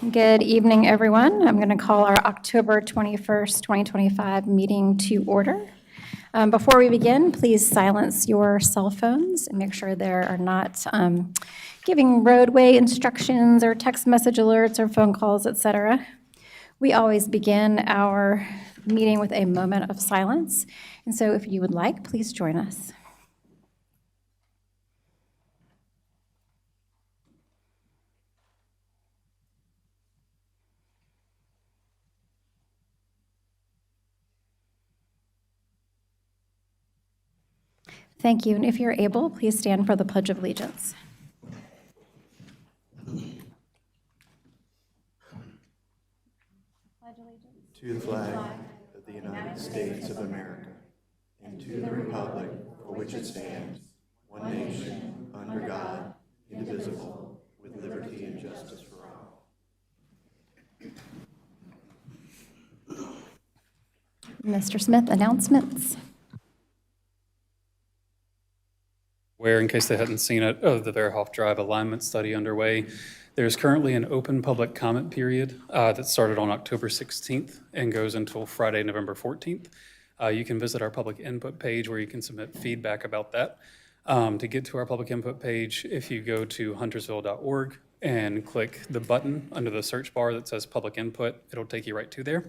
Good evening, everyone. I'm going to call our October 21st, 2025 meeting to order. Before we begin, please silence your cell phones and make sure there are not giving roadway instructions or text message alerts or phone calls, etc. We always begin our meeting with a moment of silence, and so if you would like, please join us. Thank you, and if you're able, please stand for the Pledge of Allegiance. To the flag of the United States of America, and to the republic for which it stands, one nation, under God, indivisible, with liberty and justice for all. Mr. Smith, announcements. Where, in case they hadn't seen it, of the Verhoff Drive alignment study underway. There's currently an open public comment period that started on October 16th and goes until Friday, November 14th. You can visit our public input page where you can submit feedback about that. To get to our public input page, if you go to huntersville.org and click the button under the search bar that says public input, it'll take you right to there.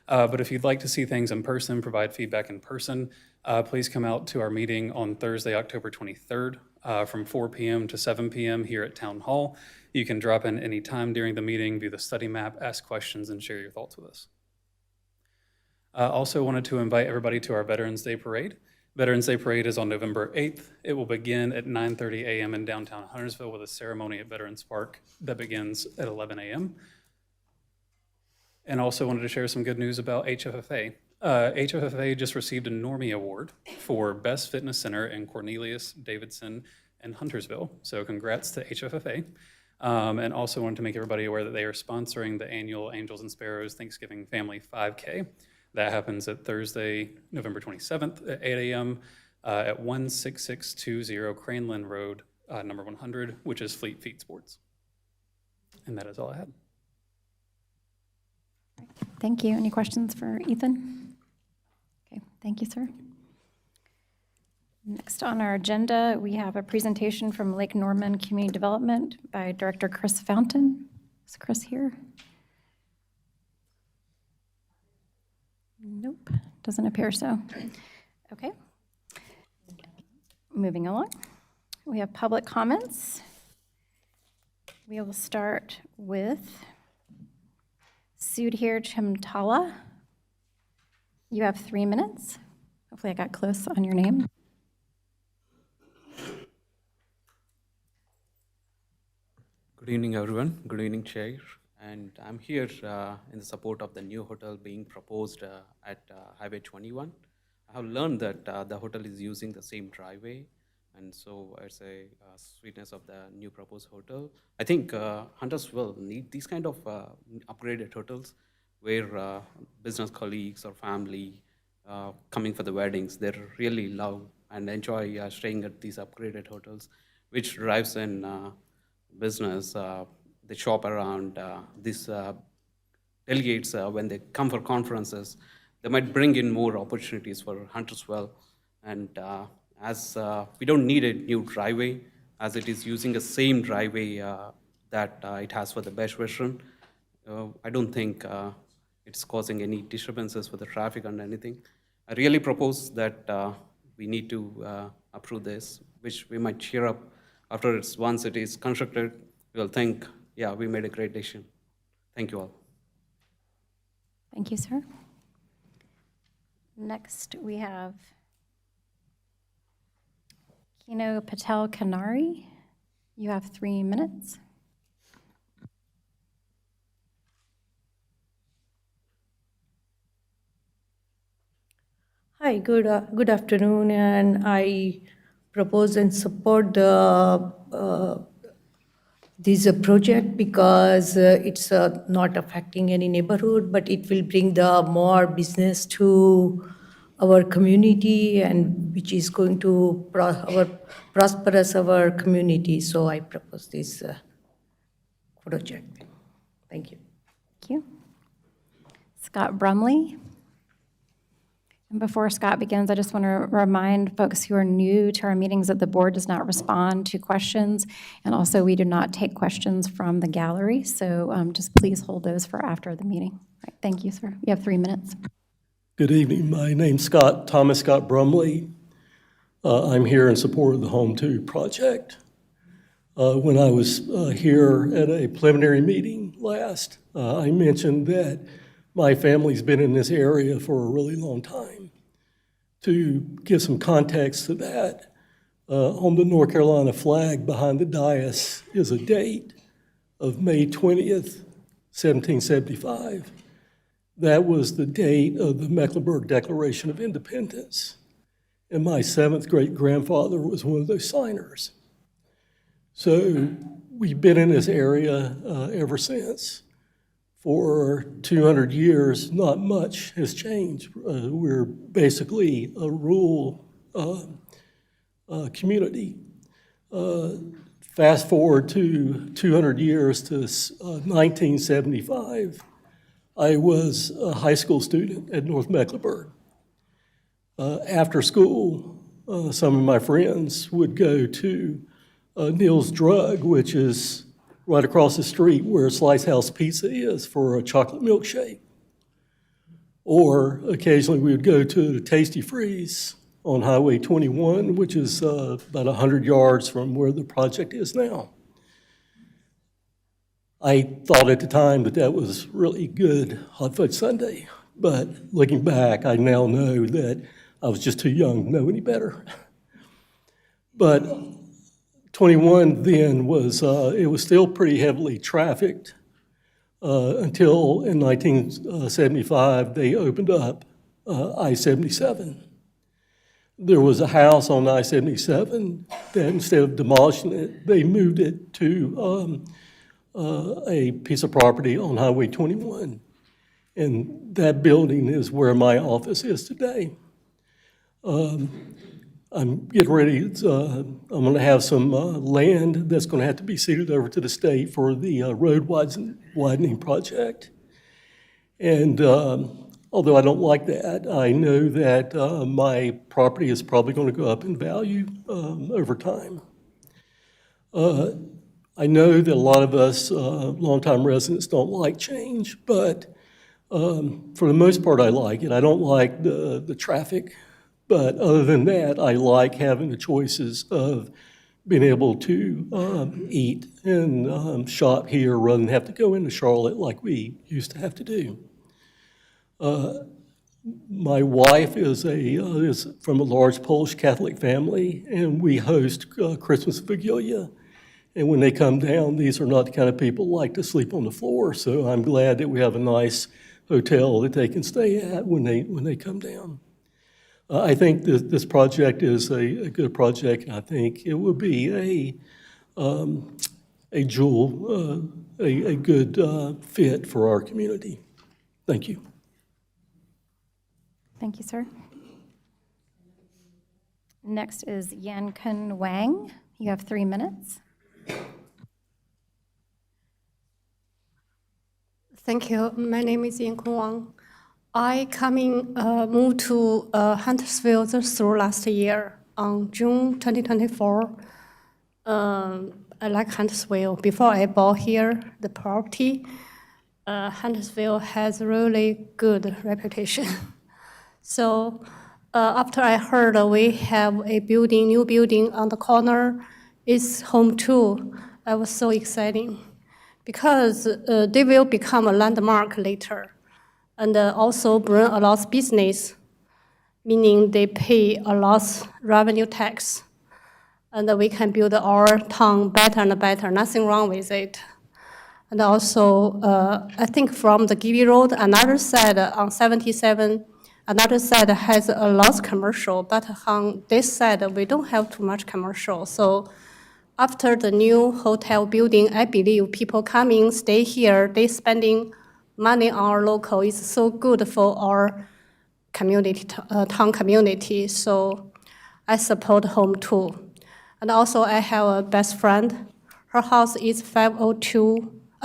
But if you'd like to see things in person, provide feedback in person, please come out to our meeting on Thursday, October 23rd from 4 p.m. to 7 p.m. here at Town Hall. You can drop in any time during the meeting, view the study map, ask questions, and share your thoughts with us. Also wanted to invite everybody to our Veterans Day Parade. Veterans Day Parade is on November 8th. It will begin at 9:30 a.m. in downtown Huntersville with a ceremony at Veterans Park that begins at 11 a.m. And also wanted to share some good news about HFFA. HFFA just received a Normie Award for Best Fitness Center in Cornelius, Davidson, and Huntersville. So congrats to HFFA. And also wanted to make everybody aware that they are sponsoring the annual Angels and Sparrows Thanksgiving Family 5K. That happens at Thursday, November 27th at 8 a.m. At 16620 Craneland Road, number 100, which is Fleet Feet Sports. And that is all I had. Thank you. Any questions for Ethan? Okay, thank you, sir. Next on our agenda, we have a presentation from Lake Norman Community Development by Director Chris Fountain. Is Chris here? Nope, doesn't appear so. Okay. Moving along, we have public comments. We will start with Sudhir Chimtala. You have 3 minutes. Hopefully I got close on your name. Good evening, everyone. Good evening, Chair. And I'm here in the support of the new hotel being proposed at Highway 21. I have learned that the hotel is using the same driveway, and so it's a sweetness of the new proposed hotel. I think hunters will need these kind of upgraded hotels where business colleagues or family coming for the weddings, they really love and enjoy staying at these upgraded hotels, which drives in business. They shop around. These delegates, when they come for conferences, they might bring in more opportunities for Huntersville. And as we don't need a new driveway, as it is using the same driveway that it has for the Best Western, I don't think it's causing any disturbances for the traffic and anything. I really propose that we need to approve this, which we might cheer up after once it is constructed. We'll think, yeah, we made a great decision. Thank you all. Thank you, sir. Next, we have Kino Patel Kanari. You have 3 minutes. Hi, good afternoon, and I propose and support the this project because it's not affecting any neighborhood, but it will bring the more business to our community, and which is going to prosperous our community. So I propose this project. Thank you. Thank you. Scott Brumley. And before Scott begins, I just want to remind folks who are new to our meetings that the board does not respond to questions, and also we do not take questions from the gallery, so just please hold those for after the meeting. All right, thank you, sir. You have 3 minutes. Good evening. My name's Thomas Scott Brumley. I'm here in support of the Home 2 project. When I was here at a preliminary meeting last, I mentioned that my family's been in this area for a really long time. To give some context to that, on the North Carolina flag behind the dais is a date of May 20th, 1775. That was the date of the Mecklenburg Declaration of Independence. And my 7th great-grandfather was one of those signers. So we've been in this area ever since. For 200 years, not much has changed. We're basically a rural community. Fast forward to 200 years to 1975, I was a high school student at North Mecklenburg. After school, some of my friends would go to Neil's Drug, which is right across the street where Slice House Pizza is, for a chocolate milkshake. Or occasionally we would go to the Tasty Freeze on Highway 21, which is about 100 yards from where the project is now. I thought at the time that that was really good hot fudge sundae, but looking back, I now know that I was just too young to know any better. But 21 then was, it was still pretty heavily trafficked until in 1975, they opened up I-77. There was a house on I-77 that instead of demolishing it, they moved it to a piece of property on Highway 21. And that building is where my office is today. I'm getting ready, I'm going to have some land that's going to have to be ceded over to the state for the road widening project. And although I don't like that, I know that my property is probably going to go up in value over time. I know that a lot of us longtime residents don't like change, but for the most part, I like it. I don't like the traffic. But other than that, I like having the choices of being able to eat and shop here rather than have to go into Charlotte like we used to have to do. My wife is from a large Polish Catholic family, and we host Christmas Vigilia. And when they come down, these are not the kind of people who like to sleep on the floor. So I'm glad that we have a nice hotel that they can stay at when they come down. I think this project is a good project, and I think it will be a jewel, a good fit for our community. Thank you. Thank you, sir. Next is Yan-Kun Wang. You have 3 minutes. Thank you. My name is Yan-Kun Wang. I moved to Huntersville through last year on June 2024. I like Huntersville. Before I bought here the property, Huntersville has a really good reputation. So after I heard we have a new building on the corner, it's Home 2, I was so excited because they will become a landmark later. And also bring a lot of business, meaning they pay a lot of revenue tax. And we can build our town better and better, nothing wrong with it. And also, I think from the Gibby Road, another side on 77, another side has a lot of commercial, but on this side, we don't have too much commercial. So after the new hotel building, I believe people coming, stay here, they spending money on our local is so good for our community, town community. So I support Home 2. And also I have a best friend. Her house is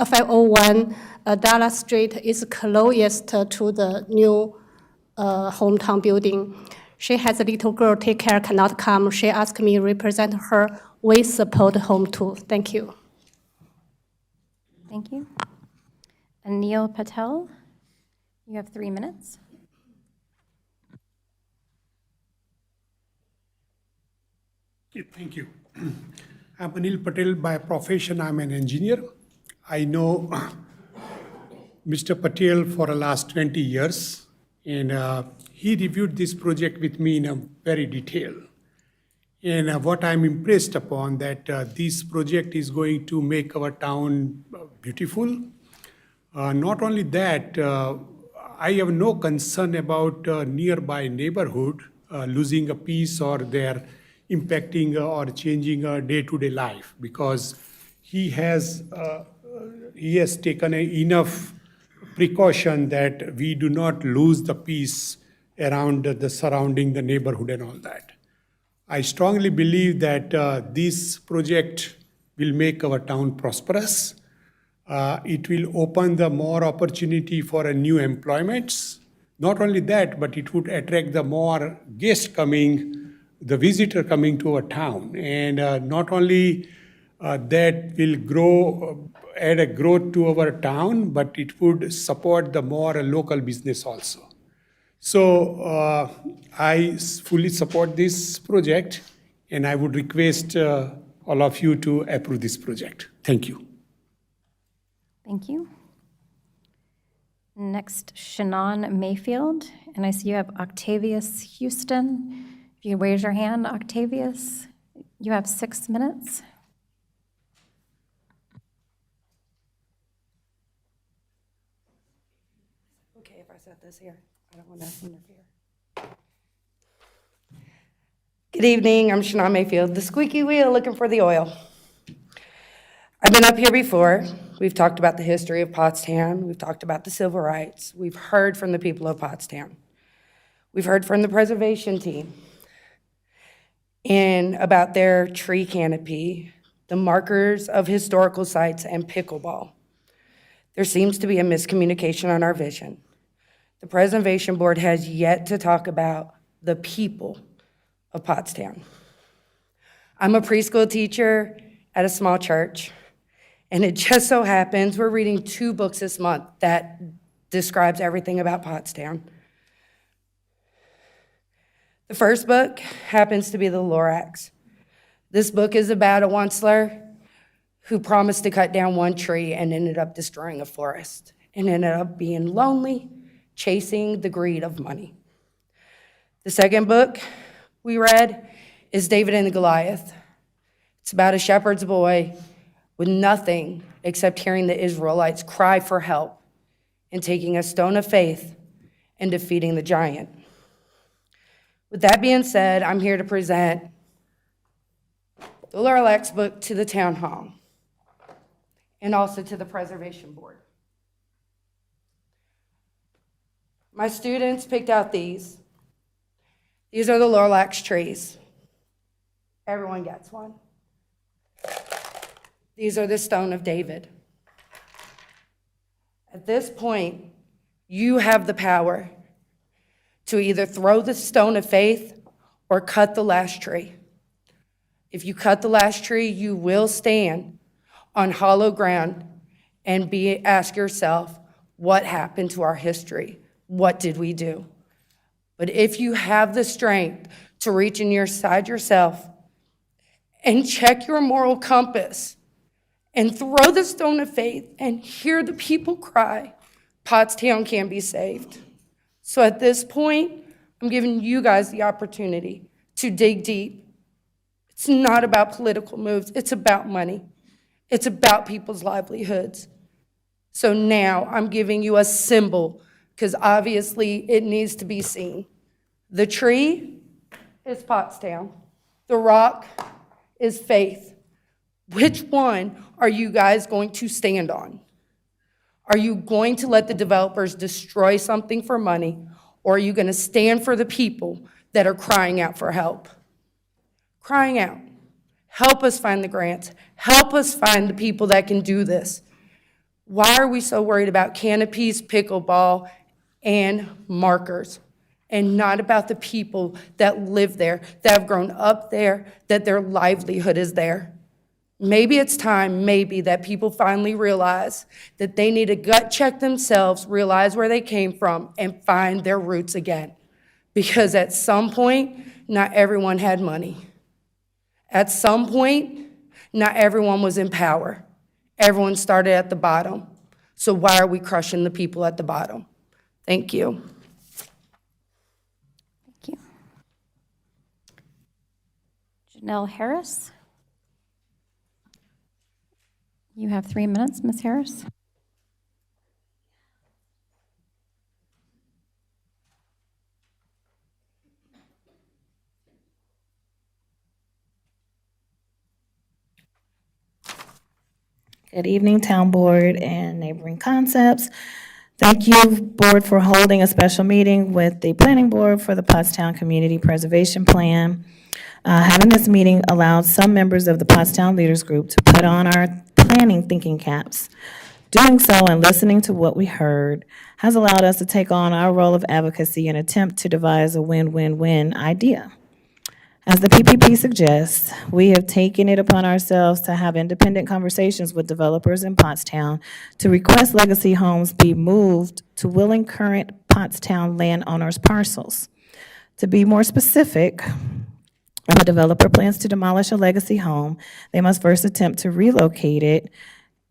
501 Dallas Street is closest to the new hometown building. She has a little girl, take care, cannot come. She asked me represent her. We support home too. Thank you. Thank you. Anil Patel, you have 3 minutes. Okay, thank you. I'm Anil Patel. By profession, I'm an engineer. I know Mr. Patel for the last 20 years, and he reviewed this project with me in a very detail. And what I'm impressed upon that this project is going to make our town beautiful. Not only that, I have no concern about nearby neighborhood losing a piece or their impacting or changing our day-to-day life, because he has taken enough precaution that we do not lose the peace around the surrounding the neighborhood and all that. I strongly believe that this project will make our town prosperous. It will open the more opportunity for a new employments. Not only that, but it would attract the more guests coming, the visitor coming to our town. And not only that will grow, add a growth to our town, but it would support the more local business also. So I fully support this project, and I would request all of you to approve this project. Thank you. Thank you. Next, Shannon Mayfield, and I see you have Octavius Houston. If you raise your hand, Octavius, you have 6 minutes. Okay, if I set this here, I don't want to interfere. Good evening, I'm Shannon Mayfield, the squeaky wheel looking for the oil. I've been up here before. We've talked about the history of Pottstown. We've talked about the civil rights. We've heard from the people of Pottstown. We've heard from the preservation team and about their tree canopy, the markers of historical sites, and pickleball. There seems to be a miscommunication on our vision. The Preservation Board has yet to talk about the people of Pottstown. I'm a preschool teacher at a small church, and it just so happens we're reading 2 books this month that describes everything about Pottstown. The first book happens to be The Lorax. This book is about a onceler who promised to cut down 1 tree and ended up destroying a forest and ended up being lonely, chasing the greed of money. The second book we read is David and Goliath. It's about a shepherd's boy with nothing except hearing the Israelites cry for help and taking a stone of faith and defeating the giant. With that being said, I'm here to present the Lorax book to the town hall and also to the Preservation Board. My students picked out these. These are the Lorax trees. Everyone gets one. These are the Stone of David. At this point, you have the power to either throw the stone of faith or cut the last tree. If you cut the last tree, you will stand on hollow ground and ask yourself, what happened to our history? What did we do? But if you have the strength to reach inside yourself and check your moral compass and throw the stone of faith and hear the people cry, Pottstown can be saved. So at this point, I'm giving you guys the opportunity to dig deep. It's not about political moves. It's about money. It's about people's livelihoods. So now I'm giving you a symbol, because obviously it needs to be seen. The tree is Pottstown. The rock is faith. Which one are you guys going to stand on? Are you going to let the developers destroy something for money, or are you going to stand for the people that are crying out for help? Crying out. Help us find the grants. Help us find the people that can do this. Why are we so worried about canopies, pickleball, and markers, and not about the people that live there, that have grown up there, that their livelihood is there? Maybe it's time, maybe, that people finally realize that they need to gut check themselves, realize where they came from, and find their roots again. Because at some point, not everyone had money. At some point, not everyone was in power. Everyone started at the bottom. So why are we crushing the people at the bottom? Thank you. Thank you. Janelle Harris. You have 3 minutes, Ms. Harris. Good evening, Town Board and Neighboring Concepts. Thank you, Board, for holding a special meeting with the Planning Board for the Pottstown Community Preservation Plan. Having this meeting allowed some members of the Pottstown Leaders Group to put on our planning thinking caps. Doing so and listening to what we heard has allowed us to take on our role of advocacy and attempt to devise a win-win-win idea. As the PPP suggests, we have taken it upon ourselves to have independent conversations with developers in Pottstown to request legacy homes be moved to willing current Pottstown landowners' parcels. To be more specific, if a developer plans to demolish a legacy home, they must first attempt to relocate it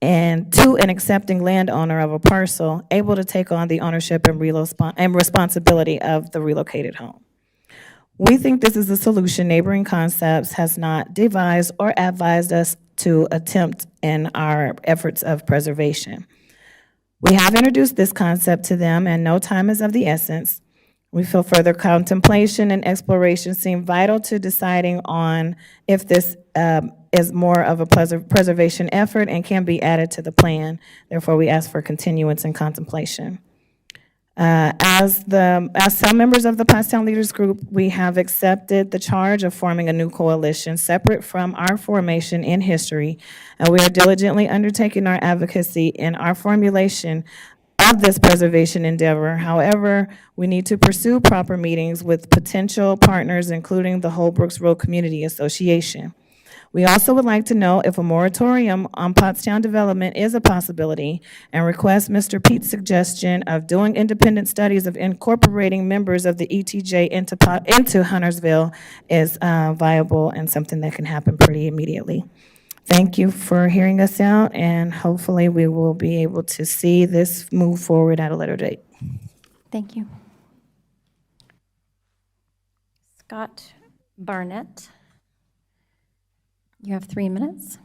and to an accepting landowner of a parcel able to take on the ownership and responsibility of the relocated home. We think this is a solution Neighboring Concepts has not devised or advised us to attempt in our efforts of preservation. We have introduced this concept to them, and no time is of the essence. We feel further contemplation and exploration seem vital to deciding on if this is more of a preservation effort and can be added to the plan. Therefore, we ask for continuance and contemplation. As some members of the Pottstown Leaders Group, we have accepted the charge of forming a new coalition separate from our formation in history, and we are diligently undertaking our advocacy in our formulation of this preservation endeavor. However, we need to pursue proper meetings with potential partners, including the Holbrooks Road Community Association. We also would like to know if a moratorium on Pottstown development is a possibility and request Mr. Pete's suggestion of doing independent studies of incorporating members of the ETJ into Huntersville is viable and something that can happen pretty immediately. Thank you for hearing us out, and hopefully we will be able to see this move forward at a later date. Thank you. Scott Barnett. You have 3 minutes.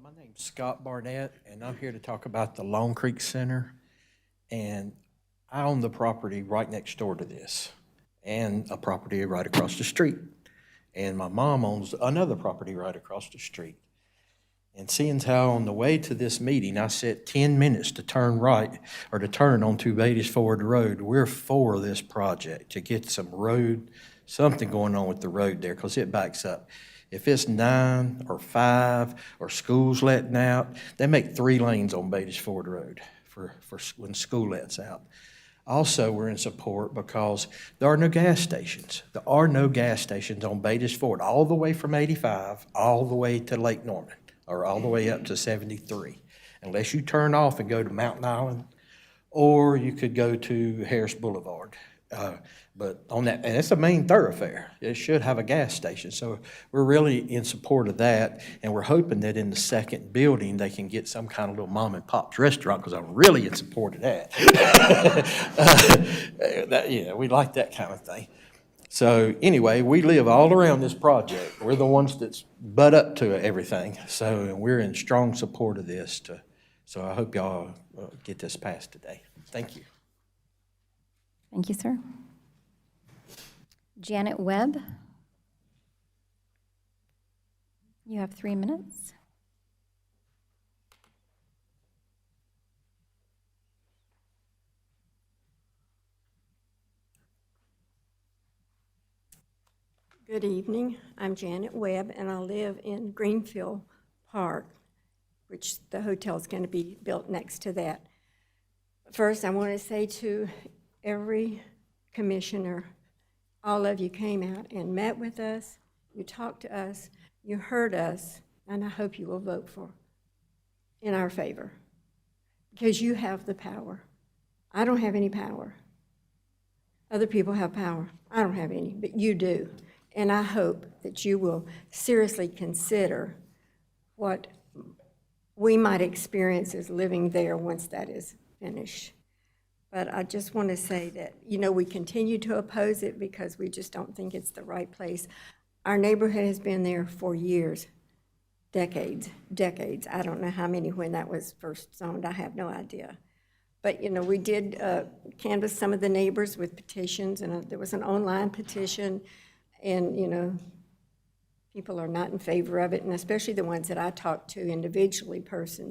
My name's Scott Barnett, and I'm here to talk about the Long Creek Center. And I own the property right next door to this, and a property right across the street. And my mom owns another property right across the street. And seeing how on the way to this meeting, I said 10 minutes to turn right or to turn onto Beatties Ford Road, we're for this project to get some road, something going on with the road there because it backs up. If it's 9 or 5 or school's letting out, they make 3 lanes on Beatties Ford Road for when school lets out. Also, we're in support because there are no gas stations. There are no gas stations on Beatties Ford, all the way from 85, all the way to Lake Norman, or all the way up to 73, unless you turn off and go to Mountain Island, or you could go to Harris Boulevard. But on that, and it's a main thoroughfare. It should have a gas station. So we're really in support of that, and we're hoping that in the second building, they can get some kind of little mom and pop's restaurant, because I'm really in support of that. We like that kind of thing. So anyway, we live all around this project. We're the ones that's butt up to everything. So we're in strong support of this. So I hope y'all get this passed today. Thank you. Thank you, sir. Janet Webb. You have 3 minutes. Good evening. I'm Janet Webb, and I live in Greenfield Park, which the hotel is going to be built next to that. First, I want to say to every commissioner, all of you came out and met with us, you talked to us, you heard us, and I hope you will vote in our favor, because you have the power. I don't have any power. Other people have power. I don't have any, but you do. And I hope that you will seriously consider what we might experience as living there once that is finished. But I just want to say that, we continue to oppose it because we just don't think it's the right place. Our neighborhood has been there for years, decades. I don't know how many when that was first zoned. I have no idea. But, we did canvass some of the neighbors with petitions, and there was an online petition, and, people are not in favor of it, and especially the ones that I talked to individually,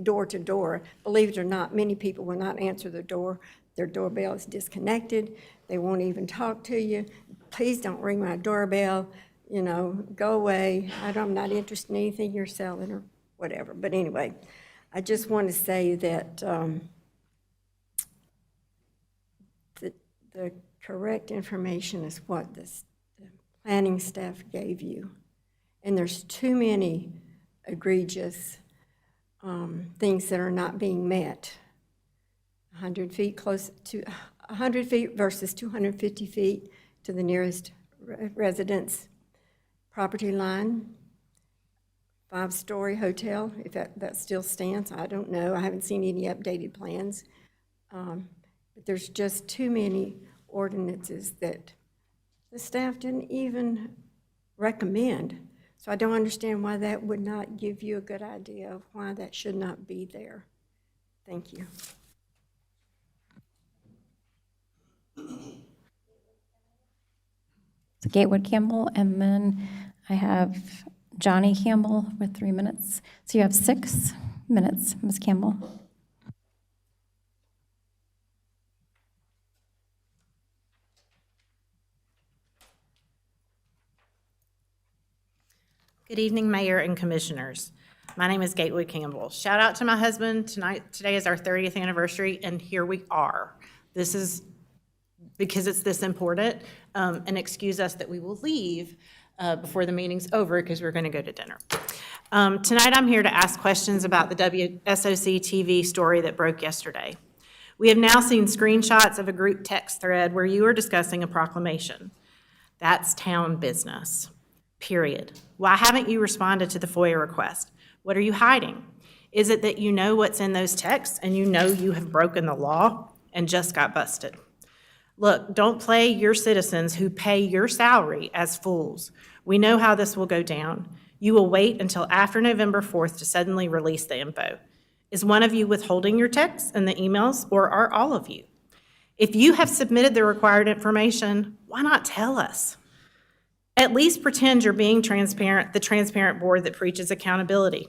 door to door. Believe it or not, many people will not answer the door. Their doorbell is disconnected. They won't even talk to you. Please don't ring my doorbell. Go away. I'm not interested in anything you're selling or whatever. But anyway, I just want to say that the correct information is what the planning staff gave you. And there's too many egregious things that are not being met. 100 feet close to 100 feet versus 250 feet to the nearest residence property line. 5-story hotel, if that still stands, I don't know. I haven't seen any updated plans. But there's just too many ordinances that the staff didn't even recommend. So I don't understand why that would not give you a good idea of why that should not be there. Thank you. So Gatewood Campbell, and then I have Johnny Campbell with 3 minutes. So you have 6 minutes, Ms. Campbell. Good evening, Mayor and Commissioners. My name is Gatewood Campbell. Shout out to my husband. Today is our 30th anniversary, and here we are. This is because it's this important, and excuse us that we will leave before the meeting's over because we're going to go to dinner. Tonight I'm here to ask questions about the WSOC TV story that broke yesterday. We have now seen screenshots of a group text thread where you are discussing a proclamation. That's town business, period. Why haven't you responded to the FOIA request? What are you hiding? Is it that you know what's in those texts and you know you have broken the law and just got busted? Look, don't play your citizens who pay your salary as fools. We know how this will go down. You will wait until after November 4th to suddenly release the info. Is one of you withholding your texts and the emails, or are all of you? If you have submitted the required information, why not tell us? At least pretend you're being transparent, the transparent board that preaches accountability.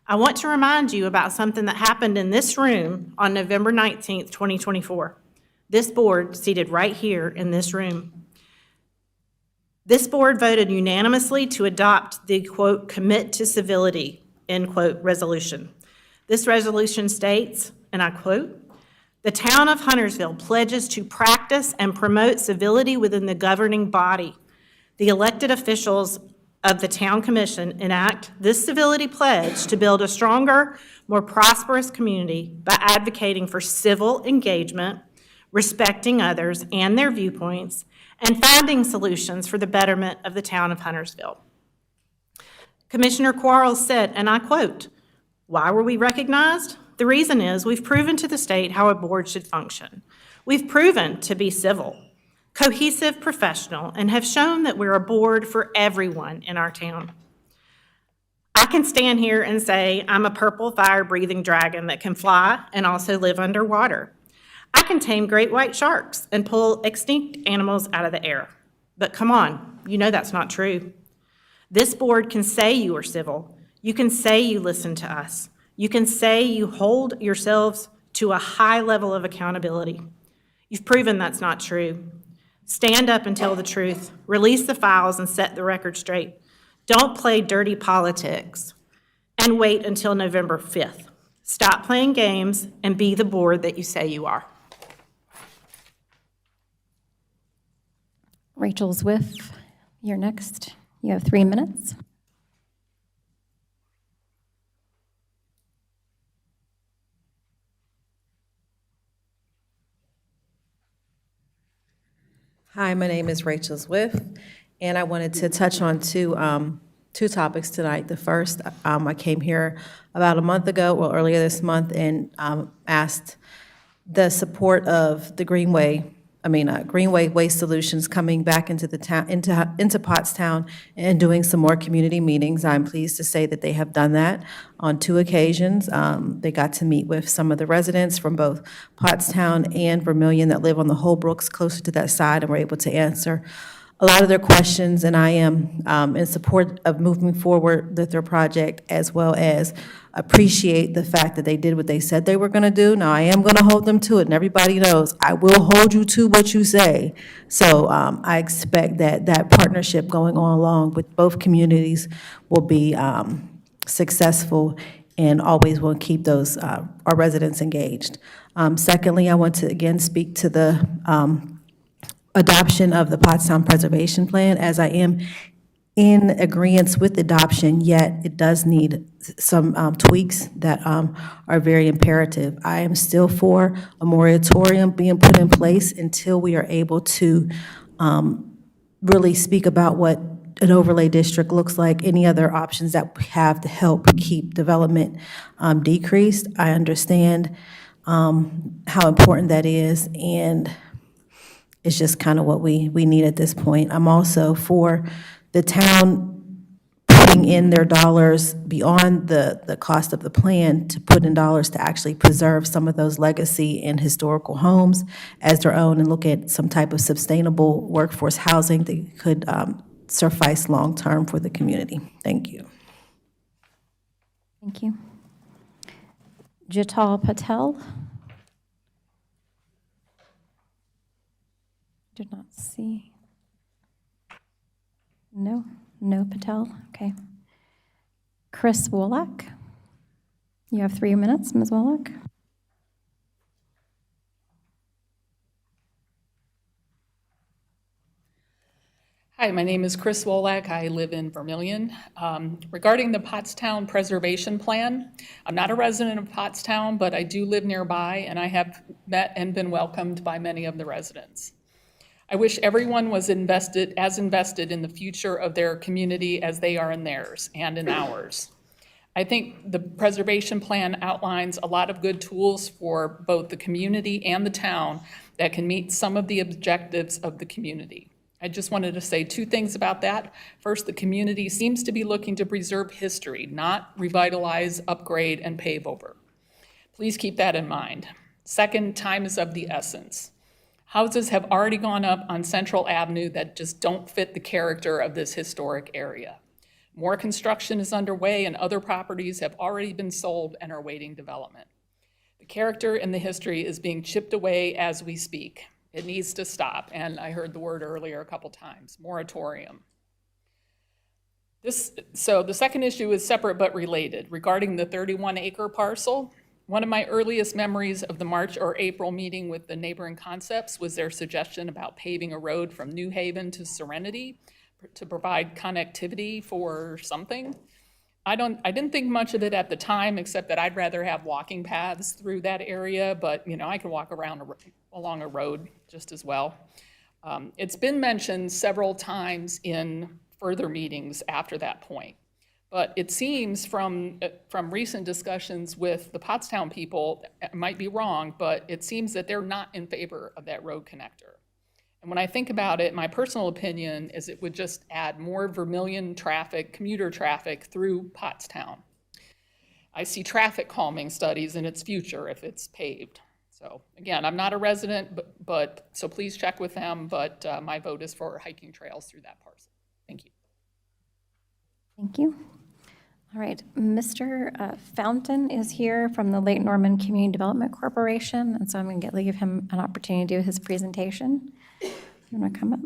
I want to remind you about something that happened in this room on November 19th, 2024. This board, seated right here in this room. This board voted unanimously to adopt the, quote, commit to civility, end quote, resolution. This resolution states, and I quote, the town of Huntersville pledges to practice and promote civility within the governing body. The elected officials of the town commission enact this civility pledge to build a stronger, more prosperous community by advocating for civil engagement, respecting others and their viewpoints, and finding solutions for the betterment of the town of Huntersville. Commissioner Quarles said, and I quote, why were we recognized? The reason is we've proven to the state how a board should function. We've proven to be civil, cohesive, professional, and have shown that we're a board for everyone in our town. I can stand here and say I'm a purple fire-breathing dragon that can fly and also live underwater. I can tame great white sharks and pull extinct animals out of the air. But come on, you know that's not true. This board can say you are civil. You can say you listen to us. You can say you hold yourselves to a high level of accountability. You've proven that's not true. Stand up and tell the truth. Release the files and set the record straight. Don't play dirty politics and wait until November 5th. Stop playing games and be the board that you say you are. Rachel Zwiff, you're next. You have 3 minutes. Hi, my name is Rachel Zwiff, and I wanted to touch on two topics tonight. The first, I came here about a month ago, well, earlier this month, and asked the support of the Greenway Waste Solutions coming back into the town, into Pottstown, and doing some more community meetings. I'm pleased to say that they have done that on 2 occasions. They got to meet with some of the residents from both Pottstown and Vermillion that live on the Holbrooks closer to that side, and were able to answer a lot of their questions, and I am in support of moving forward with their project, as well as appreciate the fact that they did what they said they were going to do. Now, I am going to hold them to it, and everybody knows I will hold you to what you say. So I expect that that partnership going on along with both communities will be successful, and always will keep those our residents engaged. Secondly, I want to again speak to the adoption of the Pottstown Preservation Plan, as I am in agreement with adoption, yet it does need some tweaks that are very imperative. I am still for a moratorium being put in place until we are able to really speak about what an overlay district looks like, any other options that we have to help keep development decreased. I understand how important that is, and it's just kind of what we need at this point. I'm also for the town putting in their dollars beyond the cost of the plan, to put in dollars to actually preserve some of those legacy and historical homes as their own, and look at some type of sustainable workforce housing that could suffice long-term for the community. Thank you. Thank you. Jital Patel. Did not see. No Patel, okay. Chris Wallach. You have 3 minutes, Ms. Wallach. Hi, my name is Chris Wallach. I live in Vermillion. Regarding the Pottstown Preservation Plan, I'm not a resident of Pottstown, but I do live nearby, and I have met and been welcomed by many of the residents. I wish everyone was invested in the future of their community as they are in theirs and in ours. I think the preservation plan outlines a lot of good tools for both the community and the town that can meet some of the objectives of the community. I just wanted to say 2 things about that. First, the community seems to be looking to preserve history, not revitalize, upgrade, and pave over. Please keep that in mind. Second, time is of the essence. Houses have already gone up on Central Avenue that just don't fit the character of this historic area. More construction is underway, and other properties have already been sold and are awaiting development. The character and the history is being chipped away as we speak. It needs to stop, and I heard the word earlier a couple times, moratorium. So the second issue is separate but related. Regarding the 31-acre parcel, one of my earliest memories of the March or April meeting with the Neighboring Concepts was their suggestion about paving a road from New Haven to Serenity to provide connectivity for something. I didn't think much of it at the time, except that I'd rather have walking paths through that area, but I could walk along a road just as well. It's been mentioned several times in further meetings after that point, but it seems from recent discussions with the Pottstown people, I might be wrong, but it seems that they're not in favor of that road connector. And when I think about it, my personal opinion is it would just add more Vermillion traffic, commuter traffic through Pottstown. I see traffic calming studies in its future if it's paved. So again, I'm not a resident, but so please check with them, but my vote is for hiking trails through that parcel. Thank you. Thank you. All right, Mr. Fountain is here from the Lake Norman Community Development Corporation, and so I'm going to give him an opportunity to do his presentation. You want to come up?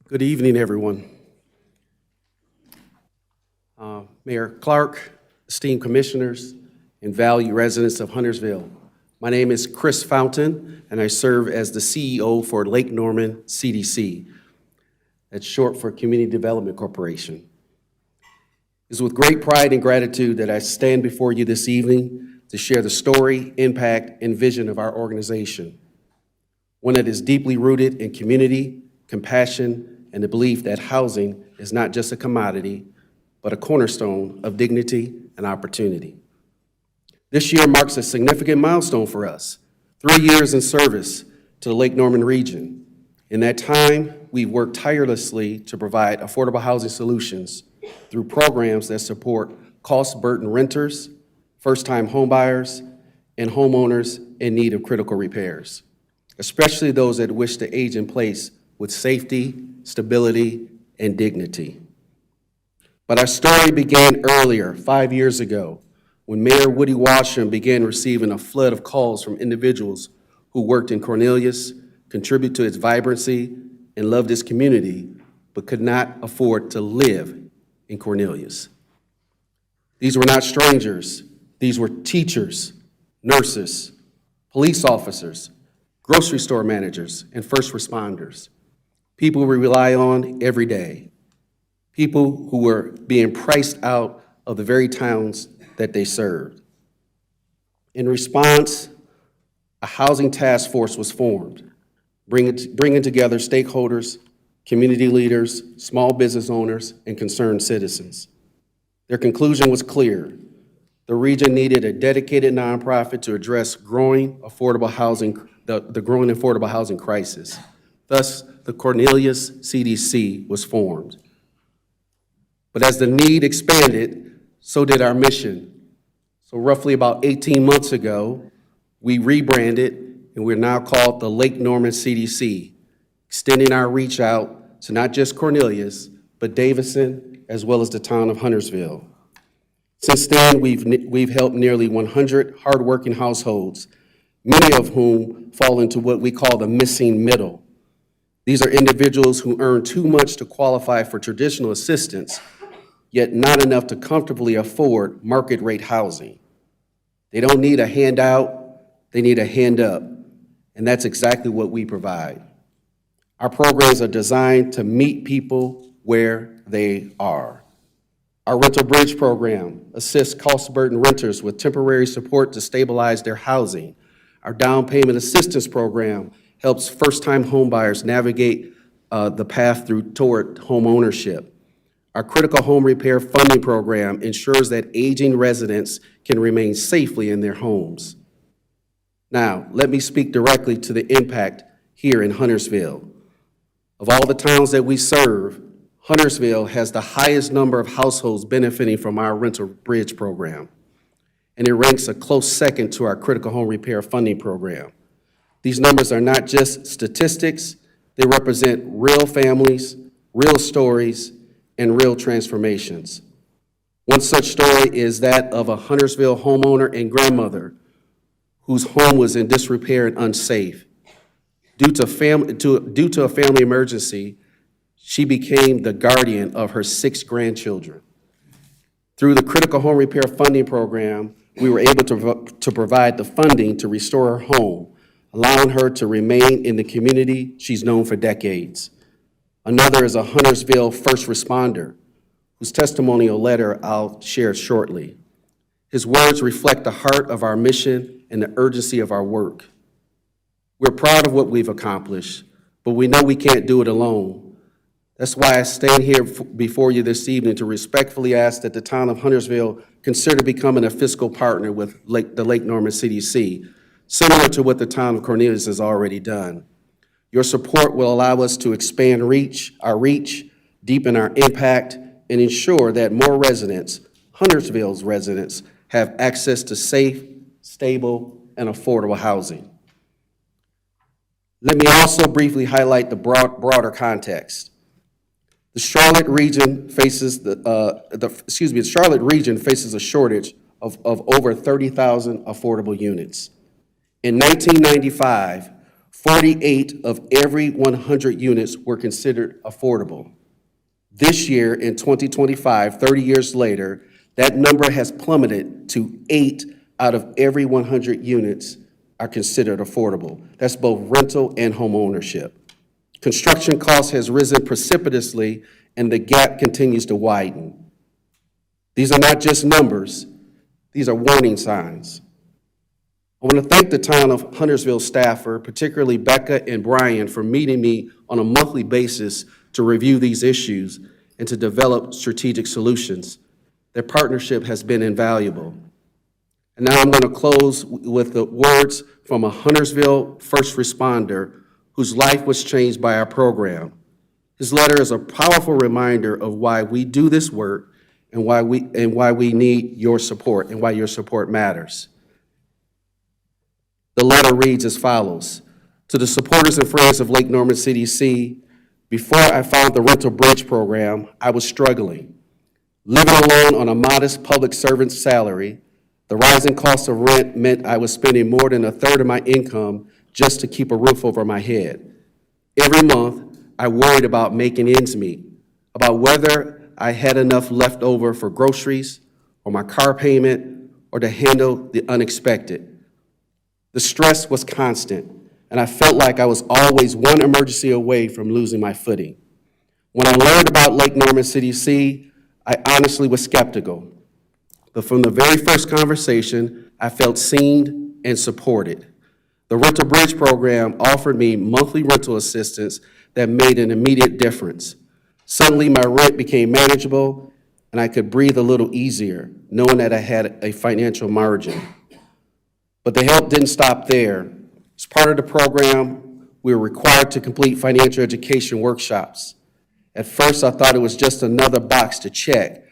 Good evening, everyone. Mayor Clark, esteemed commissioners, and valued residents of Huntersville. My name is Chris Fountain, and I serve as the CEO for Lake Norman CDC. That's short for Community Development Corporation. It's with great pride and gratitude that I stand before you this evening to share the story, impact, and vision of our organization. One that is deeply rooted in community, compassion, and the belief that housing is not just a commodity, but a cornerstone of dignity and opportunity. This year marks a significant milestone for us, 3 years in service to the Lake Norman region. In that time, we've worked tirelessly to provide affordable housing solutions through programs that support cost-burdened renters, first-time homebuyers, and homeowners in need of critical repairs, especially those that wish to age in place with safety, stability, and dignity. But our story began earlier, 5 years ago, when Mayor Woody Washam began receiving a flood of calls from individuals who worked in Cornelius, contributed to its vibrancy, and loved its community, but could not afford to live in Cornelius. These were not strangers. These were teachers, nurses, police officers, grocery store managers, and first responders. People we rely on every day. People who were being priced out of the very towns that they served. In response, a housing task force was formed, bringing together stakeholders, community leaders, small business owners, and concerned citizens. Their conclusion was clear. The region needed a dedicated nonprofit to address the growing affordable housing crisis. Thus, the Cornelius CDC was formed. But as the need expanded, so did our mission. So roughly about 18 months ago, we rebranded, and we're now called the Lake Norman CDC, extending our reach out to not just Cornelius, but Davison, as well as the town of Huntersville. Since then, we've helped nearly 100 hardworking households, many of whom fall into what we call the missing middle. These are individuals who earn too much to qualify for traditional assistance, yet not enough to comfortably afford market rate housing. They don't need a handout, they need a hand up, and that's exactly what we provide. Our programs are designed to meet people where they are. Our Rental Bridge program assists cost-burdened renters with temporary support to stabilize their housing. Our Down Payment Assistance program helps first-time homebuyers navigate the path toward home ownership. Our Critical Home Repair Funding program ensures that aging residents can remain safely in their homes. Now, let me speak directly to the impact here in Huntersville. Of all the towns that we serve, Huntersville has the highest number of households benefiting from our Rental Bridge program, and it ranks a close second to our Critical Home Repair Funding program. These numbers are not just statistics, they represent real families, real stories, and real transformations. One such story is that of a Huntersville homeowner and grandmother whose home was in disrepair and unsafe. Due to a family emergency, she became the guardian of her 6 grandchildren. Through the Critical Home Repair Funding program, we were able to provide the funding to restore her home, allowing her to remain in the community she's known for decades. Another is a Huntersville first responder, whose testimonial letter I'll share shortly. His words reflect the heart of our mission and the urgency of our work. We're proud of what we've accomplished, but we know we can't do it alone. That's why I stand here before you this evening to respectfully ask that the town of Huntersville consider becoming a fiscal partner with the Lake Norman CDC, similar to what the town of Cornelius has already done. Your support will allow us to expand our reach, deepen our impact, and ensure that more residents, Huntersville's residents, have access to safe, stable, and affordable housing. Let me also briefly highlight the broader context. The Charlotte region faces the Charlotte region faces a shortage of over 30,000 affordable units. In 1995, 48 of every 100 units were considered affordable. This year, in 2025, 30 years later, that number has plummeted to 8 out of every 100 units are considered affordable. That's both rental and home ownership. Construction costs has risen precipitously, and the gap continues to widen. These are not just numbers, these are warning signs. I want to thank the town of Huntersville staffer, particularly Becca and Brian, for meeting me on a monthly basis to review these issues and to develop strategic solutions. Their partnership has been invaluable. And now I'm going to close with the words from a Huntersville first responder whose life was changed by our program. His letter is a powerful reminder of why we do this work and why we need your support and why your support matters. The letter reads as follows. To the supporters and friends of Lake Norman CDC, before I found the Rental Bridge program, I was struggling. Living alone on a modest public servant's salary, the rising cost of rent meant I was spending more than a third of my income just to keep a roof over my head. Every month, I worried about making ends meet, about whether I had enough left over for groceries or my car payment or to handle the unexpected. The stress was constant, and I felt like I was always one emergency away from losing my footing. When I learned about Lake Norman CDC, I honestly was skeptical. But from the very first conversation, I felt seen and supported. The Rental Bridge program offered me monthly rental assistance that made an immediate difference. Suddenly, my rent became manageable, and I could breathe a little easier, knowing that I had a financial margin. But the help didn't stop there. As part of the program, we were required to complete financial education workshops. At first, I thought it was just another box to check,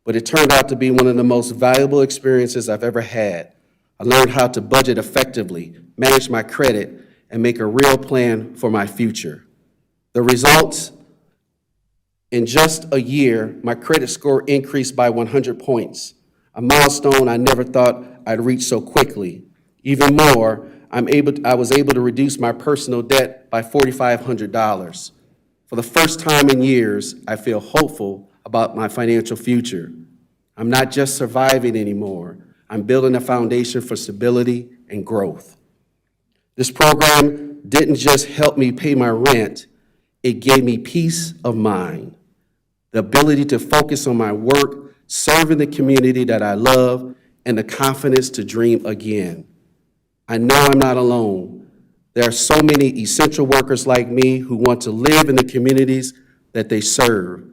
but it turned out to be one of the most valuable experiences I've ever had. I learned how to budget effectively, manage my credit, and make a real plan for my future. The results? In just a year, my credit score increased by 100 points, a milestone I never thought I'd reach so quickly. Even more, I was able to reduce my personal debt by $4,500. For the first time in years, I feel hopeful about my financial future. I'm not just surviving anymore. I'm building a foundation for stability and growth. This program didn't just help me pay my rent, it gave me peace of mind, the ability to focus on my work, serving the community that I love, and the confidence to dream again. I know I'm not alone. There are so many essential workers like me who want to live in the communities that they serve,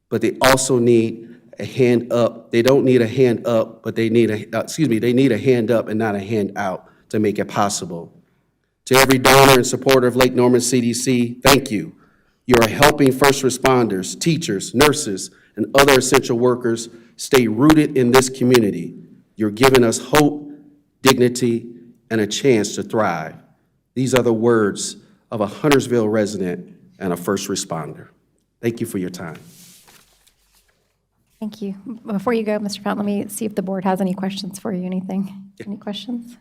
but they also need a hand up. They don't need a hand up, but they need they need a hand up and not a hand out to make it possible. To every donor and supporter of Lake Norman CDC, thank you. You are helping first responders, teachers, nurses, and other essential workers stay rooted in this community. You're giving us hope, dignity, and a chance to thrive. These are the words of a Huntersville resident and a first responder. Thank you for your time. Thank you. Before you go, Mr. Fountain, let me see if the board has any questions for you. Anything? Any questions?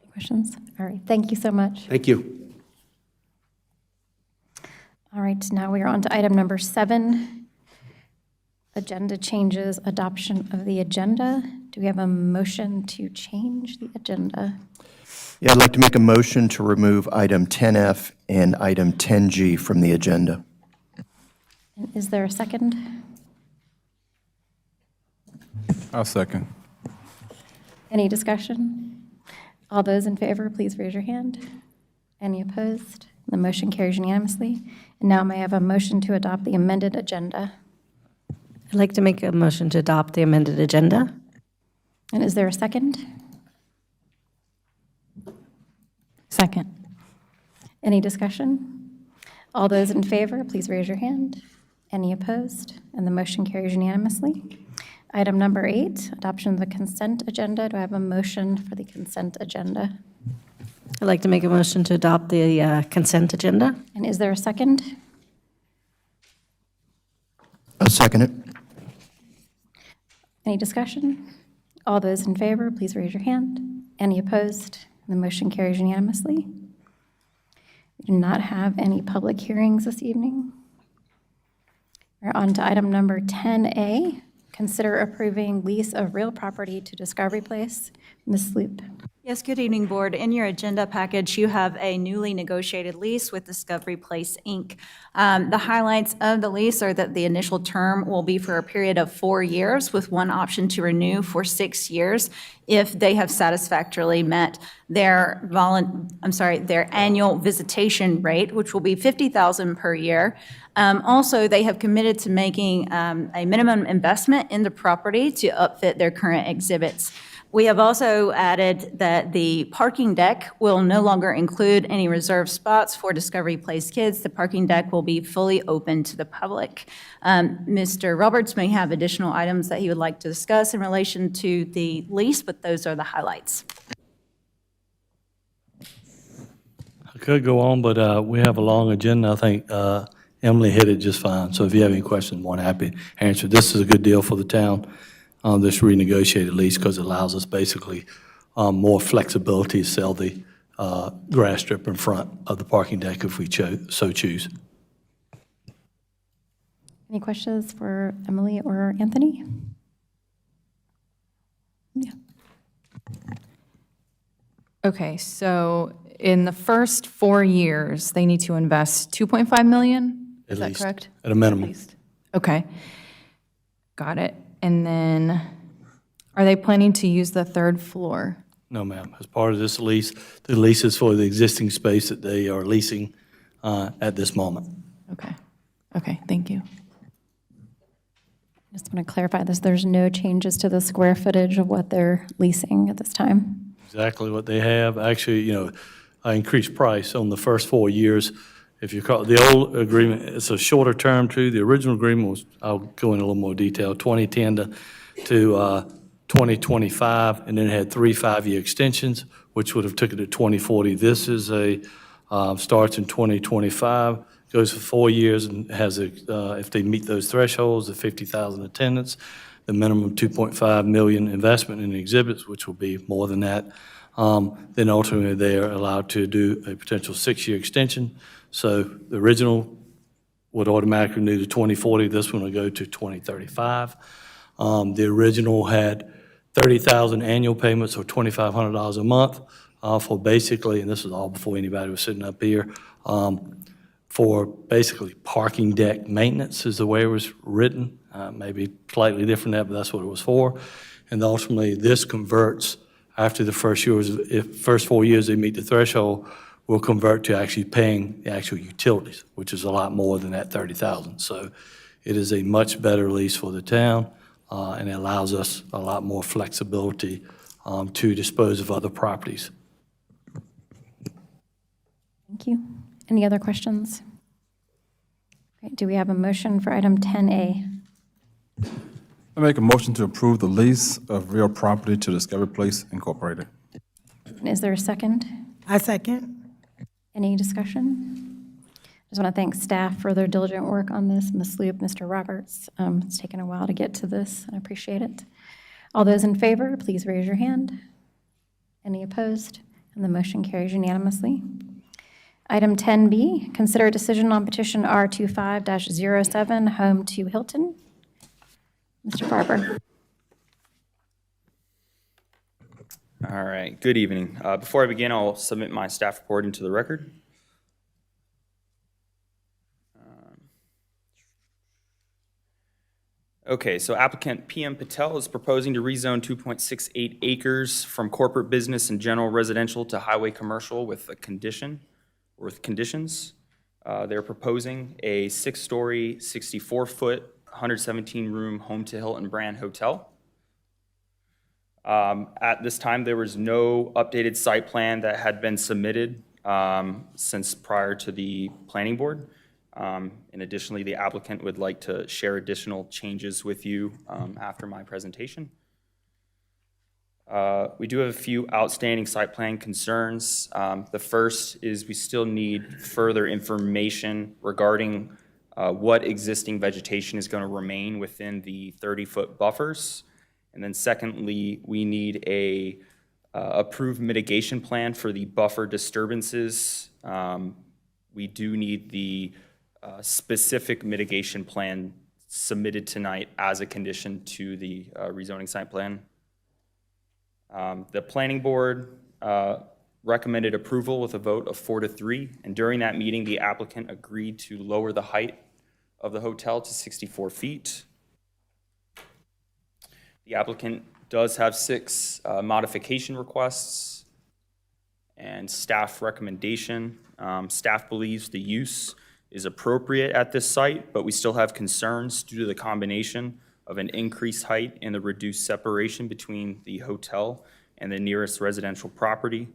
Any questions? All right. Thank you so much. Thank you. All right. Now we are on to item number 7, agenda changes, adoption of the agenda. Do we have a motion to change the agenda? Yeah, I'd like to make a motion to remove item 10F and item 10G from the agenda. And is there a second? I'll second. Any discussion? All those in favor, please raise your hand. Any opposed? The motion carries unanimously. And now may I have a motion to adopt the amended agenda? I'd like to make a motion to adopt the amended agenda. And is there a second? Second. Any discussion? All those in favor, please raise your hand. Any opposed? And the motion carries unanimously. Item number 8, adoption of the consent agenda. Do I have a motion for the consent agenda? I'd like to make a motion to adopt the consent agenda. And is there a second? second it. Any discussion? All those in favor, please raise your hand. Any opposed? The motion carries unanimously. We do not have any public hearings this evening. We're on to item number 10A, consider approving lease of real property to Discovery Place. Ms. Sloop. Yes, good evening, Board. In your agenda package, you have a newly negotiated lease with Discovery Place, Inc. The highlights of the lease are that the initial term will be for a period of 4 years with one option to renew for 6 years if they have satisfactorily met their their annual visitation rate, which will be $50,000 per year. Also, they have committed to making a minimum investment in the property to upfit their current exhibits. We have also added that the parking deck will no longer include any reserved spots for Discovery Place kids. The parking deck will be fully open to the public. Mr. Roberts may have additional items that he would like to discuss in relation to the lease, but those are the highlights. I could go on, but we have a long agenda. I think Emily hit it just fine. So if you have any questions, I'm more than happy to answer. This is a good deal for the town, this renegotiated lease, because it allows us basically more flexibility to sell the grass strip in front of the parking deck if we so choose. Any questions for Emily or Anthony? Yeah. Okay, so in the first 4 years, they need to invest $2.5 million? Is that correct? At a minimum. Okay, got it. And then, are they planning to use the third floor? No, ma'am. As part of this lease, the lease is for the existing space that they are leasing at this moment. Okay, okay, thank you. Just want to clarify this. There's no changes to the square footage of what they're leasing at this time. Exactly what they have. Actually, you know, I increased price on the first 4 years. If you call the old agreement, it's a shorter term too. The original agreement was, I'll go into a little more detail, 2010 to 2025, and then it had 3 5-year extensions, which would have took it to 2040. This is starts in 2025, goes for 4 years, and has if they meet those thresholds, the 50,000 attendance, the minimum 2.5 million investment in exhibits, which will be more than that. Then ultimately, they are allowed to do a potential 6-year extension. So the original would automatically renew to 2040. This one will go to 2035. The original had 30,000 annual payments, or $2,500 a month, for basically, and this is all before anybody was sitting up here, for basically parking deck maintenance is the way it was written. Maybe slightly different than that, but that's what it was for. And ultimately, this converts after the first 4 years they meet the threshold, will convert to actually paying the actual utilities, which is a lot more than that 30,000. So it is a much better lease for the town, and it allows us a lot more flexibility to dispose of other properties. Thank you. Any other questions? Okay, do we have a motion for item 10A? I make a motion to approve the lease of real property to Discovery Place Incorporated. Is there a second? I second. Any discussion? Just want to thank staff for their diligent work on this. Ms. Sloop, Mr. Roberts, it's taken a while to get to this, and I appreciate it. All those in favor, please raise your hand. Any opposed? And the motion carries unanimously. Item 10B, consider a decision on petition R25-07, Home to Hilton. Mr. Barber. All right, good evening. Before I begin, I'll submit my staff report into the record. Okay, so applicant PM Patel is proposing to rezone 2.68 acres from corporate business and general residential to highway commercial with conditions. They're proposing a 6-story, 64-foot, 117-room Home to Hilton brand hotel. At this time, there was no updated site plan that had been submitted since prior to the planning board. And additionally, the applicant would like to share additional changes with you after my presentation. We do have a few outstanding site plan concerns. The first is we still need further information regarding what existing vegetation is going to remain within the 30-foot buffers. And then secondly, we need a approved mitigation plan for the buffer disturbances. We do need the specific mitigation plan submitted tonight as a condition to the rezoning site plan. The planning board recommended approval with a vote of 4-3, and during that meeting, the applicant agreed to lower the height of the hotel to 64 feet. The applicant does have 6 modification requests and staff recommendation. Staff believes the use is appropriate at this site, but we still have concerns due to the combination of an increased height and the reduced separation between the hotel and the nearest residential property.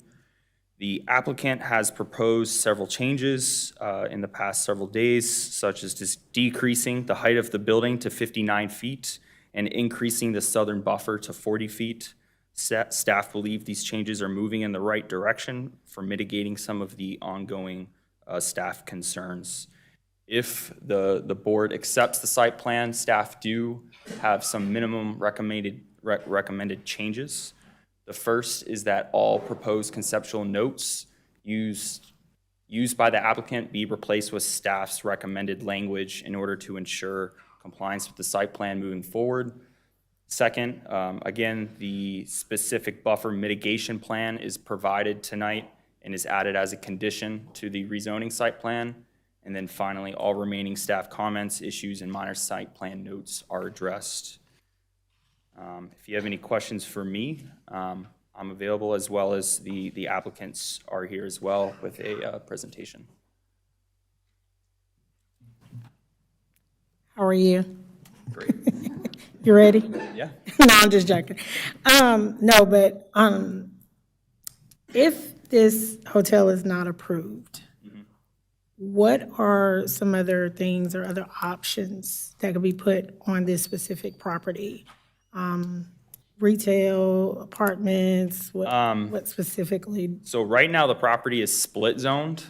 The applicant has proposed several changes in the past several days, such as just decreasing the height of the building to 59 feet and increasing the southern buffer to 40 feet. Staff believe these changes are moving in the right direction for mitigating some of the ongoing staff concerns. If the board accepts the site plan, staff do have some minimum recommended changes. The first is that all proposed conceptual notes used by the applicant be replaced with staff's recommended language in order to ensure compliance with the site plan moving forward. Second, again, the specific buffer mitigation plan is provided tonight and is added as a condition to the rezoning site plan. And then finally, all remaining staff comments, issues, and minor site plan notes are addressed. If you have any questions for me, I'm available, as well as the applicants are here as well with a presentation. How are you? Great. You ready? Yeah. No, I'm just joking. No, but if this hotel is not approved, what are some other things or other options that could be put on this specific property? Retail, apartments, what specifically? So right now, the property is split zoned.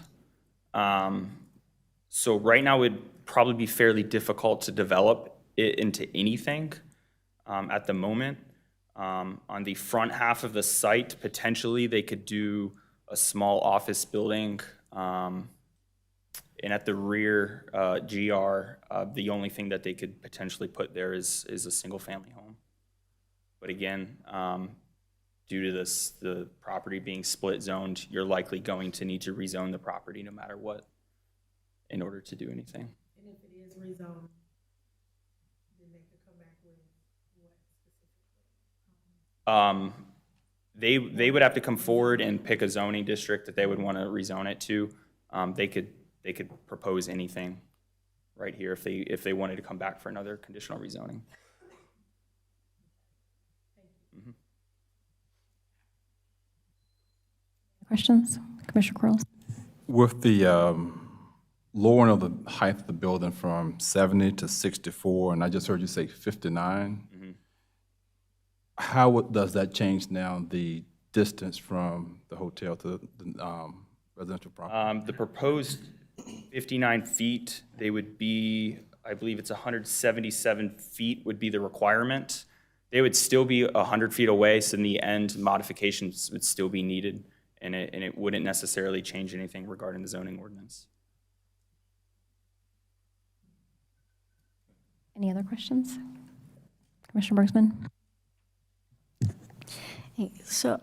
So right now, it would probably be fairly difficult to develop it into anything at the moment. On the front half of the site, potentially, they could do a small office building. And at the rear GR, the only thing that they could potentially put there is a single-family home. But again, due to the property being split zoned, you're likely going to need to rezone the property no matter what in order to do anything. And if it is rezoned, then they could come back with what specifically? They would have to come forward and pick a zoning district that they would want to rezone it to. They could propose anything right here if they wanted to come back for another conditional rezoning. Questions? Commissioner Quarles? With the lowering of the height of the building from 70 to 64, and I just heard you say 59, how does that change now the distance from the hotel to the residential property? The proposed 59 feet, they would be, I believe it's 177 feet would be the requirement. They would still be 100 feet away, so in the end, modifications would still be needed, and it wouldn't necessarily change anything regarding the zoning ordinance. Any other questions? Commissioner Bergsman? So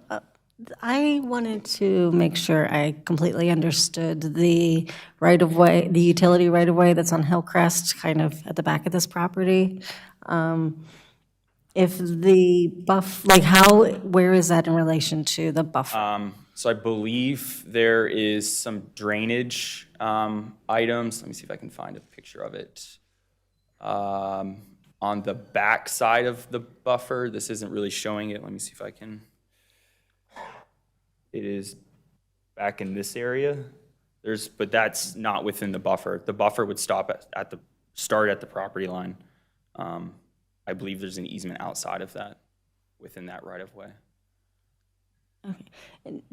I wanted to make sure I completely understood the right-of-way, the utility right-of-way that's on Hillcrest, kind of at the back of this property. If the where is that in relation to the buffer? So I believe there is some drainage items. Let me see if I can find a picture of it. On the back side of the buffer, this isn't really showing it. Let me see if I can. It is back in this area. But that's not within the buffer. The buffer would start at the property line. I believe there's an easement outside of that, within that right of way. Okay.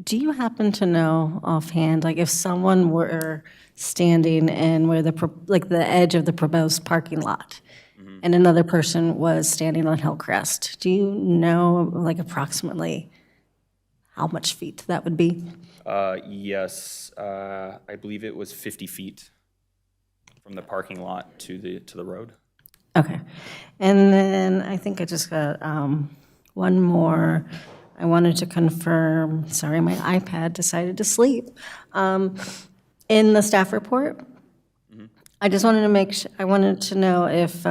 Do you happen to know offhand, like if someone were standing in where like the edge of the proposed parking lot, and another person was standing on Hillcrest, do you know like approximately how much feet that would be? Yes, I believe it was 50 feet from the parking lot to the road. Okay. And then I think I just got one more. I wanted to confirm, sorry, my iPad decided to sleep. In the staff report, I just wanted to make sure, I wanted to know if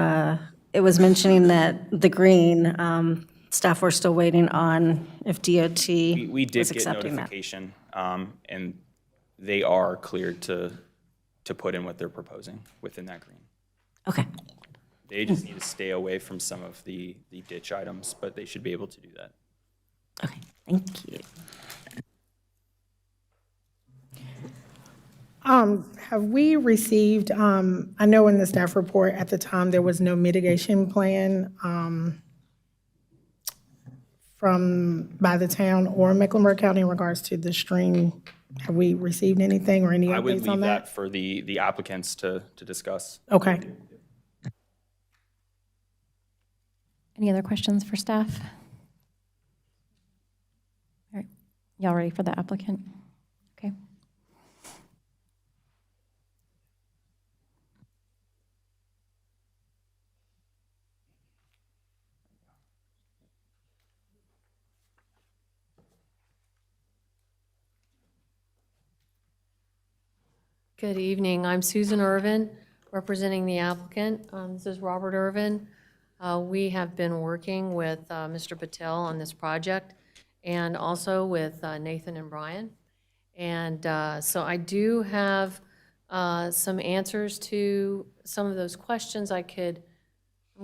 it was mentioning that the green, staff were still waiting on if DOT We did was get accepting that. notification, and they are cleared to put in what they're proposing within that green. Okay. They just need to stay away from some of the ditch items, but they should be able to do that. Okay, thank you. Have we received, I know in the staff report at the time, there was no mitigation plan by the town or Mecklenburg County in regards to the stream. Have we received anything or any I would updates on leave that? that for the applicants to discuss. Okay. Any other questions for staff? All right, y'all ready for the applicant? Okay. Good evening. I'm Susan Irvin, representing the applicant. This is Robert Irvin. We have been working with Mr. Patel on this project and also with Nathan and Brian. And so I do have some answers to some of those questions. I'm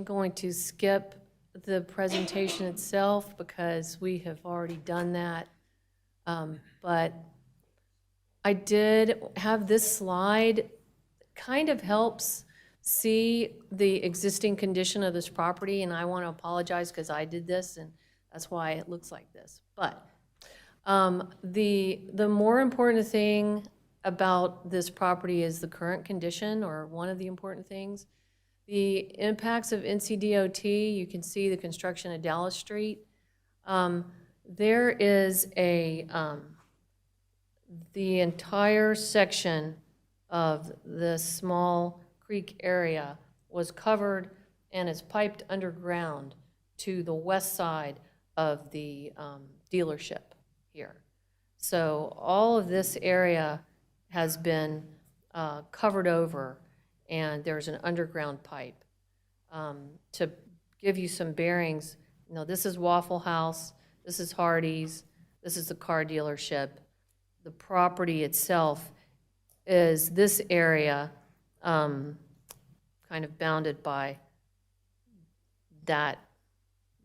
going to skip the presentation itself because we have already done that. But I did have this slide, kind of helps see the existing condition of this property, and I want to apologize because I did this, and that's why it looks like this. But the more important thing about this property is the current condition, or one of the important things. The impacts of NCDOT, you can see the construction of Dallas Street. There is the entire section of the Small Creek area was covered and is piped underground to the west side of the dealership here. So all of this area has been covered over, and there's an underground pipe. To give you some bearings, this is Waffle House, this is Hardee's, this is the car dealership. The property itself is this area, kind of bounded by that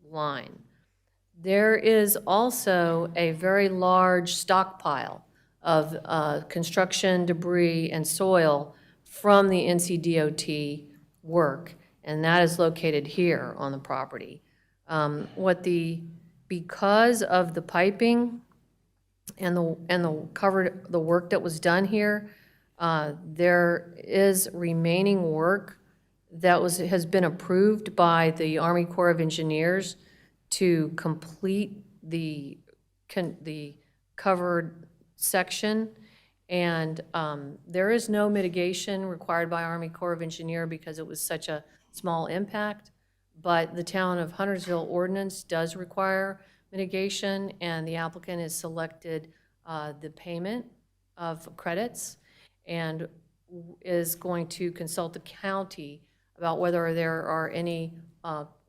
line. There is also a very large stockpile of construction debris and soil from the NCDOT work, and that is located here on the property. Because of the piping and the work that was done here, there is remaining work that has been approved by the Army Corps of Engineers to complete the covered section. And there is no mitigation required by Army Corps of Engineer because it was such a small impact. But the town of Huntersville ordinance does require mitigation, and the applicant has selected the payment of credits and is going to consult the county about whether there are any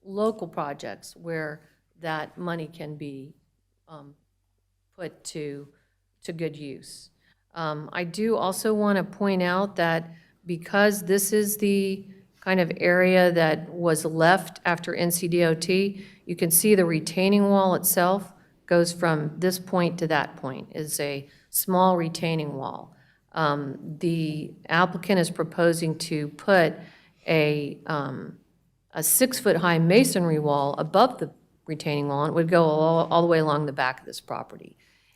local projects where that money can be put to good use. I do also want to point out that because this is the kind of area that was left after NCDOT, you can see the retaining wall itself goes from this point to that point. It's a small retaining wall. The applicant is proposing to put a 6-foot-high masonry wall above the retaining wall, and it would go all the way along the back of this property.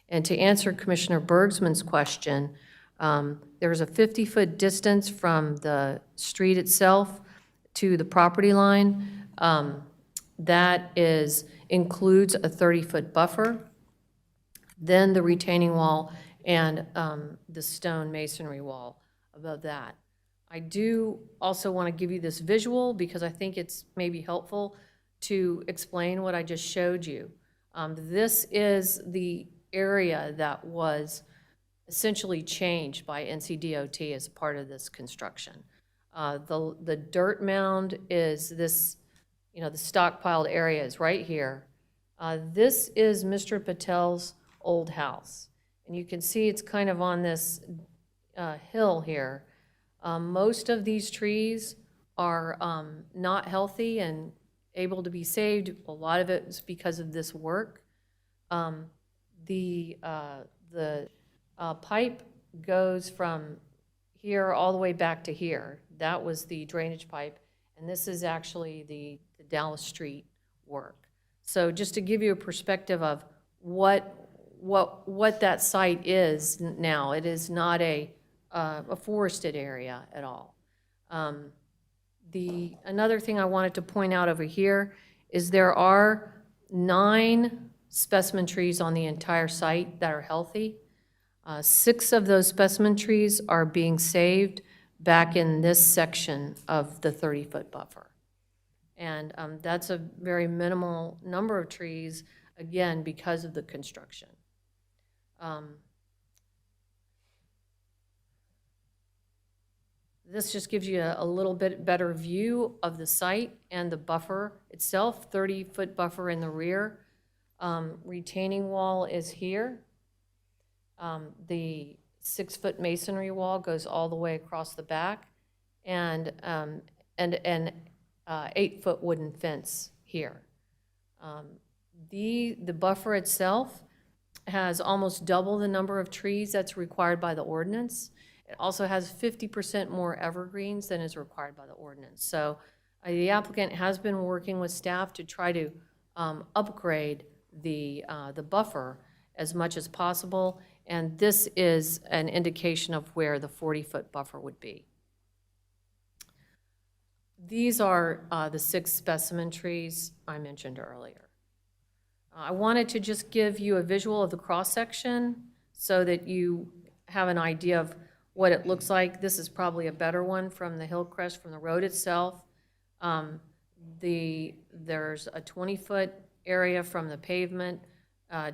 And to answer Commissioner Bergsman's question, there's a 50-foot distance from the street itself to the property line. That includes a 30-foot buffer, then the retaining wall and the stone masonry wall above that. I do also want to give you this visual because I think it's maybe helpful to explain what I just showed you. This is the area that was essentially changed by NCDOT as part of this construction. The dirt mound is this, the stockpiled area is right here. This is Mr. Patel's old house. And you can see it's kind of on this hill here. Most of these trees are not healthy and able to be saved. A lot of it is because of this work. The pipe goes from here all the way back to here. That was the drainage pipe, and this is actually the Dallas Street work. So just to give you a perspective of what that site is now, it is not a forested area at all. Another thing I wanted to point out over here is there are 9 specimen trees on the entire site that are healthy. 6 of those specimen trees are being saved back in this section of the 30-foot buffer. And that's a very minimal number of trees, again, because of the construction. This just gives you a little bit better view of the site and the buffer itself, 30-foot buffer in the rear. Retaining wall is here. The 6-foot masonry wall goes all the way across the back, and an 8-foot wooden fence here. The buffer itself has almost double the number of trees that's required by the ordinance. It also has 50% more evergreens than is required by the ordinance. So the applicant has been working with staff to try to upgrade the buffer as much as possible, and this is an indication of where the 40-foot buffer would be. These are the 6 specimen trees I mentioned earlier. I wanted to just give you a visual of the cross-section so that you have an idea of what it looks like. This is probably a better one from the hillcrest, from the road itself. There's a 20-foot area from the pavement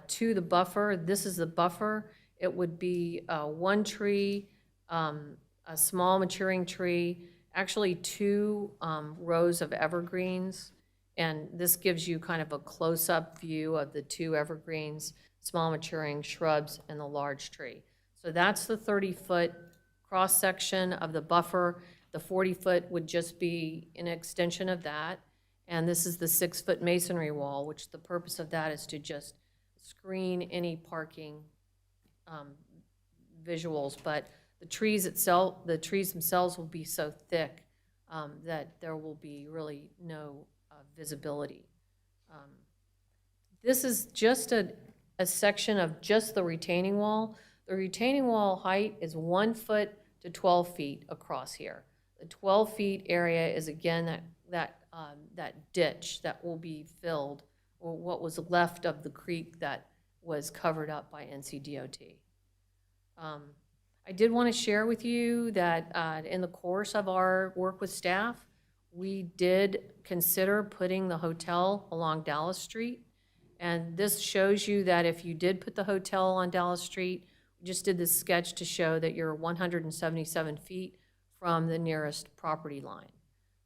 to the buffer. This is the buffer. It would be 1 tree, a small maturing tree, actually 2 rows of evergreens, and this gives you kind of a close-up view of the 2 evergreens, small maturing shrubs, and the large tree. So that's the 30-foot cross-section of the buffer. The 40-foot would just be an extension of that, and this is the 6-foot masonry wall, which the purpose of that is to just screen any parking visuals, but the trees themselves will be so thick that there will be really no visibility. This is just a section of just the retaining wall. The retaining wall height is 1 foot to 12 feet across here. The 12 feet area is again that ditch that will be filled, or what was left of the creek that was covered up by NCDOT. I did want to share with you that in the course of our work with staff, we did consider putting the hotel along Dallas Street. And this shows you that if you did put the hotel on Dallas Street, we just did this sketch to show that you're 177 feet from the nearest property line.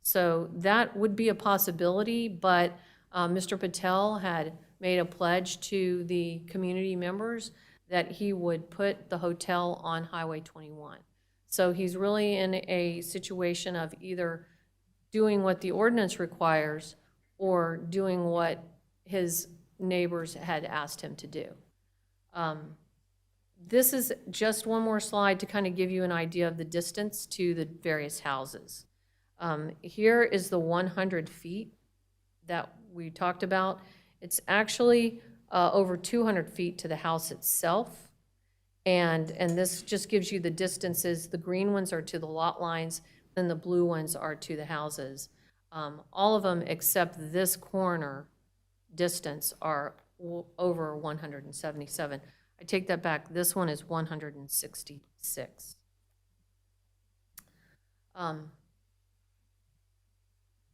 So that would be a possibility, but Mr. Patel had made a pledge to the community members that he would put the hotel on Highway 21. So he's really in a situation of either doing what the ordinance requires or doing what his neighbors had asked him to do. This is just one more slide to kind of give you an idea of the distance to the various houses. Here is the 100 feet that we talked about. It's actually over 200 feet to the house itself. And this just gives you the distances. The green ones are to the lot lines, and the blue ones are to the houses. All of them except this corner distance are over 177. I take that back. This one is 166.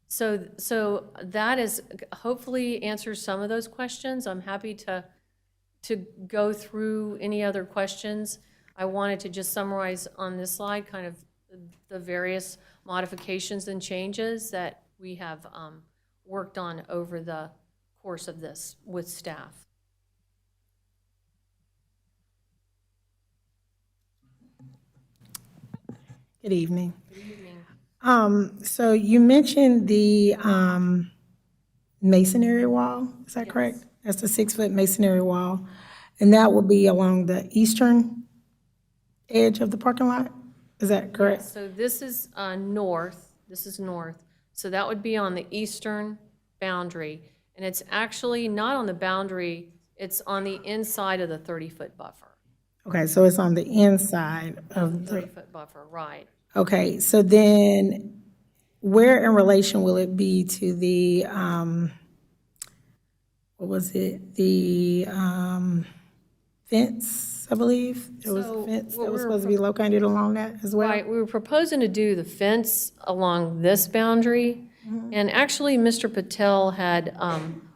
So that is, hopefully answers some of those questions. I'm happy to go through any other questions. I wanted to just summarize on this slide kind of the various modifications and changes that we have worked on over the course of this with staff. Good evening. So you mentioned the masonry wall, is that correct? That's the 6-foot masonry wall, and that will be along the eastern edge of the parking lot? Is that correct? So this is north, so that would be on the eastern boundary, and it's actually not on the boundary, it's on the inside of the 30-foot buffer. Okay, so it's on the inside of the, 30-foot buffer, right. okay, so then where in relation will it be to the, what was it? The fence, I believe? There was a So fence what that was we're supposed to be located along that as well? Right, we were proposing to do the fence along this boundary, and actually, Mr. Patel had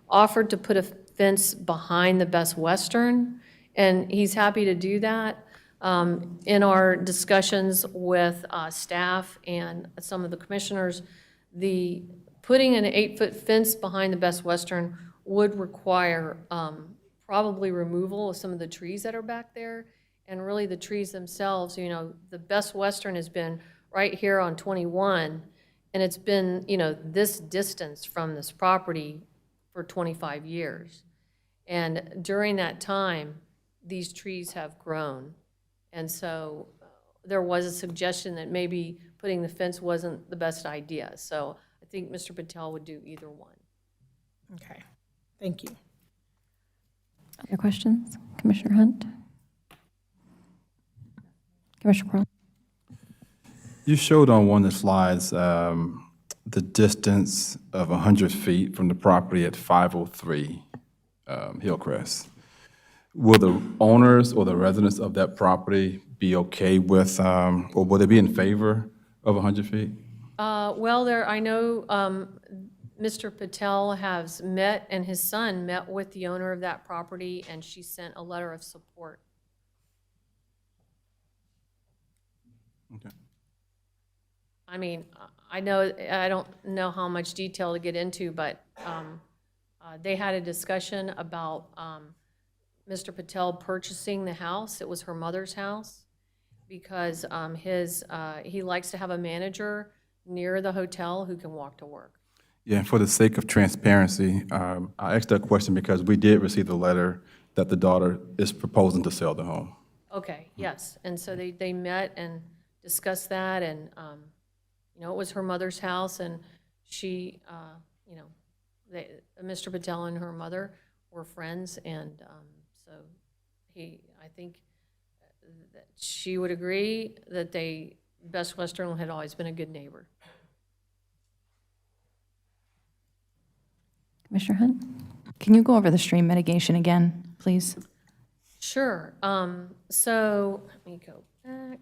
offered to put a fence behind the Best Western, and he's happy to do that. In our discussions with staff and some of the commissioners, putting an 8-foot fence behind the Best Western would require probably removal of some of the trees that are back there, and really the trees themselves, you know, the Best Western has been right here on 21, and it's been, you know, this distance from this property for 25 years. And during that time, these trees have grown. And so there was a suggestion that maybe putting the fence wasn't the best idea. So I think Mr. Patel would do either one. Okay, thank you. Other questions? Commissioner Hunt? Commissioner Crowell? You showed on one of the slides the distance of 100 feet from the property at 503 Hillcrest. Will the owners or the residents of that property be okay with, or will they be in favor of 100 feet? Well, I know Mr. Patel has met, and his son met with the owner of that property, and she sent a letter of support. Okay. I mean, I don't know how much detail to get into, but they had a discussion about Mr. Patel purchasing the house. It was her mother's house because he likes to have a manager near the hotel who can walk to work. Yeah, and for the sake of transparency, I asked that question because we did receive the letter that the daughter is proposing to sell the home. Okay, yes, and so they met and discussed that, and, you know, it was her mother's house, and she, you know, Mr. Patel and her mother were friends, and so I think that she would agree that Best Western had always been a good neighbor. Commissioner Hunt? Can you go over the stream mitigation again, please? Sure. So let me go back.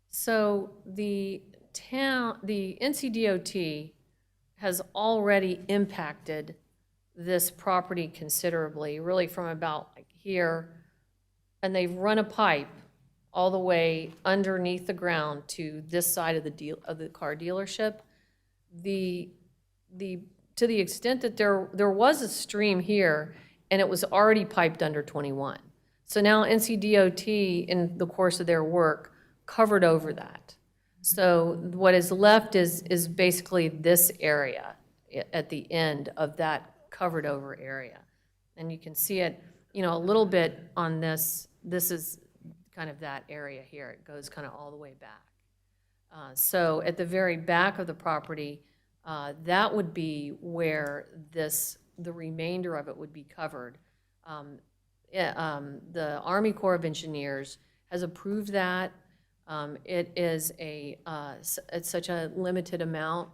So the NCDOT has already impacted this property considerably, really from about like here, and they've run a pipe all the way underneath the ground to this side of the car dealership. To the extent that there was a stream here, and it was already piped under 21. So now NCDOT, in the course of their work, covered over that. So what is left is basically this area at the end of that covered over area. And you can see it, you know, a little bit on this. This is kind of that area here. It goes kind of all the way back. So at the very back of the property, that would be where this the remainder of it would be covered. The Army Corps of Engineers has approved that. It is it's such a limited amount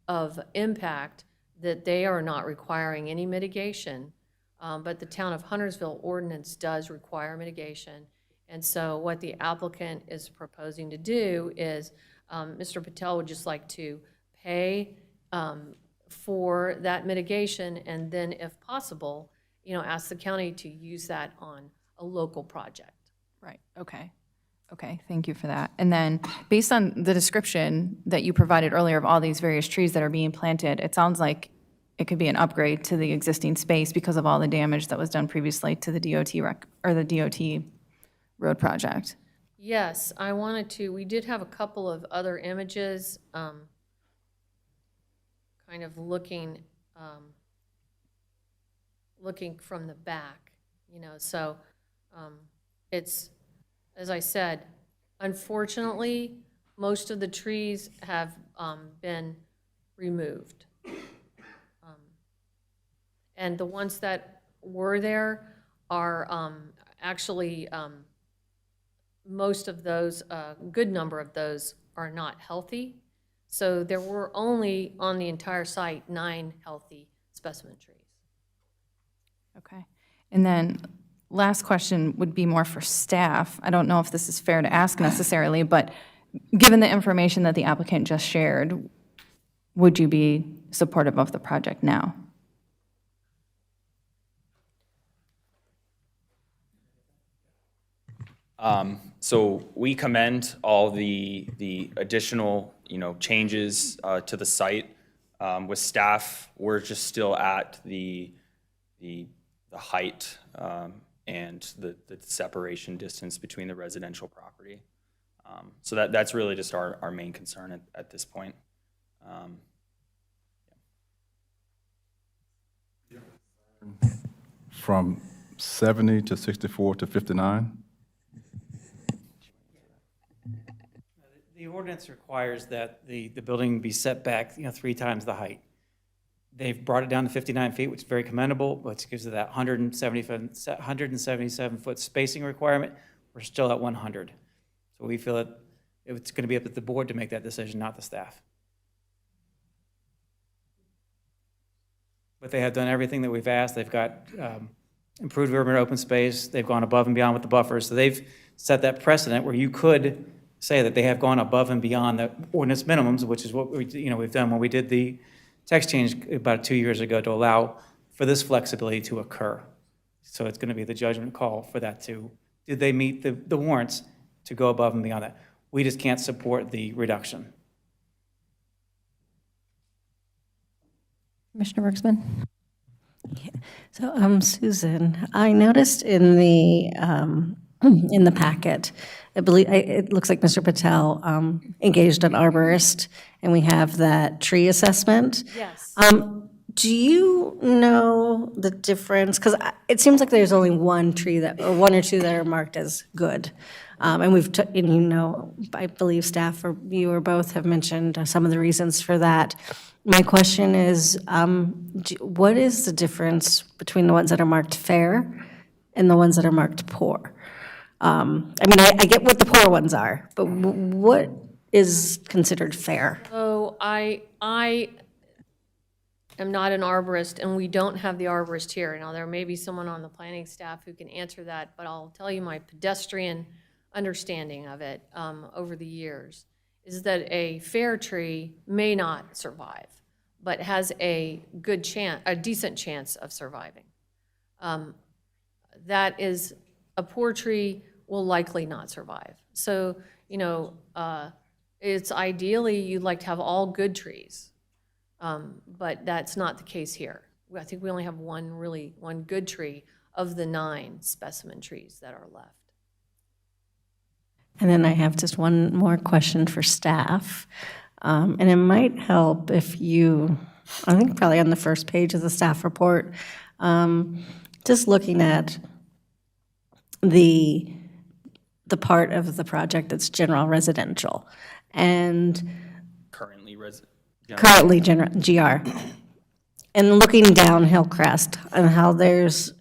of impact that they are not requiring any mitigation. But the Town of Huntersville ordinance does require mitigation. And so what the applicant is proposing to do is, Mr. Patel would just like to pay for that mitigation, and then if possible, ask the county to use that on a local project. Right, okay. Okay, thank you for that. And then, based on the description that you provided earlier of all these various trees that are being planted, it sounds like it could be an upgrade to the existing space because of all the damage that was done previously to the DOT road project. Yes, we did have a couple of other images, kind of looking from the back, so it's, as I said, unfortunately, most of the trees have been removed. And the ones that were there are actually, most of those, a good number of those are not healthy. So there were only, on the entire site, 9 healthy specimen trees. Okay. And then, last question would be more for staff. I don't know if this is fair to ask necessarily, but given the information that the applicant just shared, would you be supportive of the project now? So we commend all the additional, changes to the site. With staff, we're just still at the height and the separation distance between the residential property. So that's really just our main concern at this point. From 70 to 64 to 59? The ordinance requires that the building be set back, 3 times the height. They've brought it down to 59 feet, which is very commendable, but because of that 177-foot spacing requirement, we're still at 100. So we feel that it's going to be up to the board to make that decision, not the staff. But they have done everything that we've asked. They've got improved urban open space. They've gone above and beyond with the buffers. So they've set that precedent where you could say that they have gone above and beyond the ordinance minimums, which is what we've done when we did the text change about 2 years ago to allow for this flexibility to occur. So it's going to be the judgment call for that too. Did they meet the warrants to go above and beyond that? We just can't support the reduction. Commissioner Bergsman? So, Susan, I noticed in the packet, I believe, it looks like Mr. Patel engaged an arborist, and we have that tree assessment. Yes. Do you know the difference? Because it seems like there's only one tree or 1 or 2 that are marked as good. And I believe staff or you or both have mentioned some of the reasons for that. My question is, what is the difference between the ones that are marked fair and the ones that are marked poor? I get what the poor ones are, but what is considered fair? So I am not an arborist, and we don't have the arborist here. Now, there may be someone on the planning staff who can answer that, but I'll tell you my pedestrian understanding of it over the years is that a fair tree may not survive, but has a decent chance of surviving. That is, a poor tree will likely not survive. So, it's ideally you'd like to have all good trees, but that's not the case here. I think we only have one good tree of the 9 specimen trees that are left. And then I have just one more question for staff. And it might help if you, I think probably on the first page of the staff report, just looking at the part of the project that's general residential and Currently GR. and looking down Hillcrest and how there's,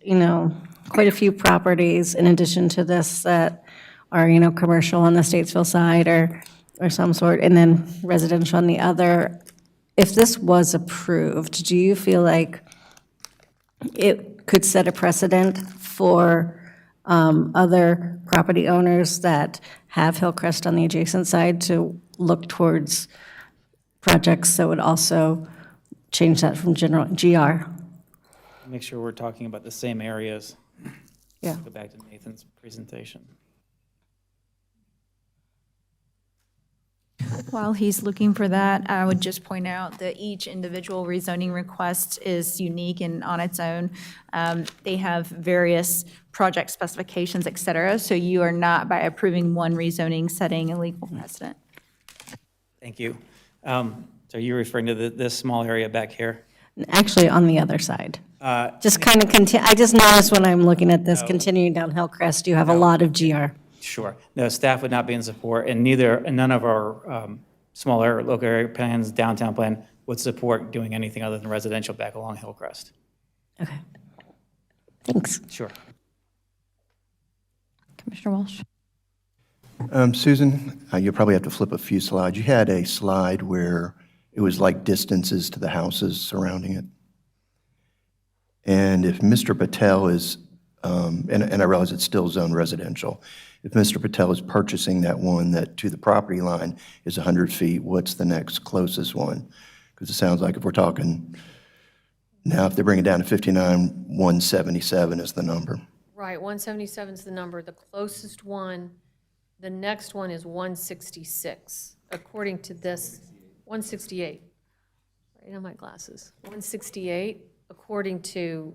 quite a few properties in addition to this that are, commercial on the Statesville side or some sort, and then residential on the other. If this was approved, do you feel like it could set a precedent for other property owners that have Hillcrest on the adjacent side to look towards projects that would also change that from general GR? Make sure we're talking about the same areas. Yeah. Go back to Nathan's presentation. While he's looking for that, I would just point out that each individual rezoning request is unique and on its own. They have various project specifications, et cetera, so you are not, by approving one rezoning, setting a legal precedent. Thank you. So you're referring to this small area back here? Actually, on the other side. Just kind of I just noticed when I'm looking at this, continuing down Hillcrest, you have a lot of GR. Sure. No, staff would not be in support, and none of our smaller local area plans, downtown plan, would support doing anything other than residential back along Hillcrest. Okay. Thanks. Sure. Commissioner Walsh? Susan, you'll probably have to flip a few slides. You had a slide where it was like distances to the houses surrounding it. And if Mr. Patel is, and I realize it's still zone residential, if Mr. Patel is purchasing that one that to the property line is 100 feet, what's the next closest one? Because it sounds like if we're talking, now if they bring it down to 59, 177 is the number. Right, 177 is the number. The closest one, the next one is 166, according to this, 168. Right on my glasses. 168, according to,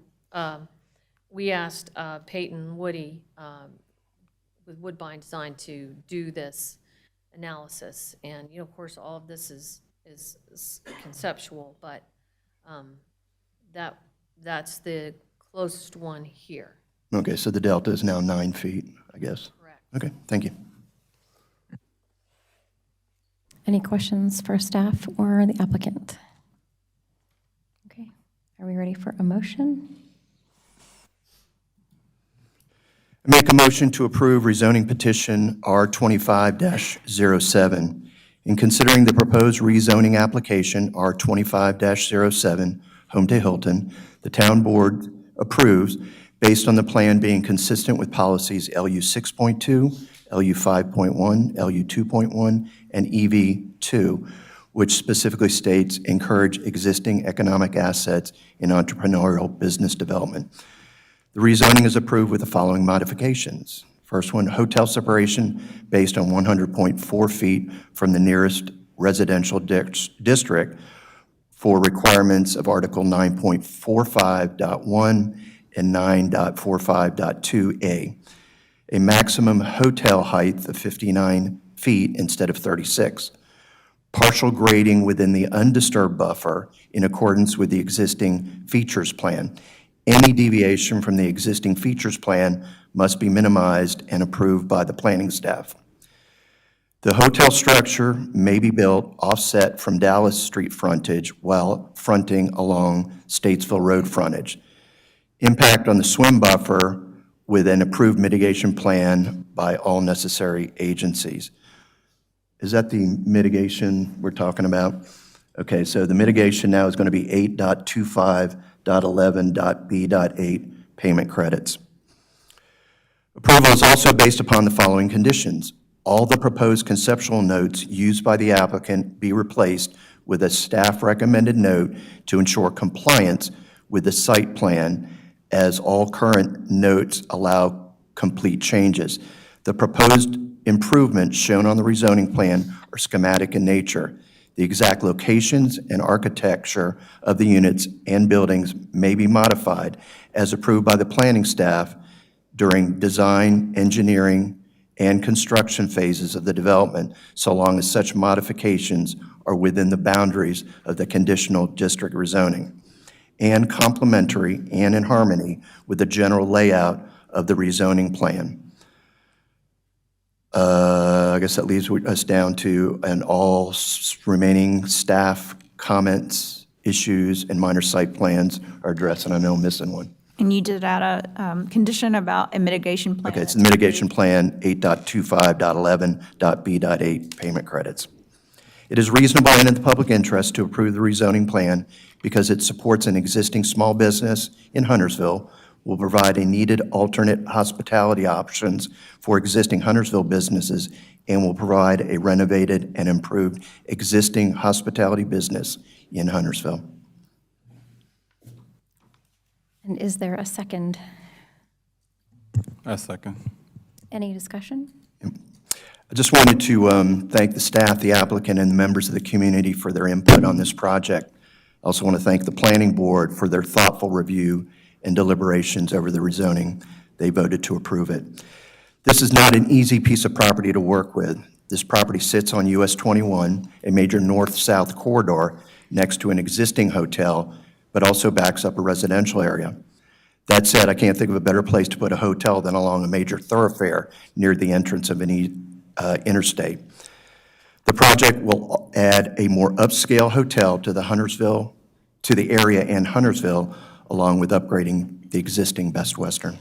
we asked Peyton Woody with Woodbine Design to do this analysis. And, of course, all of this is conceptual, but that's the closest one here. Okay, so the delta is now 9 feet, I guess. Correct. Okay, thank you. Any questions for staff or the applicant? Okay, are we ready for a motion? I make a motion to approve rezoning petition R25-07. In considering the proposed rezoning application R25-07, Home to Hilton, the town board approves based on the plan being consistent with policies LU 6.2, LU 5.1, LU 2.1, and EV 2, which specifically states encourage existing economic assets in entrepreneurial business development. The rezoning is approved with the following modifications. First one, hotel separation based on 100.4 feet from the nearest residential district for requirements of Article 9.45.1 and 9.45.2A. A maximum hotel height of 59 feet instead of 36. Partial grading within the undisturbed buffer in accordance with the existing features plan. Any deviation from the existing features plan must be minimized and approved by the planning staff. The hotel structure may be built offset from Dallas Street frontage while fronting along Statesville Road frontage. Impact on the swim buffer with an approved mitigation plan by all necessary agencies. Is that the mitigation we're talking about? Okay, so the mitigation now is going to be 8.25.11.B.8 payment credits. Approval is also based upon the following conditions. All the proposed conceptual notes used by the applicant be replaced with a staff recommended note to ensure compliance with the site plan, as all current notes allow complete changes. The proposed improvements shown on the rezoning plan are schematic in nature. The exact locations and architecture of the units and buildings may be modified as approved by the planning staff during design, engineering, and construction phases of the development, so long as such modifications are within the boundaries of the conditional district rezoning, and complementary and in harmony with the general layout of the rezoning plan. I guess that leaves us down to an all remaining staff comments, issues and minor site plans are addressed, and I know I'm missing one. And you did add a condition about a mitigation plan. Okay, it's the mitigation plan 8.25.11.b.8 payment credits. It is reasonable and in the public interest to approve the rezoning plan because it supports an existing small business in Huntersville, will provide a needed alternate hospitality options for existing Huntersville businesses, and will provide a renovated and improved existing hospitality business in Huntersville. And is there a second? A second. Any discussion? I just wanted to thank the staff, the applicant, and the members of the community for their input on this project. I also want to thank the planning board for their thoughtful review and deliberations over the rezoning. They voted to approve it. This is not an easy piece of property to work with. This property sits on US 21, a major north-south corridor next to an existing hotel, but also backs up a residential area. That said, I can't think of a better place to put a hotel than along a major thoroughfare near the entrance of an interstate. The project will add a more upscale hotel to the area and Huntersville, along with upgrading the existing Best Western.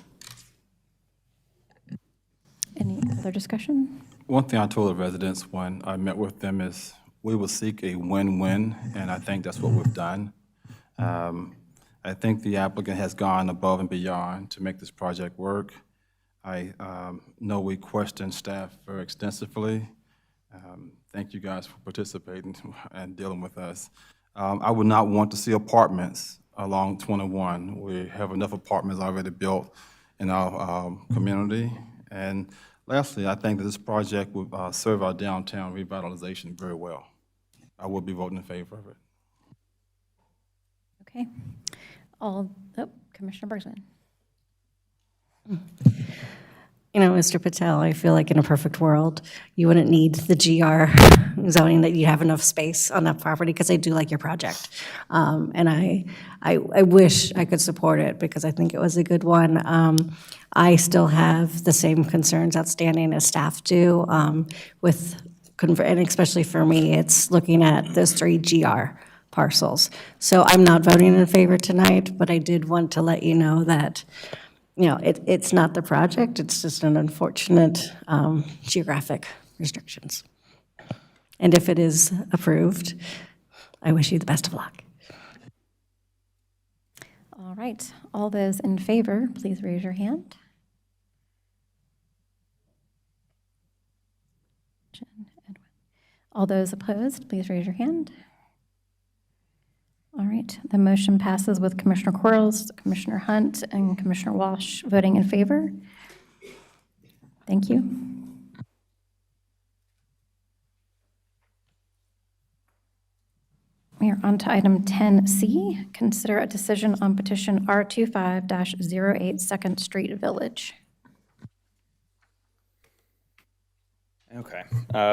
Any other discussion? One thing I told the residents when I met with them is we will seek a win-win, and I think that's what we've done. I think the applicant has gone above and beyond to make this project work. I know we questioned staff very extensively. Thank you guys for participating and dealing with us. I would not want to see apartments along 21. We have enough apartments already built in our community. And lastly, I think that this project will serve our downtown revitalization very well. I will be voting in favor of it. Okay. Commissioner Bergman. You know, Mr. Patel, I feel like in a perfect world, you wouldn't need the GR zoning, that you have enough space on that property, because I do like your project. And I wish I could support it because I think it was a good one. I still have the same concerns outstanding as staff do and especially for me, it's looking at those 3 GR parcels. So I'm not voting in favor tonight, but I did want to let you know that it's not the project, it's just an unfortunate geographic restrictions. And if it is approved, I wish you the best of luck. All right. All those in favor, please raise your hand. All those opposed, please raise your hand. All right, the motion passes with Commissioner Quarles, Commissioner Hunt, and Commissioner Walsh voting in favor. Thank you. We are on to item 10C, consider a decision on petition R25-08 2nd Street Village. Okay.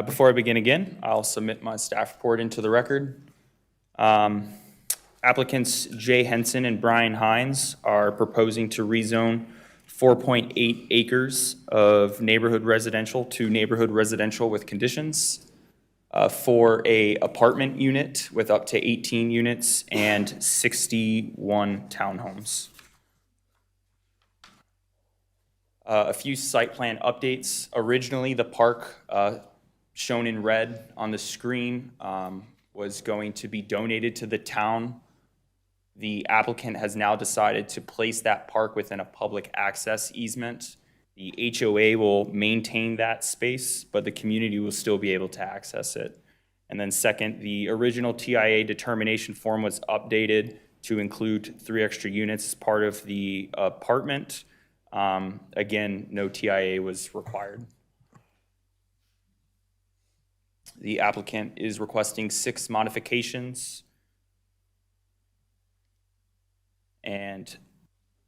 Before I begin again, I'll submit my staff report into the record. Applicants Jay Henson and Brian Hines are proposing to rezone 4.8 acres of neighborhood residential to neighborhood residential with conditions for a apartment unit with up to 18 units and 61 townhomes. A few site plan updates. Originally, the park shown in red on the screen was going to be donated to the town. The applicant has now decided to place that park within a public access easement. The HOA will maintain that space, but the community will still be able to access it. And then second, the original TIA determination form was updated to include 3 extra units as part of the apartment. Again, no TIA was required. The applicant is requesting 6 modifications. And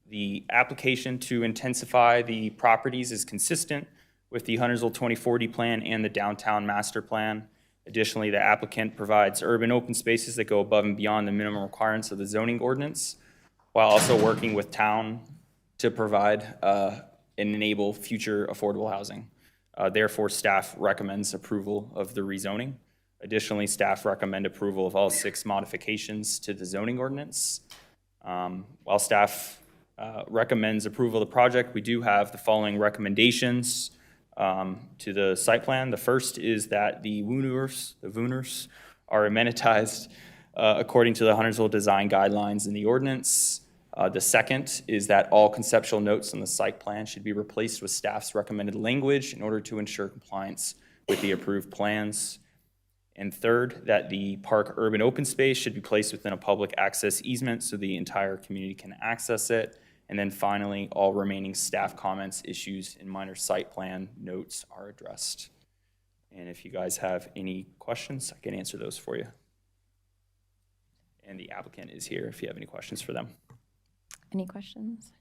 the application to intensify the properties is consistent with the Huntersville 2040 plan and the downtown master plan. Additionally, the applicant provides urban open spaces that go above and beyond the minimum requirements of the zoning ordinance, while also working with town to provide and enable future affordable housing. Therefore, staff recommends approval of the rezoning. Additionally, staff recommend approval of all 6 modifications to the zoning ordinance. While staff recommends approval of the project, we do have the following recommendations to the site plan. The first is that the Wooners are amenitized according to the Huntersville design guidelines in the ordinance. The second is that all conceptual notes on the site plan should be replaced with staff's recommended language in order to ensure compliance with the approved plans. And third, that the park urban open space should be placed within a public access easement so the entire community can access it. And then finally, all remaining staff comments, issues, and minor site plan notes are addressed. And if you guys have any questions, I can answer those for you. And the applicant is here if you have any questions for them. Any questions?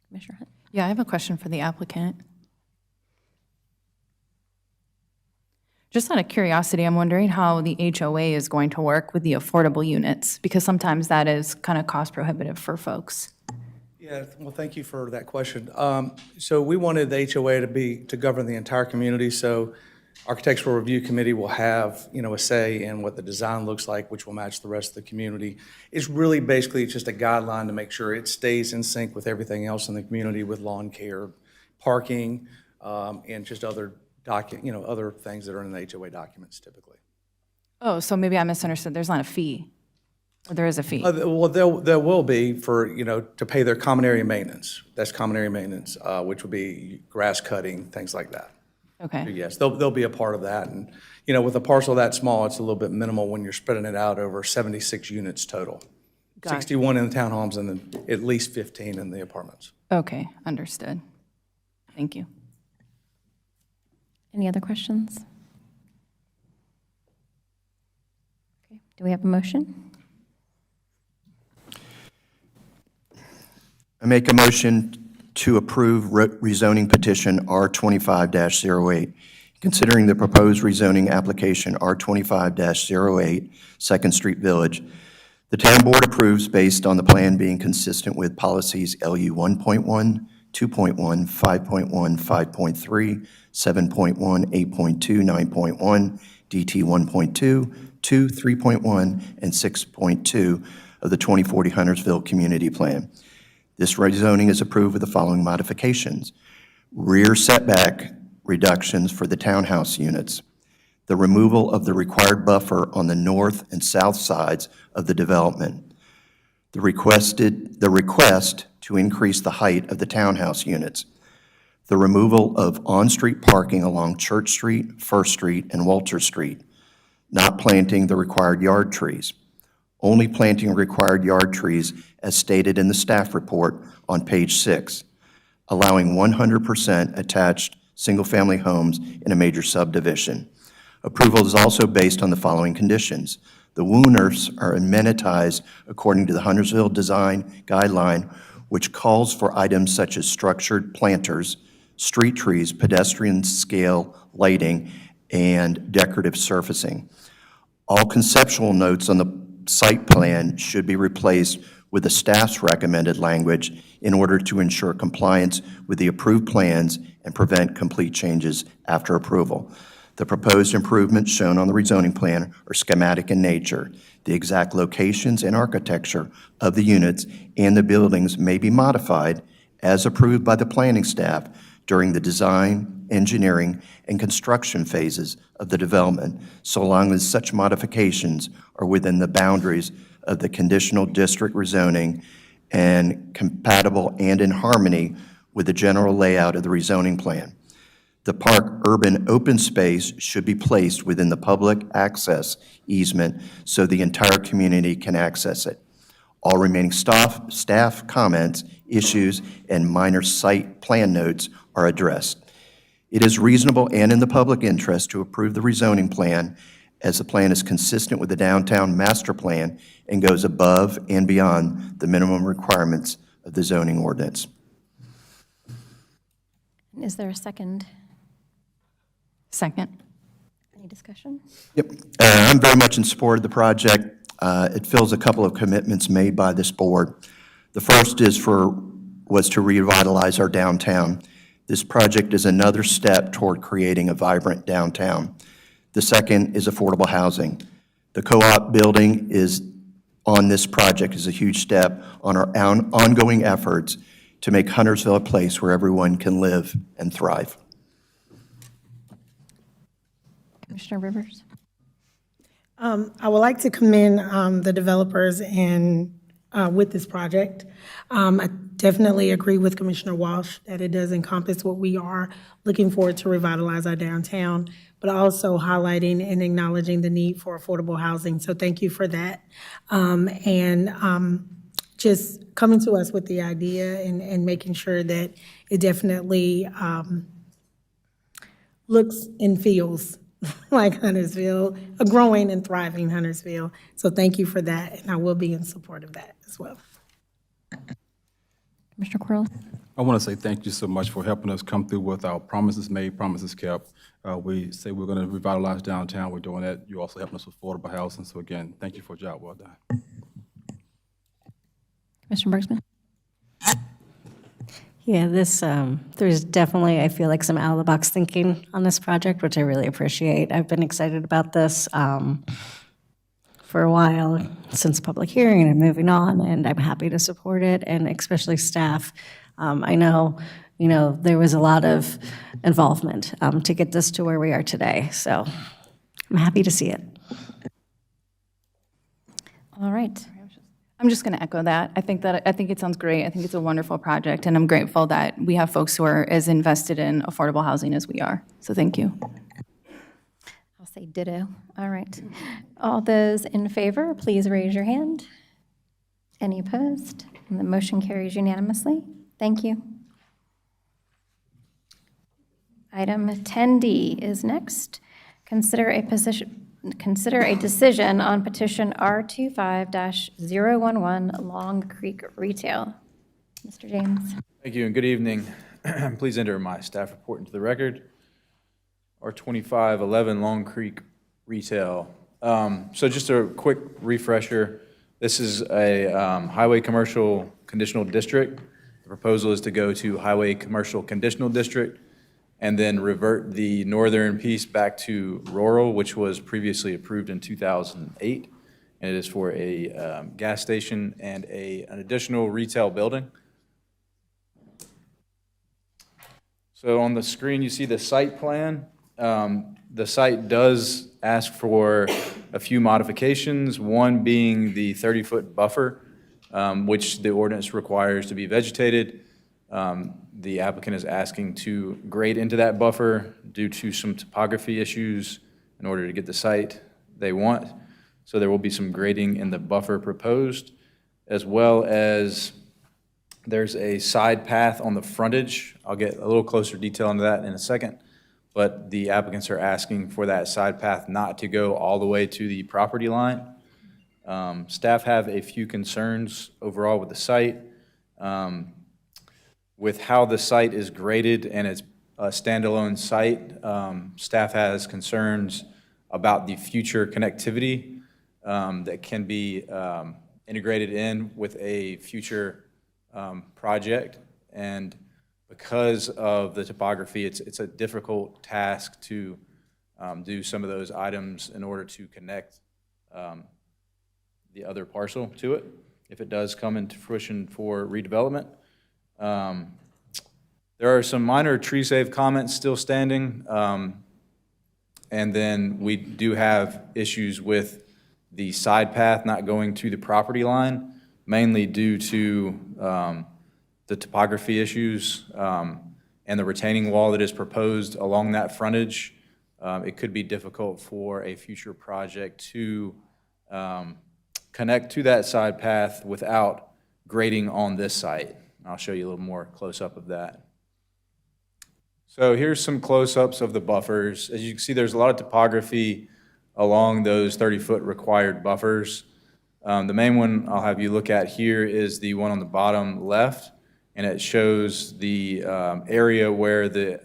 Commissioner Hunt? Yeah, I have a question for the applicant. Just out of curiosity, I'm wondering how the HOA is going to work with the affordable units, because sometimes that is kind of cost prohibitive for folks. Yeah, well, thank you for that question. So we wanted the HOA to govern the entire community, so Architectural Review Committee will have, a say in what the design looks like, which will match the rest of the community. It's really basically just a guideline to make sure it stays in sync with everything else in the community, with lawn care, parking, and just other other things that are in the HOA documents typically. Oh, so maybe I misunderstood. There's not a fee, or there is a fee? Well, there will be for, to pay their common area maintenance. That's common area maintenance, which would be grass cutting, things like that. Okay. Yes, they'll be a part of that. And, with a parcel that small, it's a little bit minimal when you're spreading it out over 76 units total. Got it. 61 in the townhomes and then at least 15 in the apartments. Okay, understood. Thank you. Any other questions? Okay. Do we have a motion? I make a motion to approve rezoning petition R25-08. Considering the proposed rezoning application R25-08, Second Street Village, the town board approves based on the plan being consistent with policies LU 1.1, 2.1, 5.1, 5.3, 7.1, 8.2, 9.1, DT 1.2, 2, 3.1, and 6.2 of the 2040 Huntersville Community Plan. This rezoning is approved with the following modifications: rear setback reductions for the townhouse units, the removal of the required buffer on the north and south sides of the development, the request to increase the height of the townhouse units, the removal of on-street parking along Church Street, First Street, and Walter Street, not planting the required yard trees, only planting required yard trees as stated in the staff report on page 6, allowing 100% attached single-family homes in a major subdivision. Approval is also based on the following conditions. The Wooners are amenitized according to the Huntersville Design Guideline, which calls for items such as structured planters, street trees, pedestrian scale lighting, and decorative surfacing. All conceptual notes on the site plan should be replaced with the staff's recommended language in order to ensure compliance with the approved plans and prevent complete changes after approval. The proposed improvements shown on the rezoning plan are schematic in nature. The exact locations and architecture of the units and the buildings may be modified as approved by the planning staff during the design, engineering, and construction phases of the development, so long as such modifications are within the boundaries of the conditional district rezoning and compatible and in harmony with the general layout of the rezoning plan. The park urban open space should be placed within the public access easement so the entire community can access it. All remaining staff comments, issues, and minor site plan notes are addressed. It is reasonable and in the public interest to approve the rezoning plan, as the plan is consistent with the downtown master plan and goes above and beyond the minimum requirements of the zoning ordinance. Is there a second? Second. Any discussion? Yep. I'm very much in support of the project. It fills a couple of commitments made by this board. The first was to revitalize our downtown. This project is another step toward creating a vibrant downtown. The second is affordable housing. The co-op building is on this project is a huge step on our ongoing efforts to make Huntersville a place where everyone can live and thrive. Commissioner Rivers? I would like to commend the developers with this project. I definitely agree with Commissioner Walsh that it does encompass what we are looking for to revitalize our downtown, but also highlighting and acknowledging the need for affordable housing. So thank you for that. Just coming to us with the idea and making sure that it definitely looks and feels like Huntersville, a growing and thriving Huntersville. So thank you for that, and I will be in support of that as well. Commissioner Corliss? I want to say thank you so much for helping us come through with our promises made, promises kept. We say we're going to revitalize downtown. We're doing that. You also helping us with affordable housing. So again, thank you for a job well done. Commissioner Bergsman? Yeah, there's definitely, I feel like, some out-of-the-box thinking on this project, which I really appreciate. I've been excited about this for a while, since public hearing and moving on, and I'm happy to support it, and especially staff. I know, there was a lot of involvement to get this to where we are today, so I'm happy to see it. All right. I'm just going to echo that. I think it sounds great. I think it's a wonderful project, and I'm grateful that we have folks who are as invested in affordable housing as we are. So thank you. I'll say ditto. All right. All those in favor, please raise your hand. Any opposed? And the motion carries unanimously. Thank you. Item 10D is next. Consider a decision on petition R25-011 Long Creek Retail. Mr. James. Thank you and good evening. Please enter my staff report into the record. R2511 Long Creek Retail. So just a quick refresher. This is a highway commercial conditional district. The proposal is to go to highway commercial conditional district and then revert the northern piece back to rural, which was previously approved in 2008. And it is for a gas station and an additional retail building. So on the screen, you see the site plan. The site does ask for a few modifications, one being the 30-foot buffer, which the ordinance requires to be vegetated. The applicant is asking to grade into that buffer due to some topography issues in order to get the site they want. So there will be some grading in the buffer proposed, as well as there's a side path on the frontage. I'll get a little closer detail into that in a second, but the applicants are asking for that side path not to go all the way to the property line. Staff have a few concerns overall with the site. With how the site is graded and it's a standalone site, staff has concerns about the future connectivity that can be integrated in with a future project. And because of the topography, it's a difficult task to do some of those items in order to connect the other parcel to it, if it does come into fruition for redevelopment. There are some minor tree save comments still standing, and then we do have issues with the side path not going to the property line, mainly due to the topography issues and the retaining wall that is proposed along that frontage. It could be difficult for a future project to connect to that side path without grading on this site. I'll show you a little more close-up of that. So here's some close-ups of the buffers. As you can see, there's a lot of topography along those 30-foot required buffers. The main one I'll have you look at here is the one on the bottom left, and it shows the area where the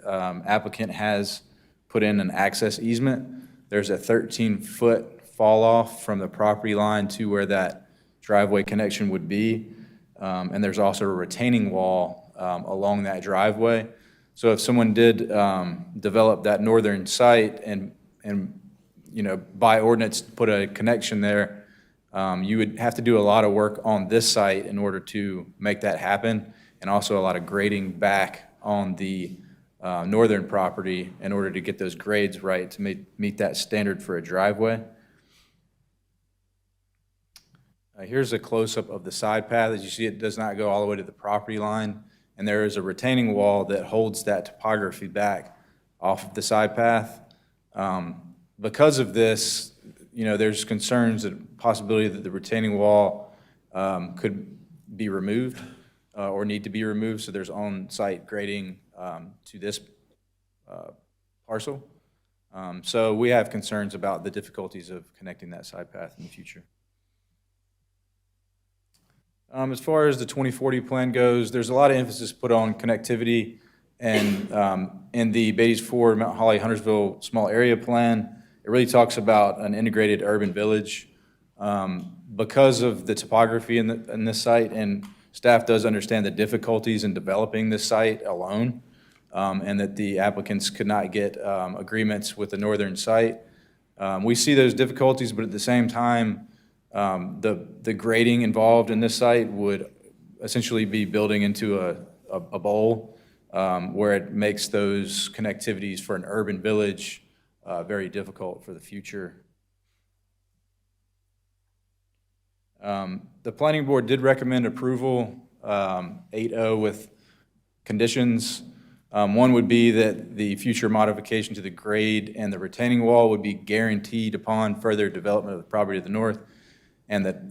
applicant has put in an access easement. There's a 13-foot fall off from the property line to where that driveway connection would be. And there's also a retaining wall along that driveway. So if someone did develop that northern site and by ordinance, put a connection there, you would have to do a lot of work on this site in order to make that happen, and also a lot of grading back on the northern property in order to get those grades right to meet that standard for a driveway. Here's a close-up of the side path. As you see, it does not go all the way to the property line, and there is a retaining wall that holds that topography back off of the side path. Because of this, there's concerns that possibility that the retaining wall could be removed or need to be removed, so there's on-site grading to this parcel. So we have concerns about the difficulties of connecting that side path in the future. As far as the 2040 plan goes, there's a lot of emphasis put on connectivity, and in the Beatties Ford, Mount Holly, Huntersville Small Area Plan, it really talks about an integrated urban village. Because of the topography in this site, and staff does understand the difficulties in developing this site alone, and that the applicants could not get agreements with the northern site. We see those difficulties, but at the same time, the grading involved in this site would essentially be building into a bowl where it makes those connectivities for an urban village very difficult for the future. The planning board did recommend approval 8-0 with conditions. One would be that the future modification to the grade and the retaining wall would be guaranteed upon further development of the property to the north, and that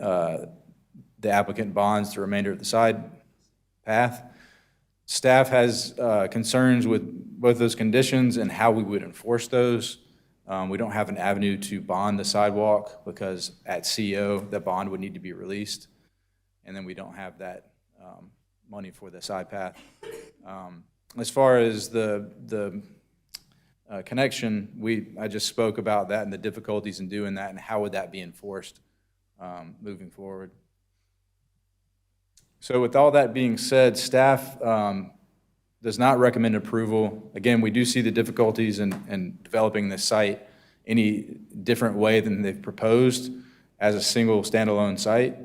the applicant bonds the remainder of the side path. Staff has concerns with both those conditions and how we would enforce those. We don't have an avenue to bond the sidewalk because at CO, the bond would need to be released, and then we don't have that money for the side path. As far as the connection, I just spoke about that and the difficulties in doing that and how would that be enforced moving forward. So with all that being said, staff does not recommend approval. Again, we do see the difficulties in developing this site any different way than they've proposed as a single standalone site.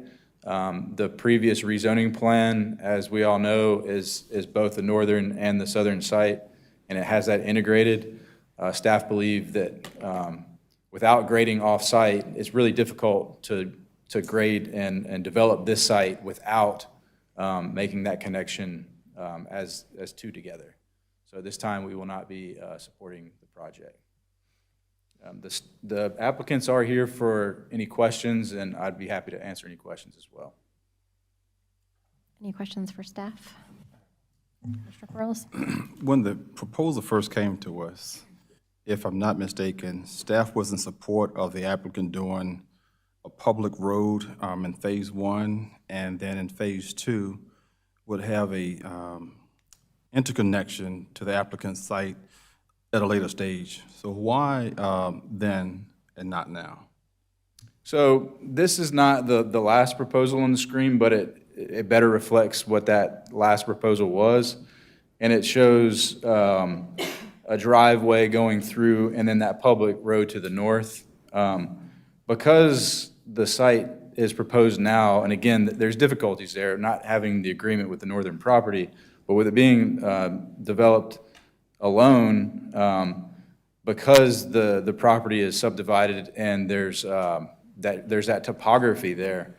The previous rezoning plan, as we all know, is both the northern and the southern site, and it has that integrated. Staff believe that without grading off-site, it's really difficult to grade and develop this site without making that connection as two together. So this time we will not be supporting the project. The applicants are here for any questions, and I'd be happy to answer any questions as well. Any questions for staff? Mr. Quarles? When the proposal first came to us, if I'm not mistaken, staff was in support of the applicant doing a public road in phase 1, and then in phase 2 would have a interconnection to the applicant's site at a later stage. So why then and not now? So this is not the last proposal on the screen, but it better reflects what that last proposal was. And it shows a driveway going through and then that public road to the north. Because the site is proposed now, and again, there's difficulties there, not having the agreement with the northern property, but with it being developed alone, because the property is subdivided and there's that topography there.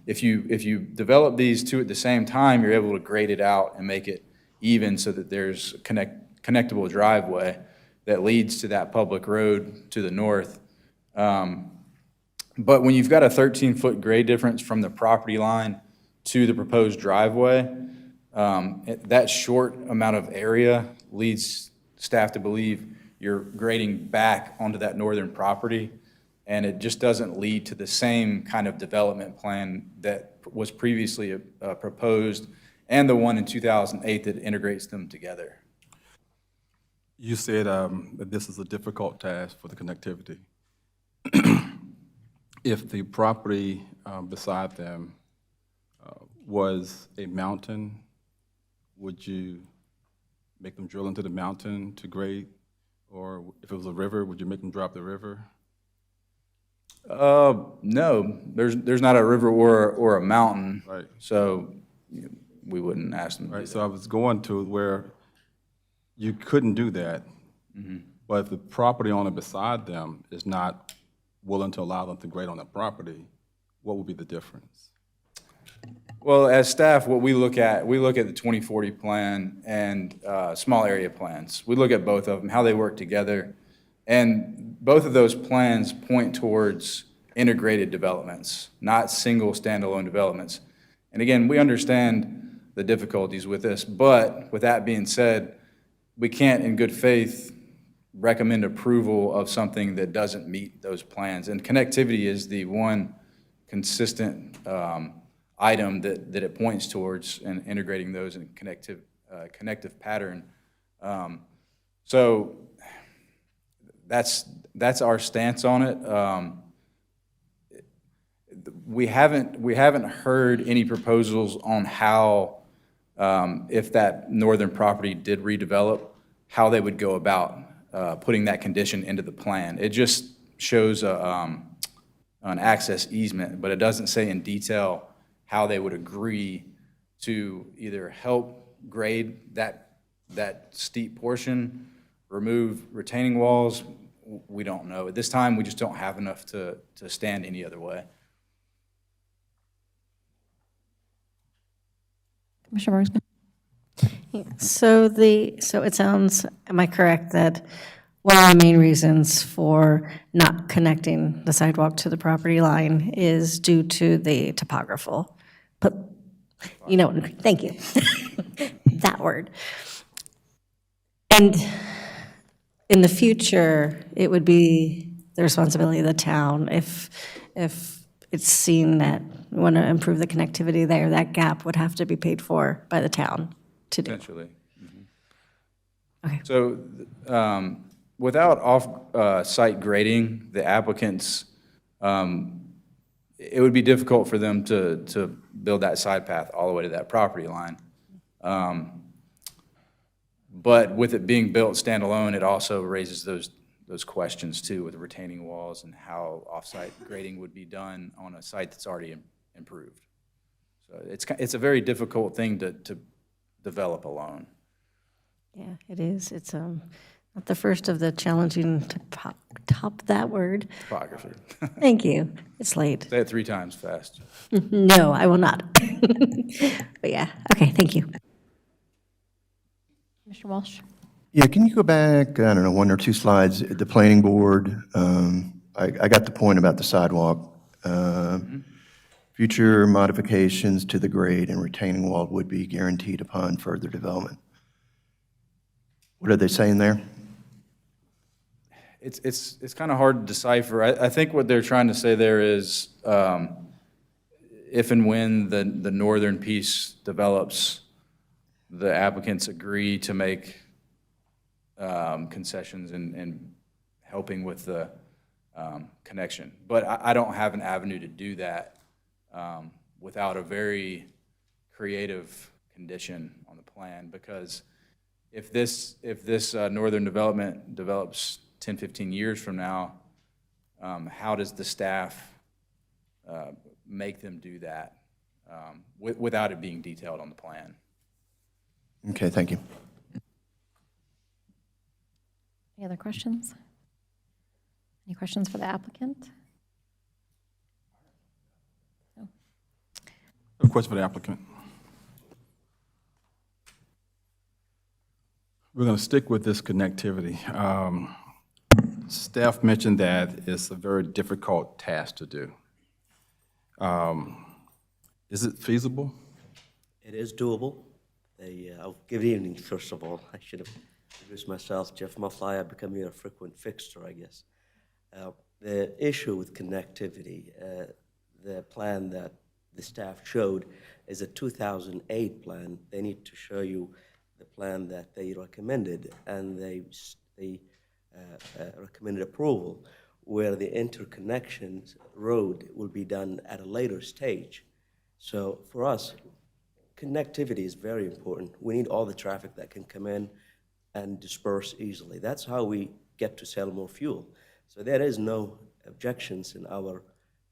If you develop these two at the same time, you're able to grade it out and make it even so that there's connectable driveway that leads to that public road to the north. But when you've got a 13-foot grade difference from the property line to the proposed driveway, that short amount of area leads staff to believe you're grading back onto that northern property, and it just doesn't lead to the same kind of development plan that was previously proposed and the one in 2008 that integrates them together. You said that this is a difficult task for the connectivity. If the property beside them was a mountain, would you make them drill into the mountain to grade? Or if it was a river, would you make them drop the river? No, there's not a river or a mountain. Right. So you know, we wouldn't ask them to do Right, that. so I was going to where you couldn't do that, but if the property owner beside them is not willing to allow them to grade on the property, what would be the difference? Well, as staff, what we look at the 2040 plan and small area plans. We look at both of them, how they work together. And both of those plans point towards integrated developments, not single standalone developments. And again, we understand the difficulties with this, but with that being said, we can't in good faith recommend approval of something that doesn't meet those plans. And connectivity is the one consistent item that it points towards in integrating those in connective pattern. So that's our stance on it. We haven't heard any proposals on how, if that northern property did redevelop, how they would go about putting that condition into the plan. It just shows an access easement, but it doesn't say in detail how they would agree to either help grade that steep portion, remove retaining walls. We don't know. At this time, we just don't have enough to stand any other way. Commissioner Bergsman? Yeah, so it sounds, am I correct, that one of the main reasons for not connecting the sidewalk to the property line is due to the topographical? But, you know, thank you. That word. And in the future, it would be the responsibility of the town if it's seen that we want to improve the connectivity there, that gap would have to be paid for by the town to do. Potentially. Okay. So without off-site grading, the applicants, it would be difficult for them to build that side path all the way to that property line. But with it being built standalone, it also raises those questions too, with retaining walls and how off-site grading would be done on a site that's already improved. So it's a very difficult thing to develop alone. Yeah, it is. It's not the first of the challenging to top that word. Topography. Thank you. It's late. Say it 3 times fast. No, I will not. But yeah, okay, thank you. Commissioner Walsh? Yeah, can you go back, I don't know, 1 or 2 slides, the planning board? I got the point about the sidewalk. Future modifications to the grade and retaining wall would be guaranteed upon further development. What are they saying there? It's kind of hard to decipher. I think what they're trying to say there is if and when the northern piece develops, the applicants agree to make concessions and helping with the connection. But I don't have an avenue to do that without a very creative condition on the plan, because if this northern development develops 10, 15 years from now, how does the staff make them do that without it being detailed on the plan? Okay, thank you. Any other questions? Any questions for the applicant? No. A question for the applicant. We're going to stick with this connectivity. Staff mentioned that it's a very difficult task to do. Is it feasible? It is doable. Good evening, first of all. I should have introduced myself. Jeff Muffley, I've become your frequent fixture, I guess. The issue with connectivity, the plan that the staff showed is a 2008 plan. They need to show you the plan that they recommended, and they recommended approval, where the interconnections road will be done at a later stage. So for us, connectivity is very important. We need all the traffic that can come in and disperse easily. That's how we get to sell more fuel. So there is no objections in our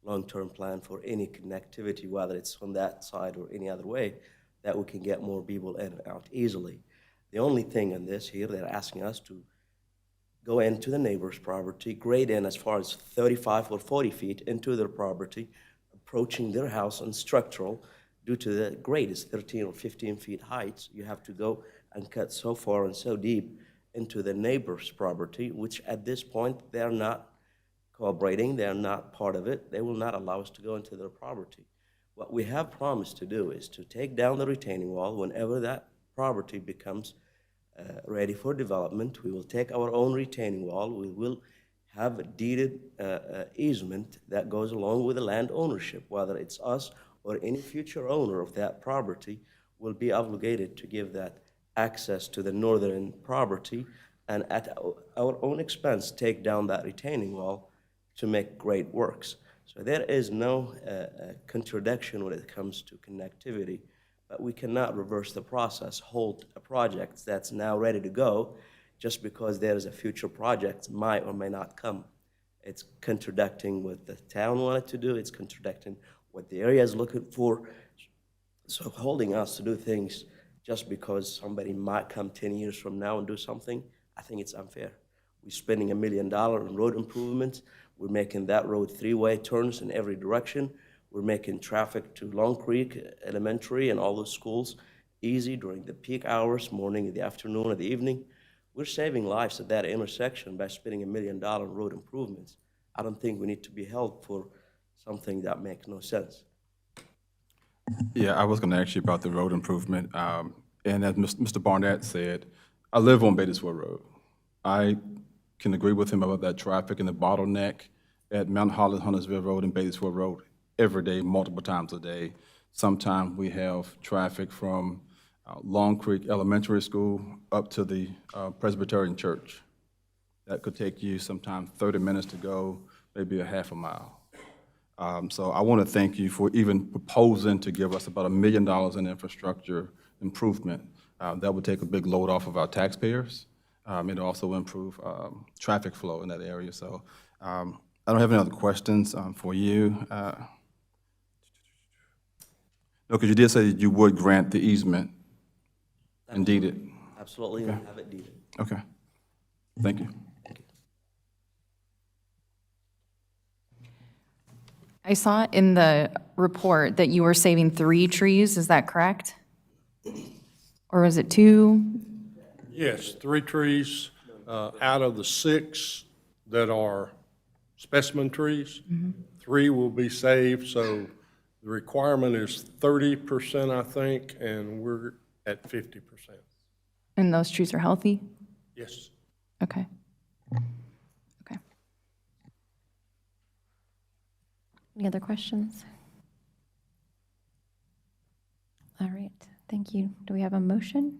long-term plan for any connectivity, whether it's on that side or any other way, that we can get more people in and out easily. The only thing in this here, they're asking us to go into the neighbor's property, grade in as far as 35 or 40 feet into their property, approaching their house on structural. Due to the grade is 13 or 15 feet height, you have to go and cut so far and so deep into the neighbor's property, which at this point, they're not cooperating, they're not part of it, they will not allow us to go into their property. What we have promised to do is to take down the retaining wall whenever that property becomes ready for development. We will take our own retaining wall, we will have a deeded easement that goes along with the land ownership, whether it's us or any future owner of that property will be obligated to give that access to the northern property, and at our own expense, take down that retaining wall to make great works. So there is no contradiction when it comes to connectivity, but we cannot reverse the process, halt a project that's now ready to go just because there is a future project might or may not come. It's contradicting what the town wanted to do, it's contradicting what the area is looking for. So holding us to do things just because somebody might come 10 years from now and do something, I think it's unfair. We're spending $1 million on road improvements. We're making that road 3-way turns in every direction. We're making traffic to Long Creek Elementary and all those schools easy during the peak hours, morning, the afternoon, or the evening. We're saving lives at that intersection by spending $1 million on road improvements. I don't think we need to be held for something that makes no sense. Yeah, I was going to ask you about the road improvement. And as Mr. Barnett said, I live on Batesville Road. I can agree with him about that traffic and the bottleneck at Mount Holly, Huntersville Road and Batesville Road every day, multiple times a day. Sometimes we have traffic from Long Creek Elementary School up to the Presbyterian Church. That could take you sometimes 30 minutes to go, maybe a half a mile. So I want to thank you for even proposing to give us about $1 million in infrastructure improvement. That would take a big load off of our taxpayers. It also improve traffic flow in that area. So I don't have any other questions for you. No, because you did say that you would grant the easement and deed it. Absolutely, and have it deeded. Okay. Thank you. I saw in the report that you were saving 3 trees, is that correct? Or was it 2? Yes, 3 trees out of the 6 that are specimen trees. 3 will be saved, so the requirement is 30%, I think, and we're at 50%. And those trees are healthy? Yes. Okay. Okay. Any other questions? All right, thank you. Do we have a motion?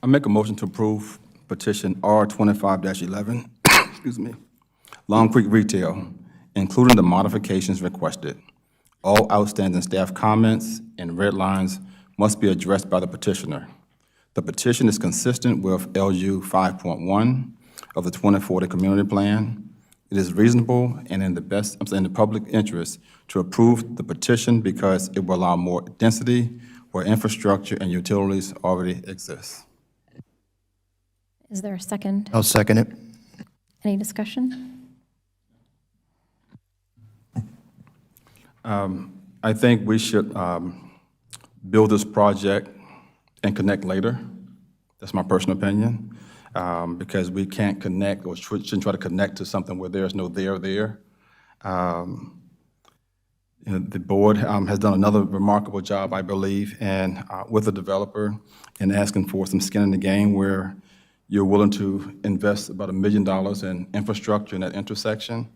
I make a motion to approve petition R25-11, excuse me, Long Creek Retail, including the modifications requested. All outstanding staff comments and red lines must be addressed by the petitioner. The petition is consistent with LU 5.1 of the 2040 Community Plan. It is reasonable and in the public interest to approve the petition because it will allow more density where infrastructure and utilities already exist. Is there a second? I'll second it. Any discussion? I think we should build this project and connect later. That's my personal opinion, because we can't connect or shouldn't try to connect to something where there's no there. The board has done another remarkable job, I believe, and with the developer and asking for some skin in the game where you're willing to invest about $1 million in infrastructure in that intersection.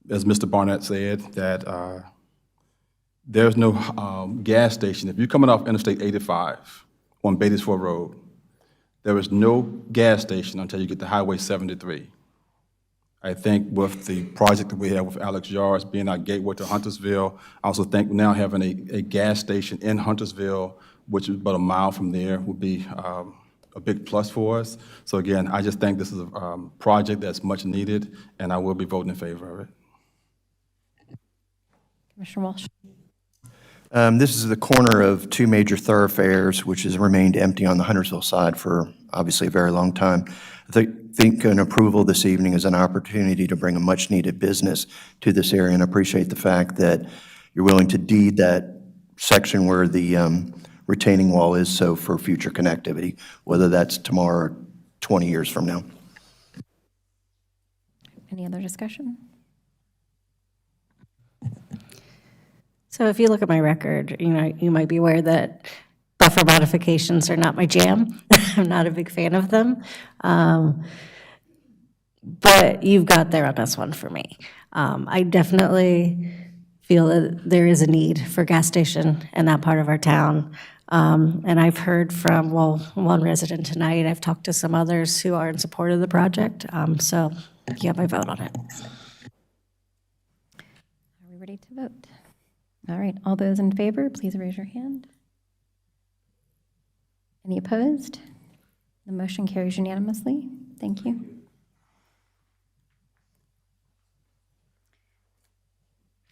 As Mr. Barnett said, that there's no gas station. If you're coming off Interstate 85 on Batesville Road, there is no gas station until you get to Highway 73. I think with the project that we have with Alex Yards being our gateway to Huntersville, I also think now having a gas station in Huntersville, which is about a mile from there, would be a big plus for us. So again, I just think this is a project that's much needed, and I will be voting in favor of it. Commissioner Walsh. This is the corner of two major thoroughfares, which has remained empty on the Huntersville side for obviously a very long time. I think an approval this evening is an opportunity to bring a much-needed business to this area, and I appreciate the fact that you're willing to deed that section where the retaining wall is so for future connectivity, whether that's tomorrow or 20 years from now. Any other discussion? So if you look at my record, you might be aware that buffer modifications are not my jam. I'm not a big fan of them. But you've got there on this one for me. I definitely feel that there is a need for a gas station in that part of our town. And I've heard from, one resident tonight. I've talked to some others who are in support of the project. So you have my vote on it. Are we ready to vote? All right, all those in favor, please raise your hand. Any opposed? The motion carries unanimously. Thank you.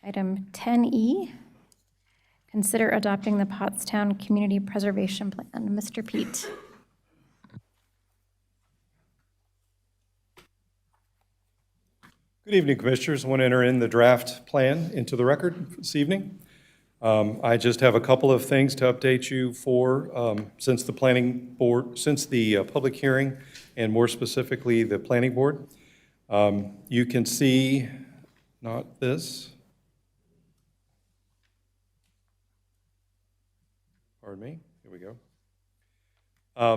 Item 10E, consider adopting the Pottstown Community Preservation Plan. Mr. Pete. Good evening, Commissioners. I want to enter in the draft plan into the record this evening. I just have a couple of things to update you for since the planning board, since the public hearing, and more specifically, the planning board. You can see, not this. Pardon me. Here we go.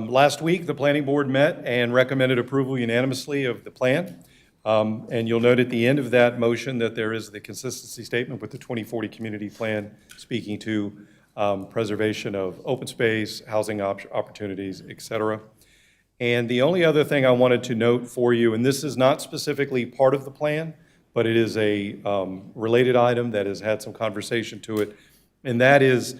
Last week, the planning board met and recommended approval unanimously of the plan. And you'll note at the end of that motion that there is the consistency statement with the 2040 community plan speaking to preservation of open space, housing opportunities, et cetera. And the only other thing I wanted to note for you, and this is not specifically part of the plan, but it is a related item that has had some conversation to it, and that is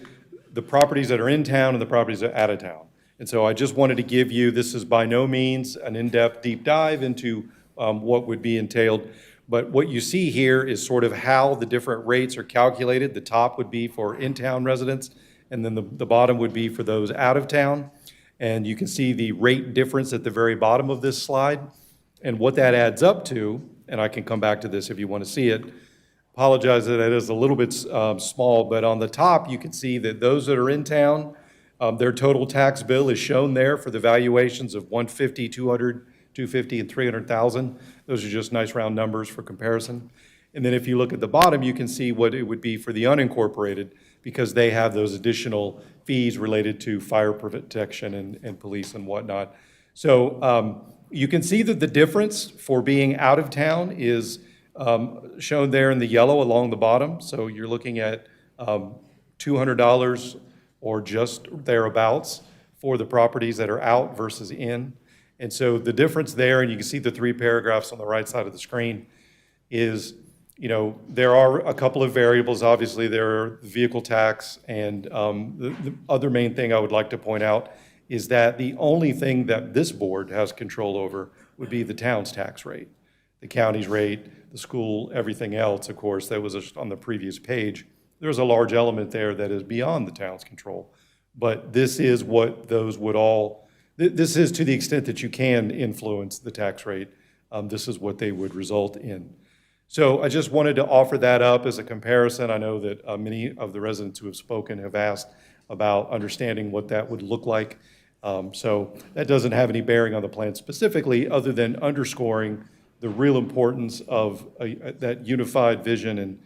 the properties that are in town and the properties that are out of town. And so I just wanted to give you, this is by no means an in-depth deep dive into what would be entailed. But what you see here is sort of how the different rates are calculated. The top would be for in-town residents, and then the bottom would be for those out of town. And you can see the rate difference at the very bottom of this slide. And what that adds up to, and I can come back to this if you want to see it, apologize that it is a little bit small, but on the top you can see that those that are in town, their total tax bill is shown there for the valuations of 150, 200, 250 and 300,000. Those are just nice round numbers for comparison. And then if you look at the bottom, you can see what it would be for the unincorporated, because they have those additional fees related to fire protection and police and whatnot. So you can see that the difference for being out of town is shown there in the yellow along the bottom. So you're looking at $200 or just thereabouts for the properties that are out versus in. And so the difference there, and you can see the three paragraphs on the right side of the screen, is, there are a couple of variables. Obviously, there are the vehicle tax, and the other main thing I would like to point out is that the only thing that this board has control over would be the town's tax rate. The county's rate, the school, everything else, of course, that was on the previous page. There's a large element there that is beyond the town's control. But this is what those would all, this is to the extent that you can influence the tax rate, this is what they would result in. So I just wanted to offer that up as a comparison. I know that many of the residents who have spoken have asked about understanding what that would look like. So that doesn't have any bearing on the plan specifically, other than underscoring the real importance of that unified vision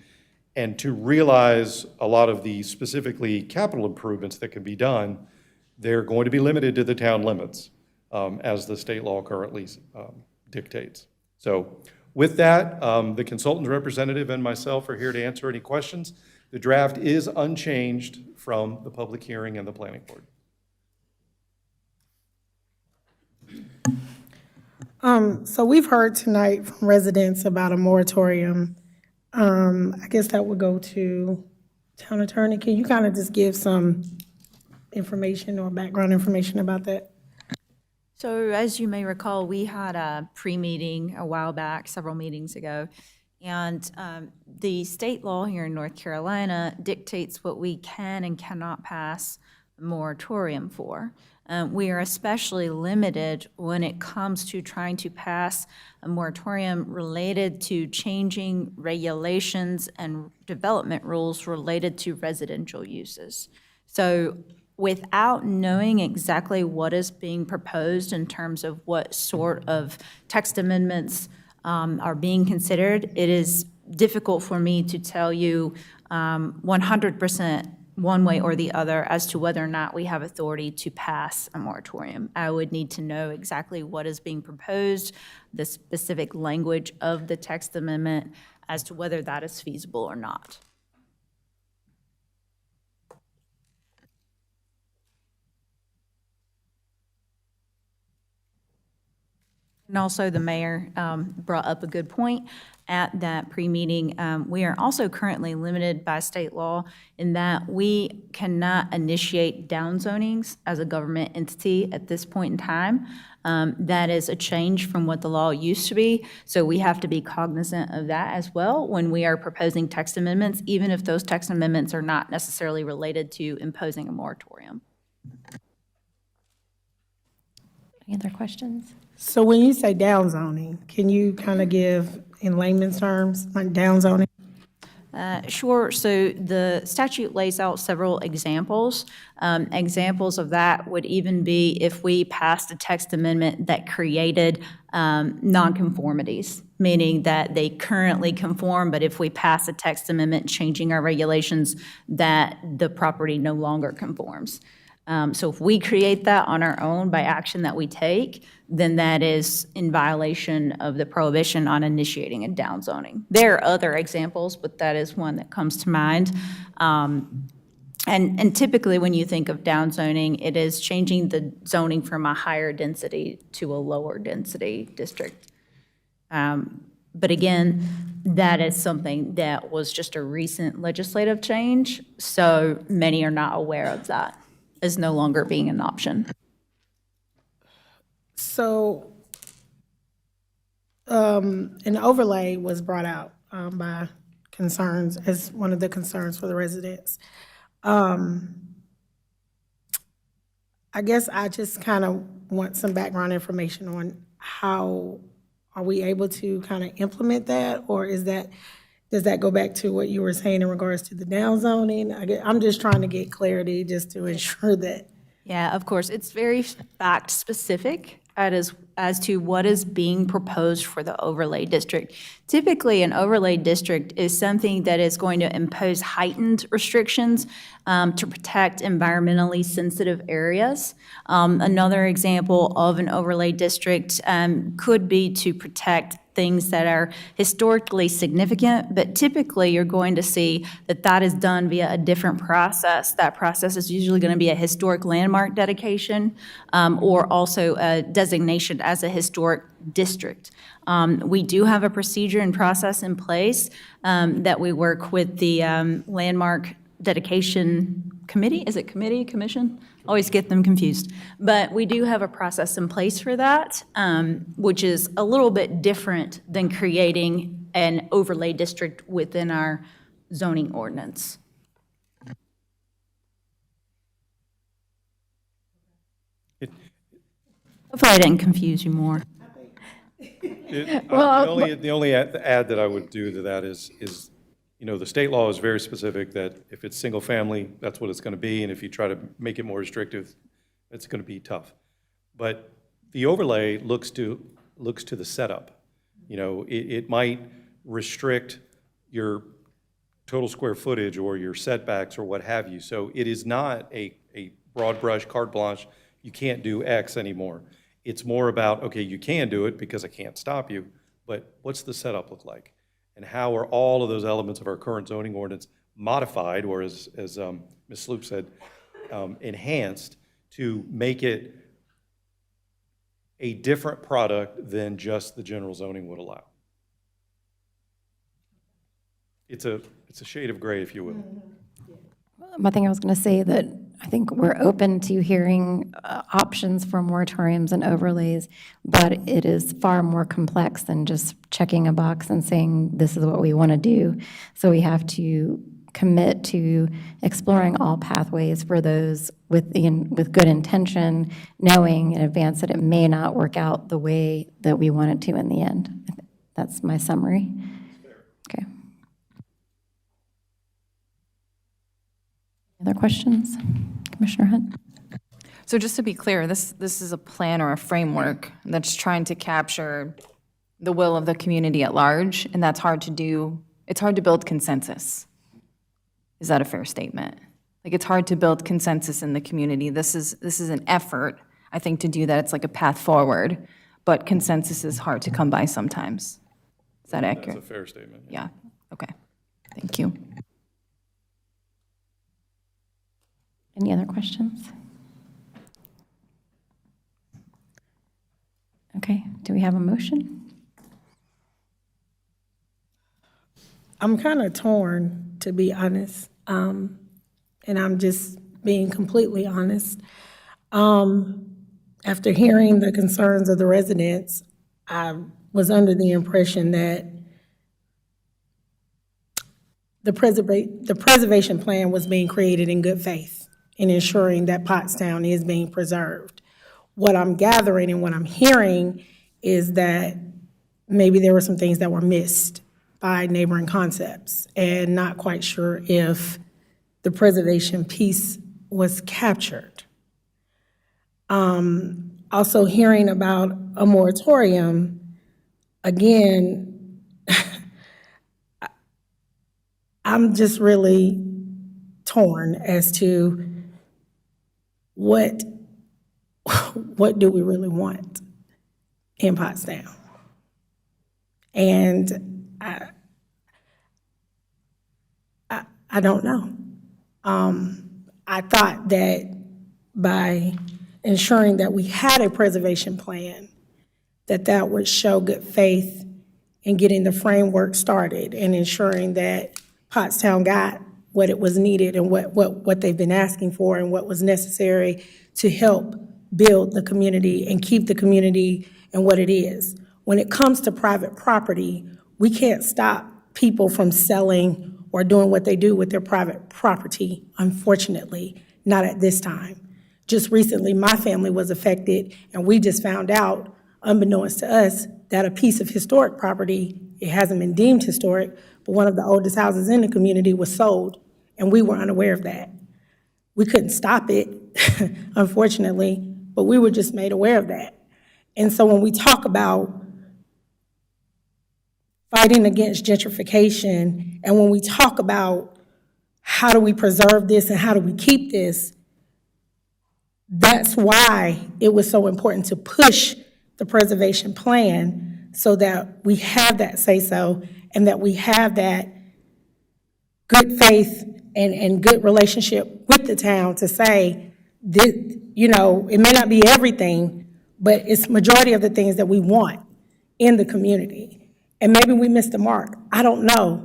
and to realize a lot of the specifically capital improvements that can be done, they're going to be limited to the town limits as the state law currently dictates. So with that, the consultant representative and myself are here to answer any questions. The draft is unchanged from the public hearing and the planning board. So we've heard tonight from residents about a moratorium. I guess that would go to town attorney. Can you kind of just give some information or background information about that? So as you may recall, we had a pre-meeting a while back, several meetings ago, and the state law here in North Carolina dictates what we can and cannot pass a moratorium for. We are especially limited when it comes to trying to pass a moratorium related to changing regulations and development rules related to residential uses. So without knowing exactly what is being proposed in terms of what sort of text amendments are being considered, it is difficult for me to tell you 100% one way or the other as to whether or not we have authority to pass a moratorium. I would need to know exactly what is being proposed, the specific language of the text amendment, as to whether that is feasible or not. And also, the mayor brought up a good point at that pre-meeting. We are also currently limited by state law in that we cannot initiate downzonings as a government entity at this point in time. That is a change from what the law used to be, so we have to be cognizant of that as well when we are proposing text amendments, even if those text amendments are not necessarily related to imposing a moratorium. Any other questions? So when you say downzoning, can you kind of give in layman's terms, like downzoning? Sure. So the statute lays out several examples. Examples of that would even be if we passed a text amendment that created nonconformities, meaning that they currently conform, but if we pass a text amendment changing our regulations, that the property no longer conforms. So if we create that on our own by action that we take, then that is in violation of the prohibition on initiating a downzoning. There are other examples, but that is one that comes to mind. And typically when you think of downzoning, it is changing the zoning from a higher density to a lower density district. But again, that is something that was just a recent legislative change, so many are not aware of that as no longer being an option. So an overlay was brought out by concerns, as one of the concerns for the residents. I guess I just kind of want some background information on how are we able to kind of implement that, or does that go back to what you were saying in regards to the downzoning? I'm just trying to get clarity just to ensure that. Yeah, of course. It's very fact specific as to what is being proposed for the overlay district. Typically, an overlay district is something that is going to impose heightened restrictions to protect environmentally sensitive areas. Another example of an overlay district could be to protect things that are historically significant, but typically you're going to see that that is done via a different process. That process is usually going to be a historic landmark dedication or also a designation as a historic district. We do have a procedure and process in place that we work with the Landmark Dedication Committee. Is it committee, commission? Always get them confused. But we do have a process in place for that, which is a little bit different than creating an overlay district within our zoning ordinance. Hopefully I didn't confuse you more. The only add that I would do to that is, you know, the state law is very specific that if it's single family, that's what it's going to be, and if you try to make it more restrictive, it's going to be tough. But the overlay looks to the setup. You know, it might restrict your total square footage or your setbacks or what have you. So it is not a broad brush, carte blanche, you can't do X anymore. It's more about, okay, you can do it because I can't stop you, but what's the setup look like? And how are all of those elements of our current zoning ordinance modified, or as Ms. Sloop said, enhanced to make it a different product than just the general zoning would allow. It's a shade of gray, if you will. One thing I was going to say that I think we're open to hearing options for moratoriums and overlays, but it is far more complex than just checking a box and saying this is what we want to do. So we have to commit to exploring all pathways for those with good intention, knowing in advance that it may not work out the way that we want it to in the end. That's my summary. Okay. Other questions? Commissioner Hunt? So just to be clear, this is a plan or a framework that's trying to capture the will of the community at large, and that's hard to do. It's hard to build consensus. Is that a fair statement? Like, it's hard to build consensus in the community. This is an effort, I think, to do that. It's like a path forward, but consensus is hard to come by sometimes. Is that accurate? That's a fair statement. Yeah, okay. Thank you. Any other questions? Okay, do we have a motion? I'm kind of torn, to be honest, and I'm just being completely honest. After hearing the concerns of the residents, I was under the impression that the preservation plan was being created in good faith in ensuring that Pottstown is being preserved. What I'm gathering and what I'm hearing is that maybe there were some things that were missed by neighboring concepts, and not quite sure if the preservation piece was captured. Also hearing about a moratorium, again, I'm just really torn as to what do we really want in Pottstown? And I don't know. I thought that by ensuring that we had a preservation plan, that would show good faith in getting the framework started and ensuring that Pottstown got what it was needed and what they've been asking for and what was necessary to help build the community and keep the community and what it is. When it comes to private property, we can't stop people from selling or doing what they do with their private property, unfortunately, not at this time. Just recently, my family was affected, and we just found out, unbeknownst to us, that a piece of historic property, it hasn't been deemed historic, but one of the oldest houses in the community was sold, and we were unaware of that. We couldn't stop it, unfortunately, but we were just made aware of that. And so when we talk about fighting against gentrification, and when we talk about how do we preserve this and how do we keep this, that's why it was so important to push the preservation plan so that we have that say-so and that we have that good faith and good relationship with the town to say, this, you know, it may not be everything, but it's majority of the things that we want in the community. And maybe we missed the mark. I don't know.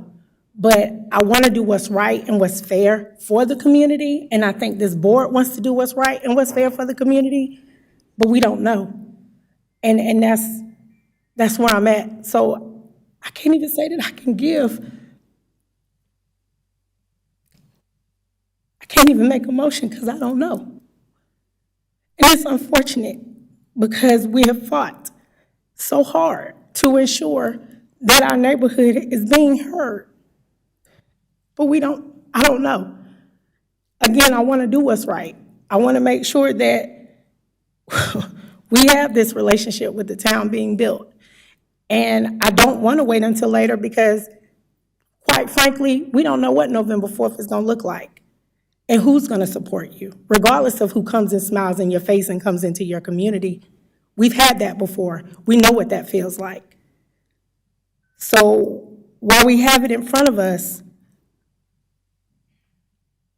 But I want to do what's right and what's fair for the community. And I think this board wants to do what's right and what's fair for the community, but we don't know. And that's where I'm at. So I can't even say that I can give. I can't even make a motion because I don't know. And it's unfortunate because we have fought so hard to ensure that our neighborhood is being heard. But I don't know. Again, I want to do what's right. I want to make sure that we have this relationship with the town being built. And I don't want to wait until later because, quite frankly, we don't know what November 4th is going to look like and who's going to support you, regardless of who comes and smiles in your face and comes into your community. We've had that before. We know what that feels like. So while we have it in front of us,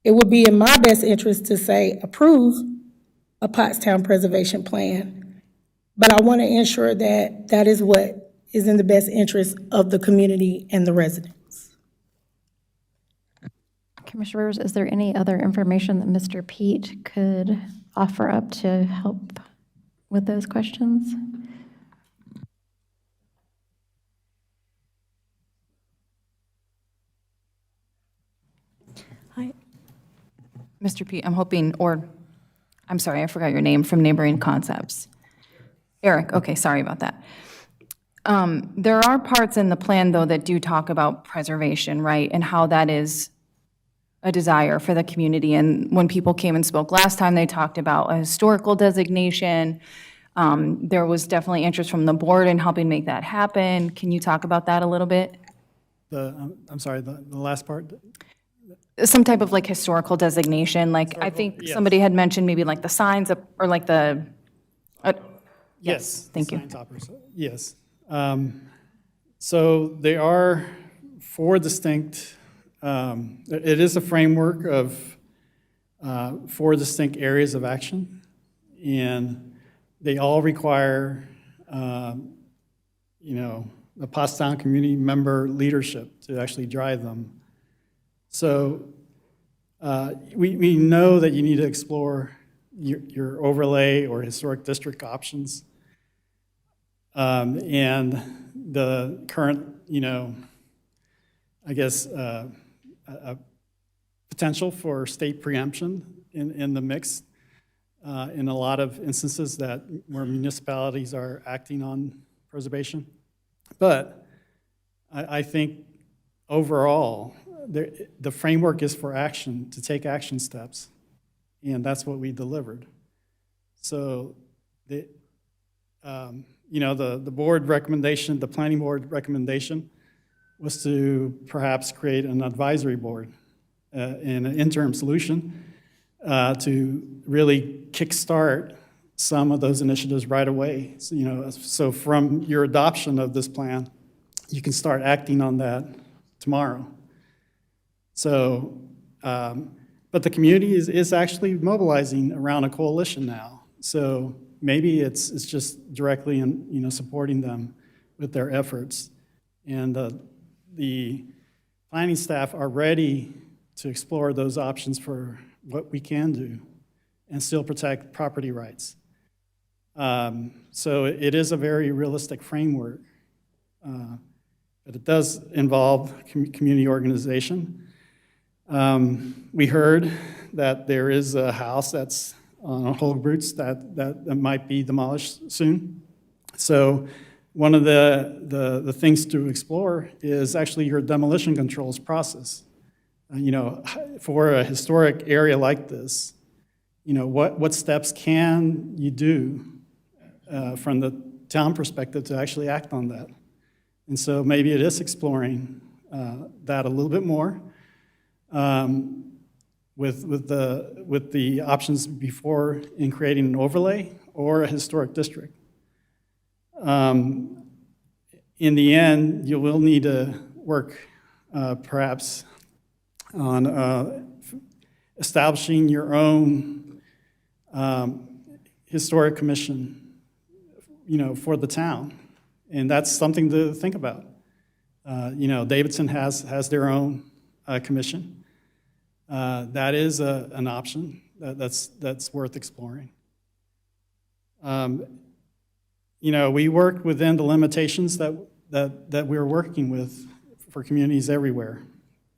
it would be in my best interest to say approve a Pottstown preservation plan but I want to ensure that that is what is in the best interest of the community and the residents. Commissioner Rivers, is there any other information that Mr. Pete could offer up to help with those questions? Mr. Pete, I'm hoping, or, I'm sorry, I forgot your name, from Neighboring Concepts. Eric, okay, sorry about that. There are parts in the plan, though, that do talk about preservation, right? And how that is a desire for the community. And when people came and spoke last time, they talked about a historical designation. There was definitely interest from the board in helping make that happen. Can you talk about that a little bit? I'm sorry, the last part? Some type of like historical designation, like I think yes. somebody had mentioned maybe like the signs up, or like the, Yes. thank you. Sign toppers, yes. So they are four distinct, it is a framework of four distinct areas of action, and they all require, the Pottstown community member leadership to actually drive them. So we know that you need to explore your overlay or historic district options. And the current, I guess, potential for state preemption in the mix in a lot of instances where municipalities are acting on preservation. But I think overall, the framework is for action, to take action steps, and that's what we delivered. So the board recommendation, the planning board recommendation was to perhaps create an advisory board and an interim solution to really kickstart some of those initiatives right away. So from your adoption of this plan, you can start acting on that tomorrow. So, but the community is actually mobilizing around a coalition now. So maybe it's just directly supporting them with their efforts. And the planning staff are ready to explore those options for what we can do and still protect property rights. So it is a very realistic framework, but it does involve community organization. We heard that there is a house that's on Holbroots that might be demolished soon. So one of the things to explore is actually your demolition controls process. For a historic area like this, what steps can you do from the town perspective to actually act on that? And so maybe it is exploring that a little bit more. With the options before in creating an overlay or a historic district. In the end, you will need to work perhaps on establishing your own historic commission, for the town, and that's something to think about. Davidson has their own commission. That is an option that's worth exploring. We work within the limitations that we're working with for communities everywhere.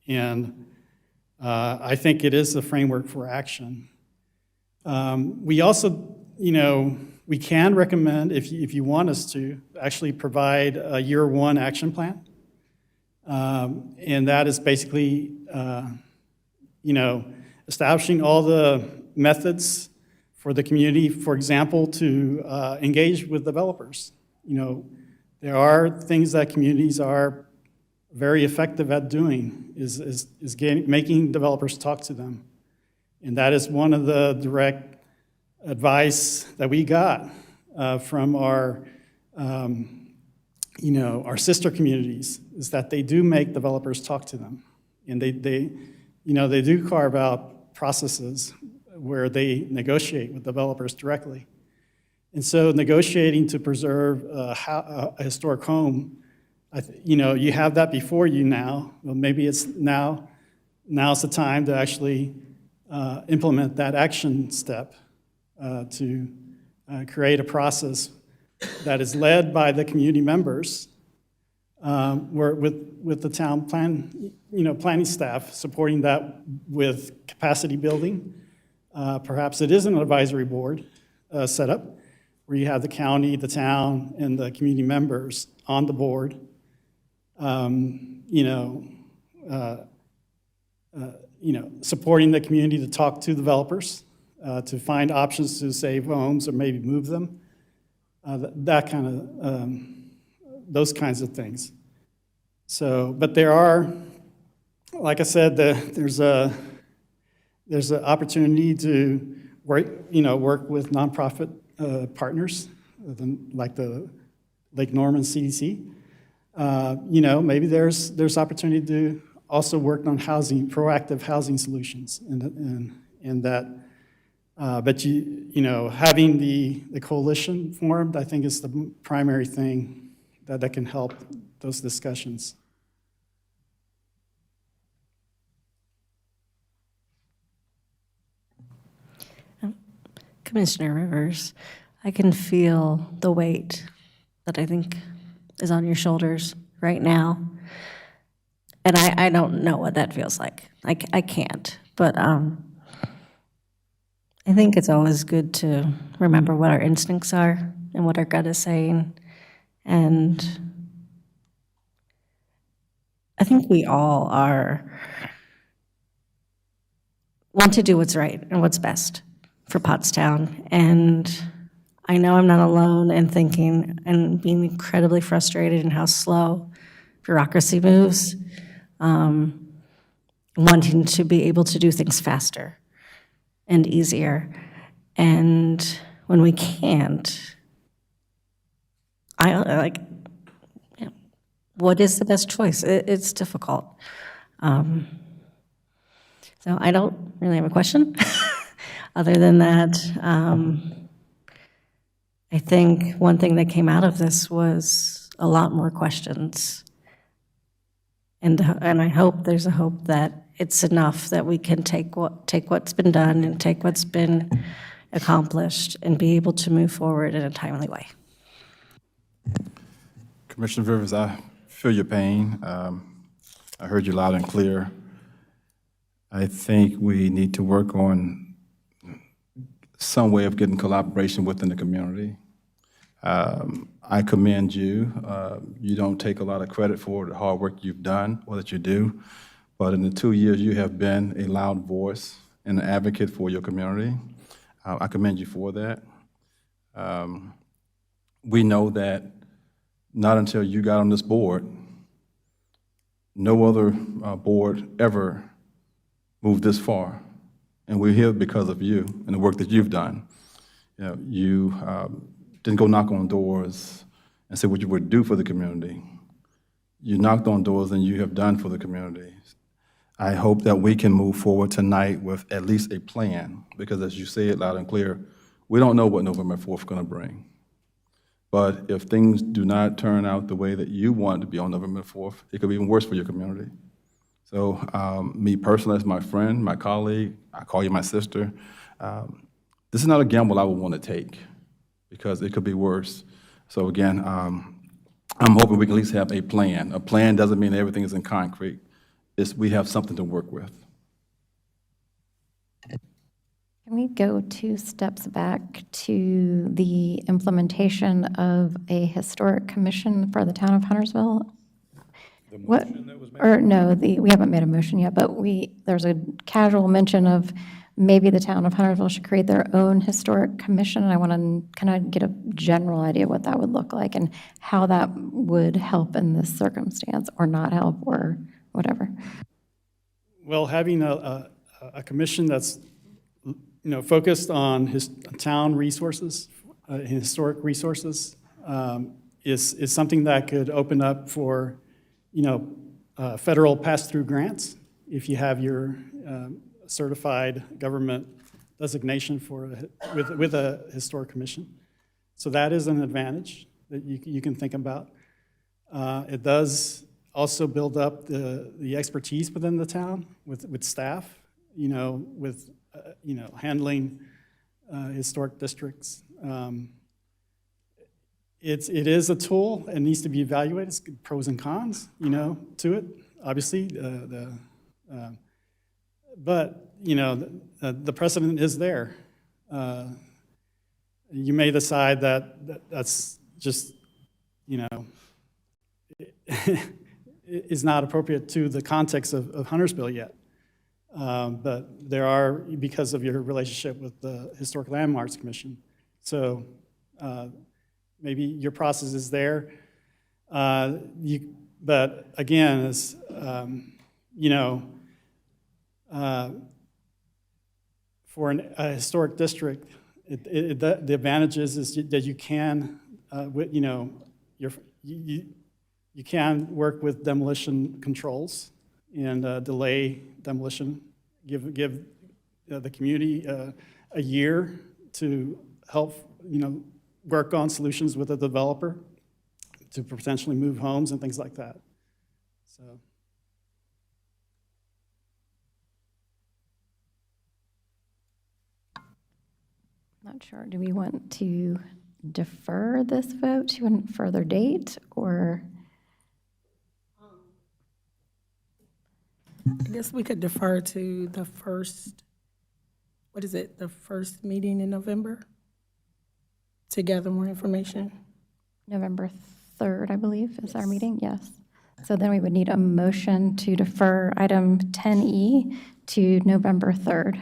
And I think it is a framework for action. We also, we can recommend, if you want us to, actually provide a year one action plan. And that is basically, establishing all the methods for the community, for example, to engage with developers. There are things that communities are very effective at doing, is making developers talk to them. And that is one of the direct advice that we got from our sister communities, is that they do make developers talk to them. And they do carve out processes where they negotiate with developers directly. And so negotiating to preserve a historic home, you have that before you now. Well, maybe it's now's the time to actually implement that action step to create a process that is led by the community members, with the town planning staff supporting that with capacity building. Perhaps it is an advisory board setup where you have the county, the town, and the community members on the board. Supporting the community to talk to developers, to find options to save homes or maybe move them, those kinds of things. So, but there are, like I said, there's an opportunity to work with nonprofit partners, like the Lake Norman CDC. Maybe there's opportunity to also work on proactive housing solutions, and that. But having the coalition formed, I think, is the primary thing that can help those discussions. Commissioner Rivers, I can feel the weight that I think is on your shoulders right now. And I don't know what that feels like. I can't. But I think it's always good to remember what our instincts are and what our gut is saying. And I think we all want to do what's right and what's best for Pottstown. And I know I'm not alone in thinking and being incredibly frustrated in how slow bureaucracy moves, wanting to be able to do things faster and easier. And when we can't, what is the best choice? It's difficult. So I don't really have a question. Other than that, I think one thing that came out of this was a lot more questions. And I hope there's a hope that it's enough that we can take what's been done and take what's been accomplished and be able to move forward in a timely way. Commissioner Rivers, I feel your pain. I heard you loud and clear. I think we need to work on some way of getting collaboration within the community. I commend you. You don't take a lot of credit for the hard work you've done or that you do, but in the 2 years you have been a loud voice and an advocate for your community. I commend you for that. We know that not until you got on this board, no other board ever moved this far. And we're here because of you and the work that you've done. You didn't go knock on doors and say what you would do for the community. You knocked on doors and you have done for the community. I hope that we can move forward tonight with at least a plan, because as you say it loud and clear, we don't know what November 4th is going to bring. But if things do not turn out the way that you want it to be on November 4th, it could be even worse for your community. So me personally, as my friend, my colleague, I call you my sister, this is not a gamble I would want to take, because it could be worse. So again, I'm hoping we can at least have a plan. A plan doesn't mean everything is in concrete. We have something to work with. Can we go 2 steps back to the implementation of a historic commission for the town of Huntersville? The What, motion that was made? or no, we haven't made a motion yet, but there's a casual mention of maybe the town of Huntersville should create their own historic commission, and I want to kind of get a general idea what that would look like and how that would help in this circumstance, or not help, or whatever. Well, having a commission that's focused on town resources, historic resources, is something that could open up for federal pass-through grants if you have your certified government designation with a historic commission. So that is an advantage that you can think about. It does also build up the expertise within the town with staff, with handling historic districts. It is a tool and needs to be evaluated. It's pros and cons, to it, obviously. But the precedent is there. You may decide that's just, is not appropriate to the context of Huntersville yet. But there are, because of your relationship with the Historic Landmarks Commission. So maybe your process is there. But again, as for a historic district, the advantage is that you can, you can work with demolition controls and delay demolition. Give the community a year to help, work on solutions with the developer to potentially move homes and things like that. So. Not sure. Do we want to defer this vote to a further date, or? I guess we could defer to the first, the first meeting in November to gather more information? November 3rd, I believe, is our meeting, yes. So then we would need a motion to defer item 10E to November 3rd.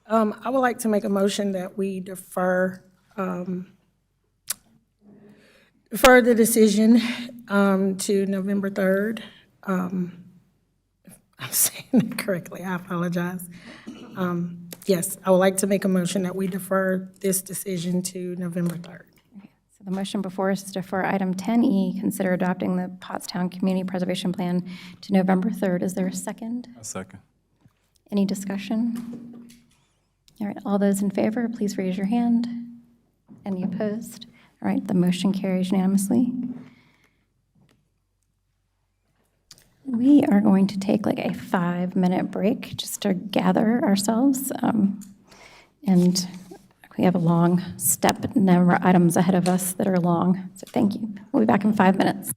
I would like to make a motion that we defer the decision to November 3rd. If I'm saying it correctly, I apologize. Yes, I would like to make a motion that we defer this decision to November 3rd. So the motion before us is to defer item 10E, consider adopting the Pottstown Community Preservation Plan to November 3rd. Is there a second? A second. Any discussion? All right, all those in favor, please raise your hand. Any opposed? All right, the motion carries unanimously. We are going to take like a 5-minute break just to gather ourselves. And we have a long step number of items ahead of us that are long. So thank you. We'll be back in 5 minutes.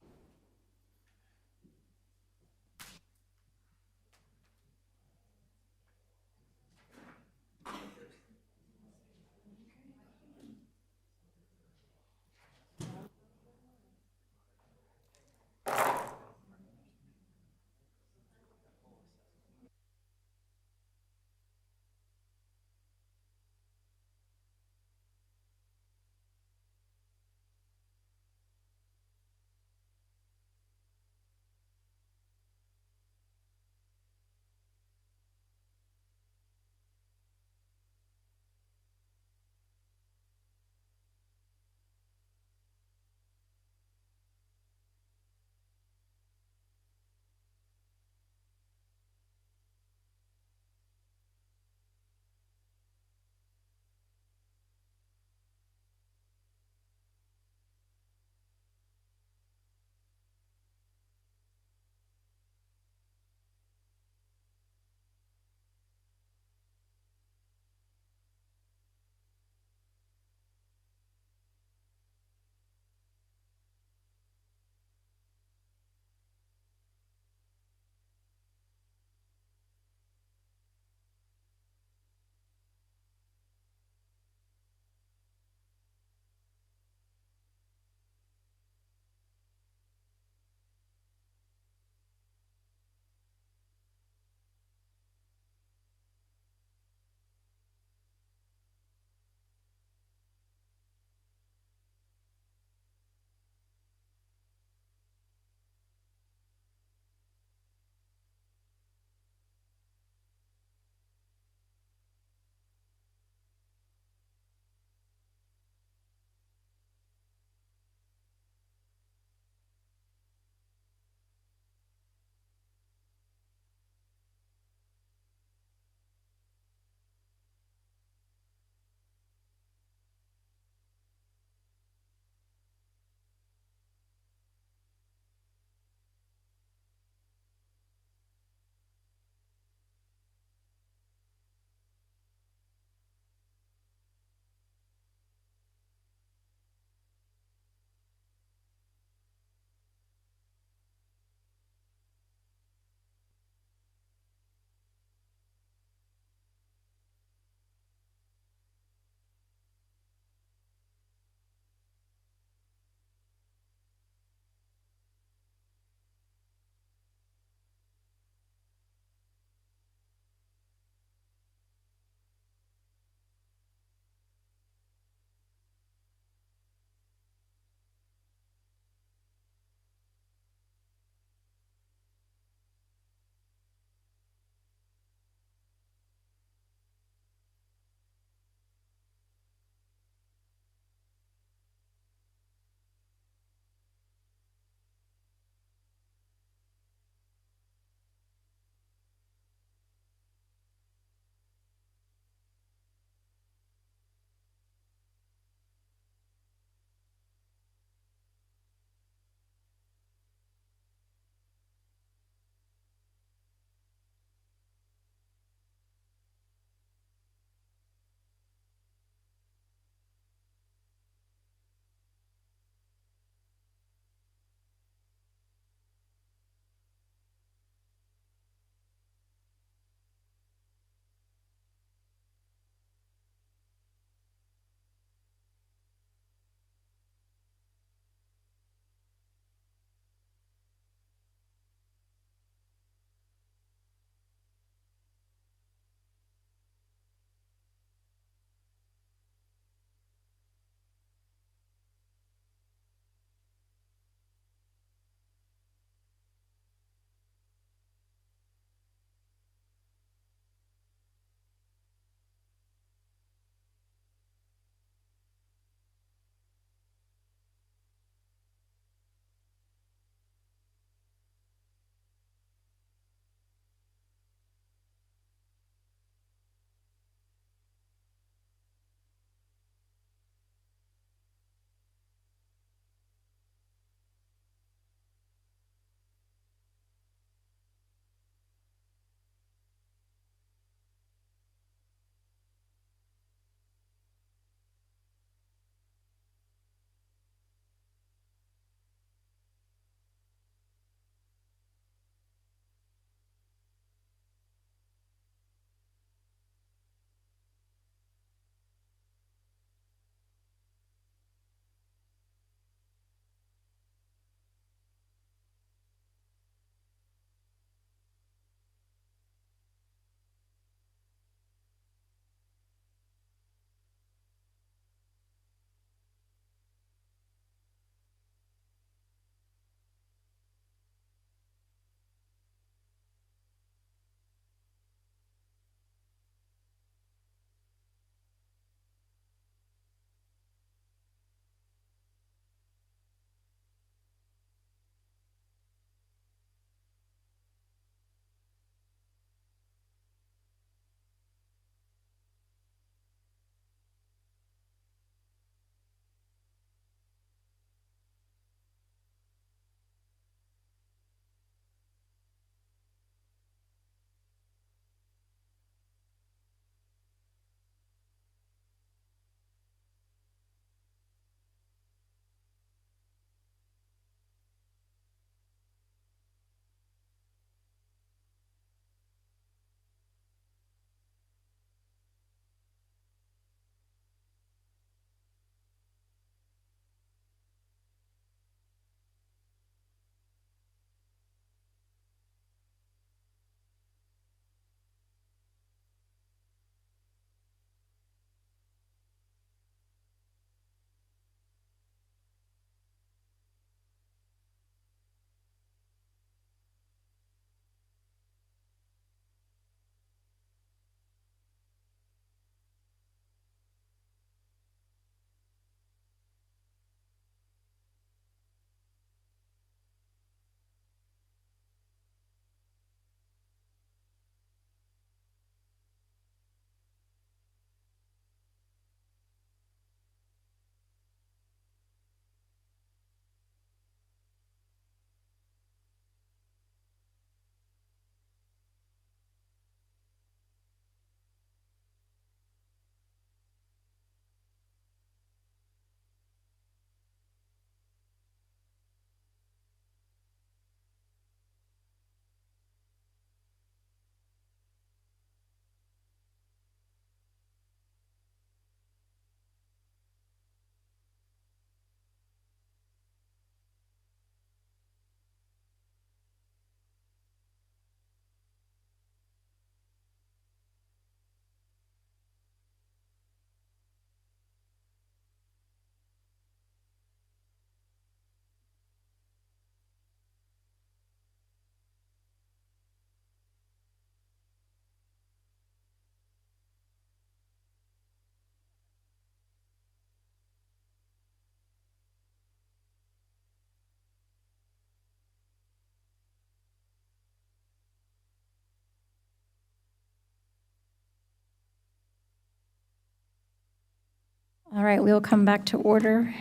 All right, we will come back to order.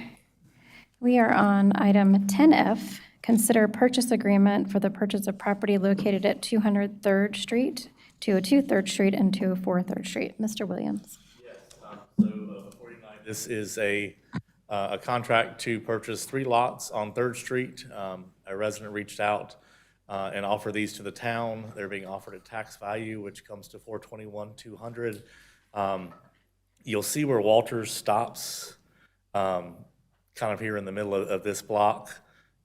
We are on item 10F, consider purchase agreement for the purchase of property located at 200 3rd Street, 202 3rd Street, and 204 3rd Street. Mr. Williams. This is a contract to purchase 3 lots on 3rd Street. A resident reached out and offered these to the town. They're being offered at tax value, which comes to $421,200. You'll see where Walters stops, kind of here in the middle of this block.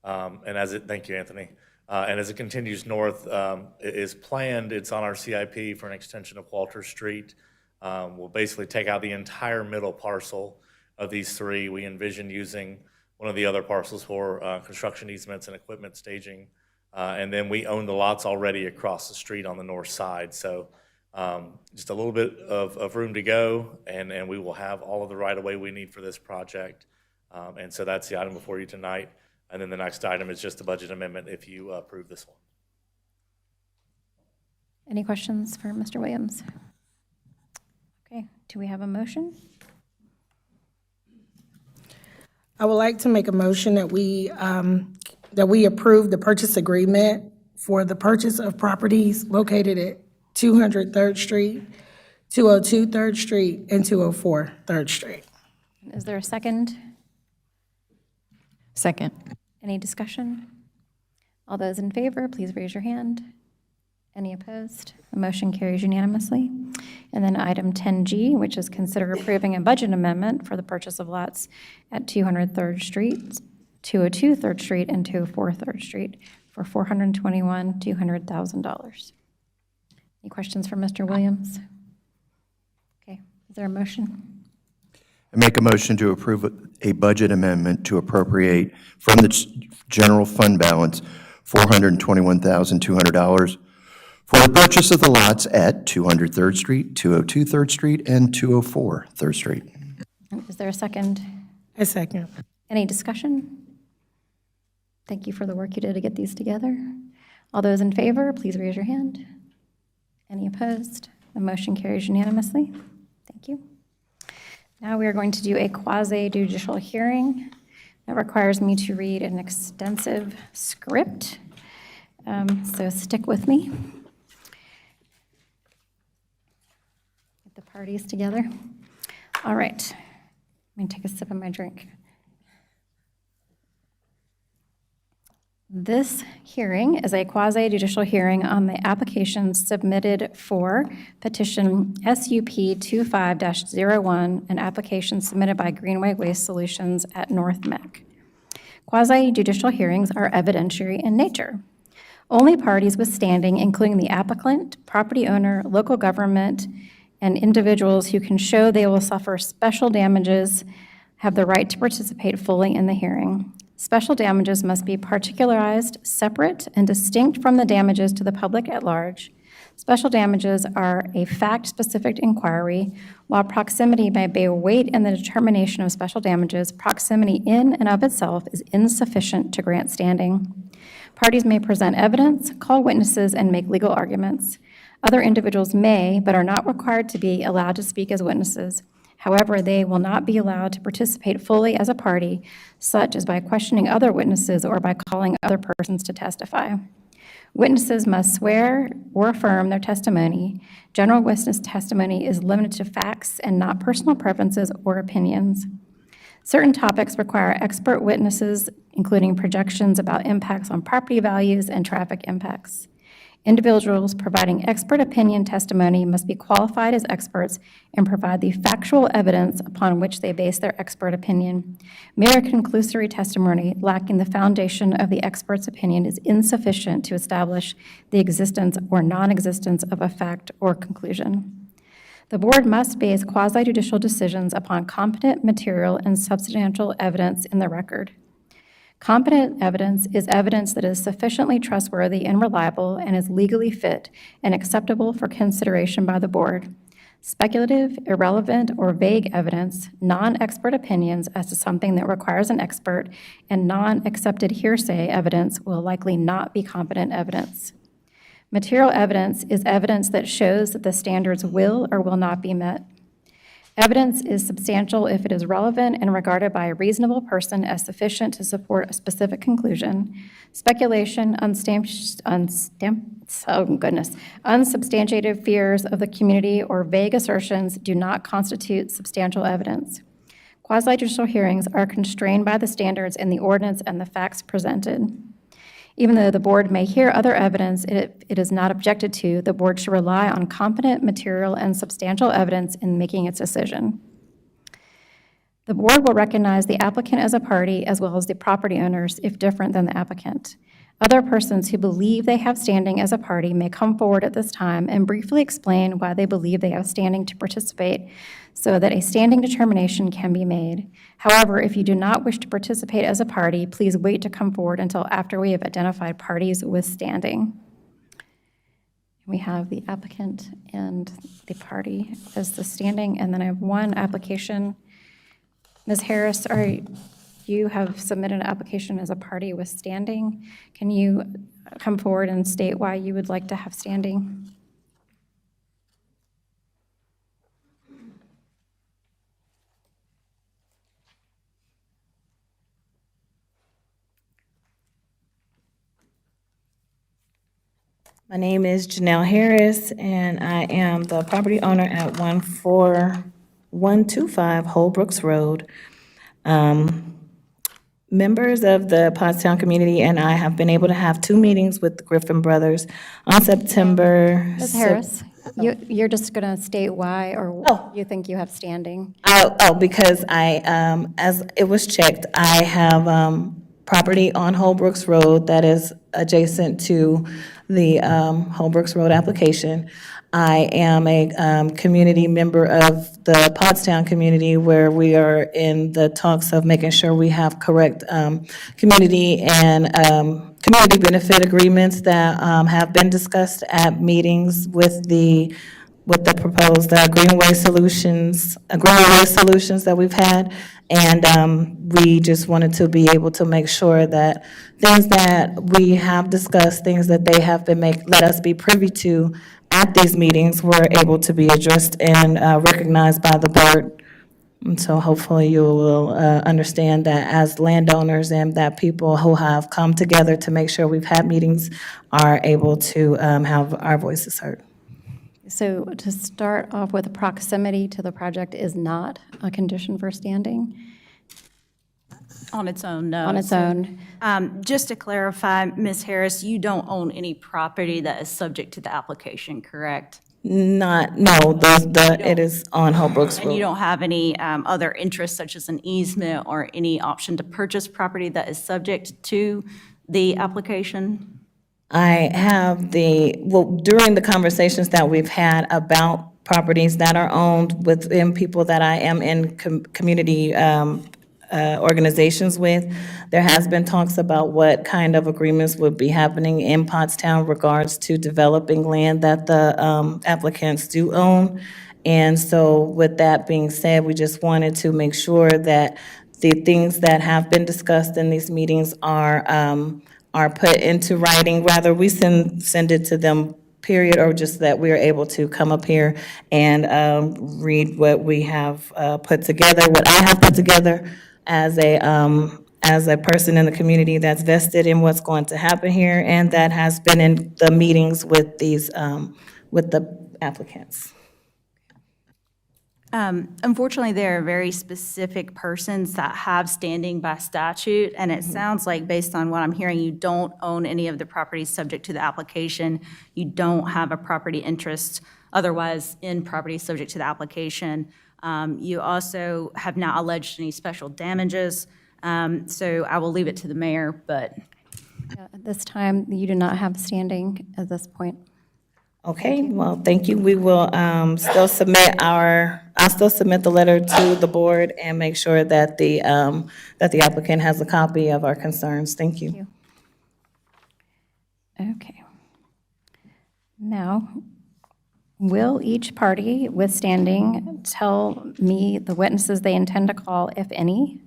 Thank you, Anthony. And as it continues north, it is planned, it's on our CIP for an extension of Walters Street. We'll basically take out the entire middle parcel of these 3. We envision using one of the other parcels for construction easements and equipment staging. And then we own the lots already across the street on the north side. So just a little bit of room to go, and we will have all of the right-of-way we need for this project. And so that's the item before you tonight. And then the next item is just the budget amendment if you approve this one. Any questions for Mr. Williams? Okay, do we have a motion? I would like to make a motion that we approve the purchase agreement for the purchase of properties located at 200 3rd Street, 202 3rd Street, and 204 3rd Street. Is there a second? Second. Any discussion? All those in favor, please raise your hand. Any opposed? The motion carries unanimously. And then item 10G, which is consider approving a budget amendment for the purchase of lots at 200 3rd Street, 202 3rd Street, and 204 3rd Street for $421,200. Any questions for Mr. Williams? Okay, is there a motion? I make a motion to approve a budget amendment to appropriate from the general fund balance $421,200 for the purchase of the lots at 200 3rd Street, 202 3rd Street, and 204 3rd Street. Is there a second? A second. Any discussion? Thank you for the work you did to get these together. All those in favor, please raise your hand. Any opposed? The motion carries unanimously. Thank you. Now we are going to do a quasi-judicial hearing. That requires me to read an extensive script, so stick with me. Get the parties together. All right, let me take a sip of my drink. This hearing is a quasi-judicial hearing on the application submitted for petition SUP 25-01, an application submitted by Greenway Waste Solutions at North Meck. Quasi-judicial hearings are evidentiary in nature. Only parties with standing, including the applicant, property owner, local government, and individuals who can show they will suffer special damages, have the right to participate fully in the hearing. Special damages must be particularized, separate, and distinct from the damages to the public at large. Special damages are a fact-specific inquiry. While proximity may bear weight in the determination of special damages, proximity in and of itself is insufficient to grant standing. Parties may present evidence, call witnesses, and make legal arguments. Other individuals may, but are not required to be, allowed to speak as witnesses. However, they will not be allowed to participate fully as a party, such as by questioning other witnesses or by calling other persons to testify. Witnesses must swear or affirm their testimony. General witness testimony is limited to facts and not personal preferences or opinions. Certain topics require expert witnesses, including projections about impacts on property values and traffic impacts. Individuals providing expert opinion testimony must be qualified as experts and provide the factual evidence upon which they base their expert opinion. Mere conclusory testimony lacking the foundation of the expert's opinion is insufficient to establish the existence or non-existence of a fact or conclusion. The board must base quasi-judicial decisions upon competent material and substantial evidence in the record. Competent evidence is evidence that is sufficiently trustworthy and reliable and is legally fit and acceptable for consideration by the board. Speculative, irrelevant, or vague evidence, non-expert opinions as to something that requires an expert, and non-accepted hearsay evidence will likely not be competent evidence. Material evidence is evidence that shows that the standards will or will not be met. Evidence is substantial if it is relevant and regarded by a reasonable person as sufficient to support a specific conclusion. Speculation, unsubstantiated fears of the community, or vague assertions do not constitute substantial evidence. Quasi-judicial hearings are constrained by the standards in the ordinance and the facts presented. Even though the board may hear other evidence it is not objected to, the board should rely on competent material and substantial evidence in making its decision. The board will recognize the applicant as a party as well as the property owners if different than the applicant. Other persons who believe they have standing as a party may come forward at this time and briefly explain why they believe they have standing to participate so that a standing determination can be made. However, if you do not wish to participate as a party, please wait to come forward until after we have identified parties with standing. We have the applicant and the party as the standing, and then I have one application. Ms. Harris, you have submitted an application as a party with standing. Can you come forward and state why you would like to have standing? My name is Janelle Harris, and I am the property owner at 14125 Holbrooks Road. Members of the Pottstown community and I have been able to have 2 meetings with the Griffin brothers on September. Ms. Harris, you're just going to state why or you think you have standing? Because as it was checked, I have property on Holbrooks Road that is adjacent to the Holbrooks Road application. I am a community member of the Pottstown community, where we are in the talks of making sure we have correct community and community benefit agreements that have been discussed at meetings with the proposed Greenway solutions that we've had. And we just wanted to be able to make sure that things that we have discussed, things that they have been let us be privy to at these meetings, were able to be addressed and recognized by the board. And so hopefully you will understand that as landowners and that people who have come together to make sure we've had meetings are able to have our voices heard. So to start off with, proximity to the project is not a condition for standing? On its own, no. On its own. Just to clarify, Ms. Harris, you don't own any property that is subject to the application, correct? It is on Holbrooks Road. And you don't have any other interests such as an easement or any option to purchase property that is subject to the application? I have during the conversations that we've had about properties that are owned within people that I am in community organizations with, there has been talks about what kind of agreements would be happening in Pottstown regards to developing land that the applicants do own. And so with that being said, we just wanted to make sure that the things that have been discussed in these meetings are put into writing, rather we send it to them, period, or just that we are able to come up here and read what we have put together, what I have put together as a person in the community that's vested in what's going to happen here and that has been in the meetings with these, with the applicants. Unfortunately, there are very specific persons that have standing by statute, and it sounds like, based on what I'm hearing, you don't own any of the properties subject to the application. You don't have a property interest otherwise in property subject to the application. You also have not alleged any special damages, so I will leave it to the mayor, but. At this time, you do not have standing at this point. Okay, well, thank you. We will still submit I'll still submit the letter to the board and make sure that the applicant has a copy of our concerns. Thank you. Okay. Now, will each party withstanding tell me the witnesses they intend to call, if any?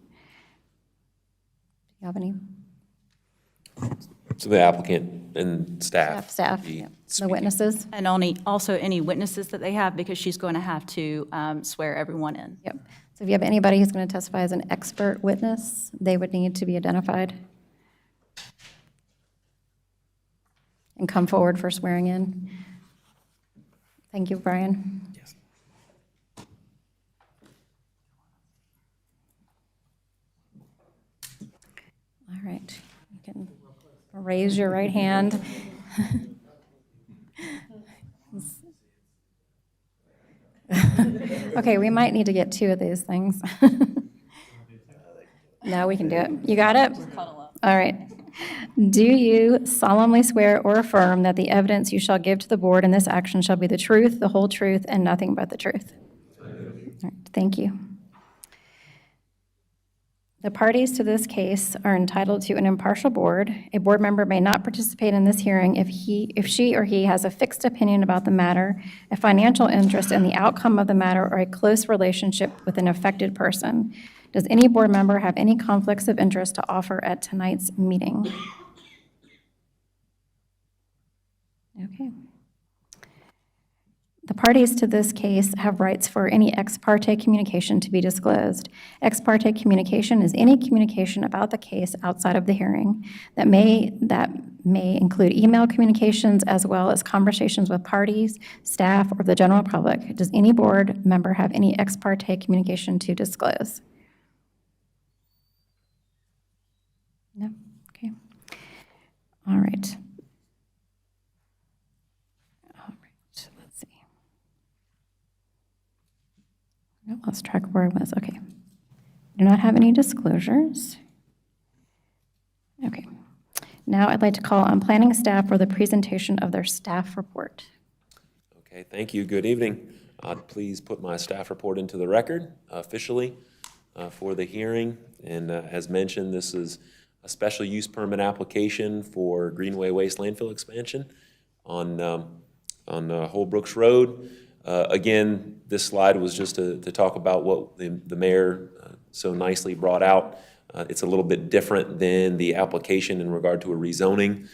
Do you have any? So the applicant and staff. Staff, be yeah. The speaking. witnesses? And also any witnesses that they have, because she's going to have to swear everyone in. Yep. So if you have anybody who's going to testify as an expert witness, they would need to be identified and come forward for swearing in. Thank you, Brian. Yes. All right. You can raise your right hand. Okay, we might need to get 2 of these things. No, we can do it. You got it? All right. Do you solemnly swear or affirm that the evidence you shall give to the board in this action shall be the truth, the whole truth, and nothing but the truth? All right, thank you. The parties to this case are entitled to an impartial board. A board member may not participate in this hearing if she or he has a fixed opinion about the matter, a financial interest in the outcome of the matter, or a close relationship with an affected person. Does any board member have any conflicts of interest to offer at tonight's meeting? Okay. The parties to this case have rights for any ex parte communication to be disclosed. Ex parte communication is any communication about the case outside of the hearing that may include email communications as well as conversations with parties, staff, or the general public. Does any board member have any ex parte communication to disclose? No? Okay. All right. Let's see. I lost track of where I was. Okay. Do not have any disclosures. Okay. Now I'd like to call on planning staff for the presentation of their staff report. Okay, thank you. Good evening. Please put my staff report into the record officially for the hearing. And as mentioned, this is a special use permit application for Greenway Waste Landfill expansion on Holbrooks Road. Again, this slide was just to talk about what the mayor so nicely brought out. It's a little bit different than the application in regard to a rezoning.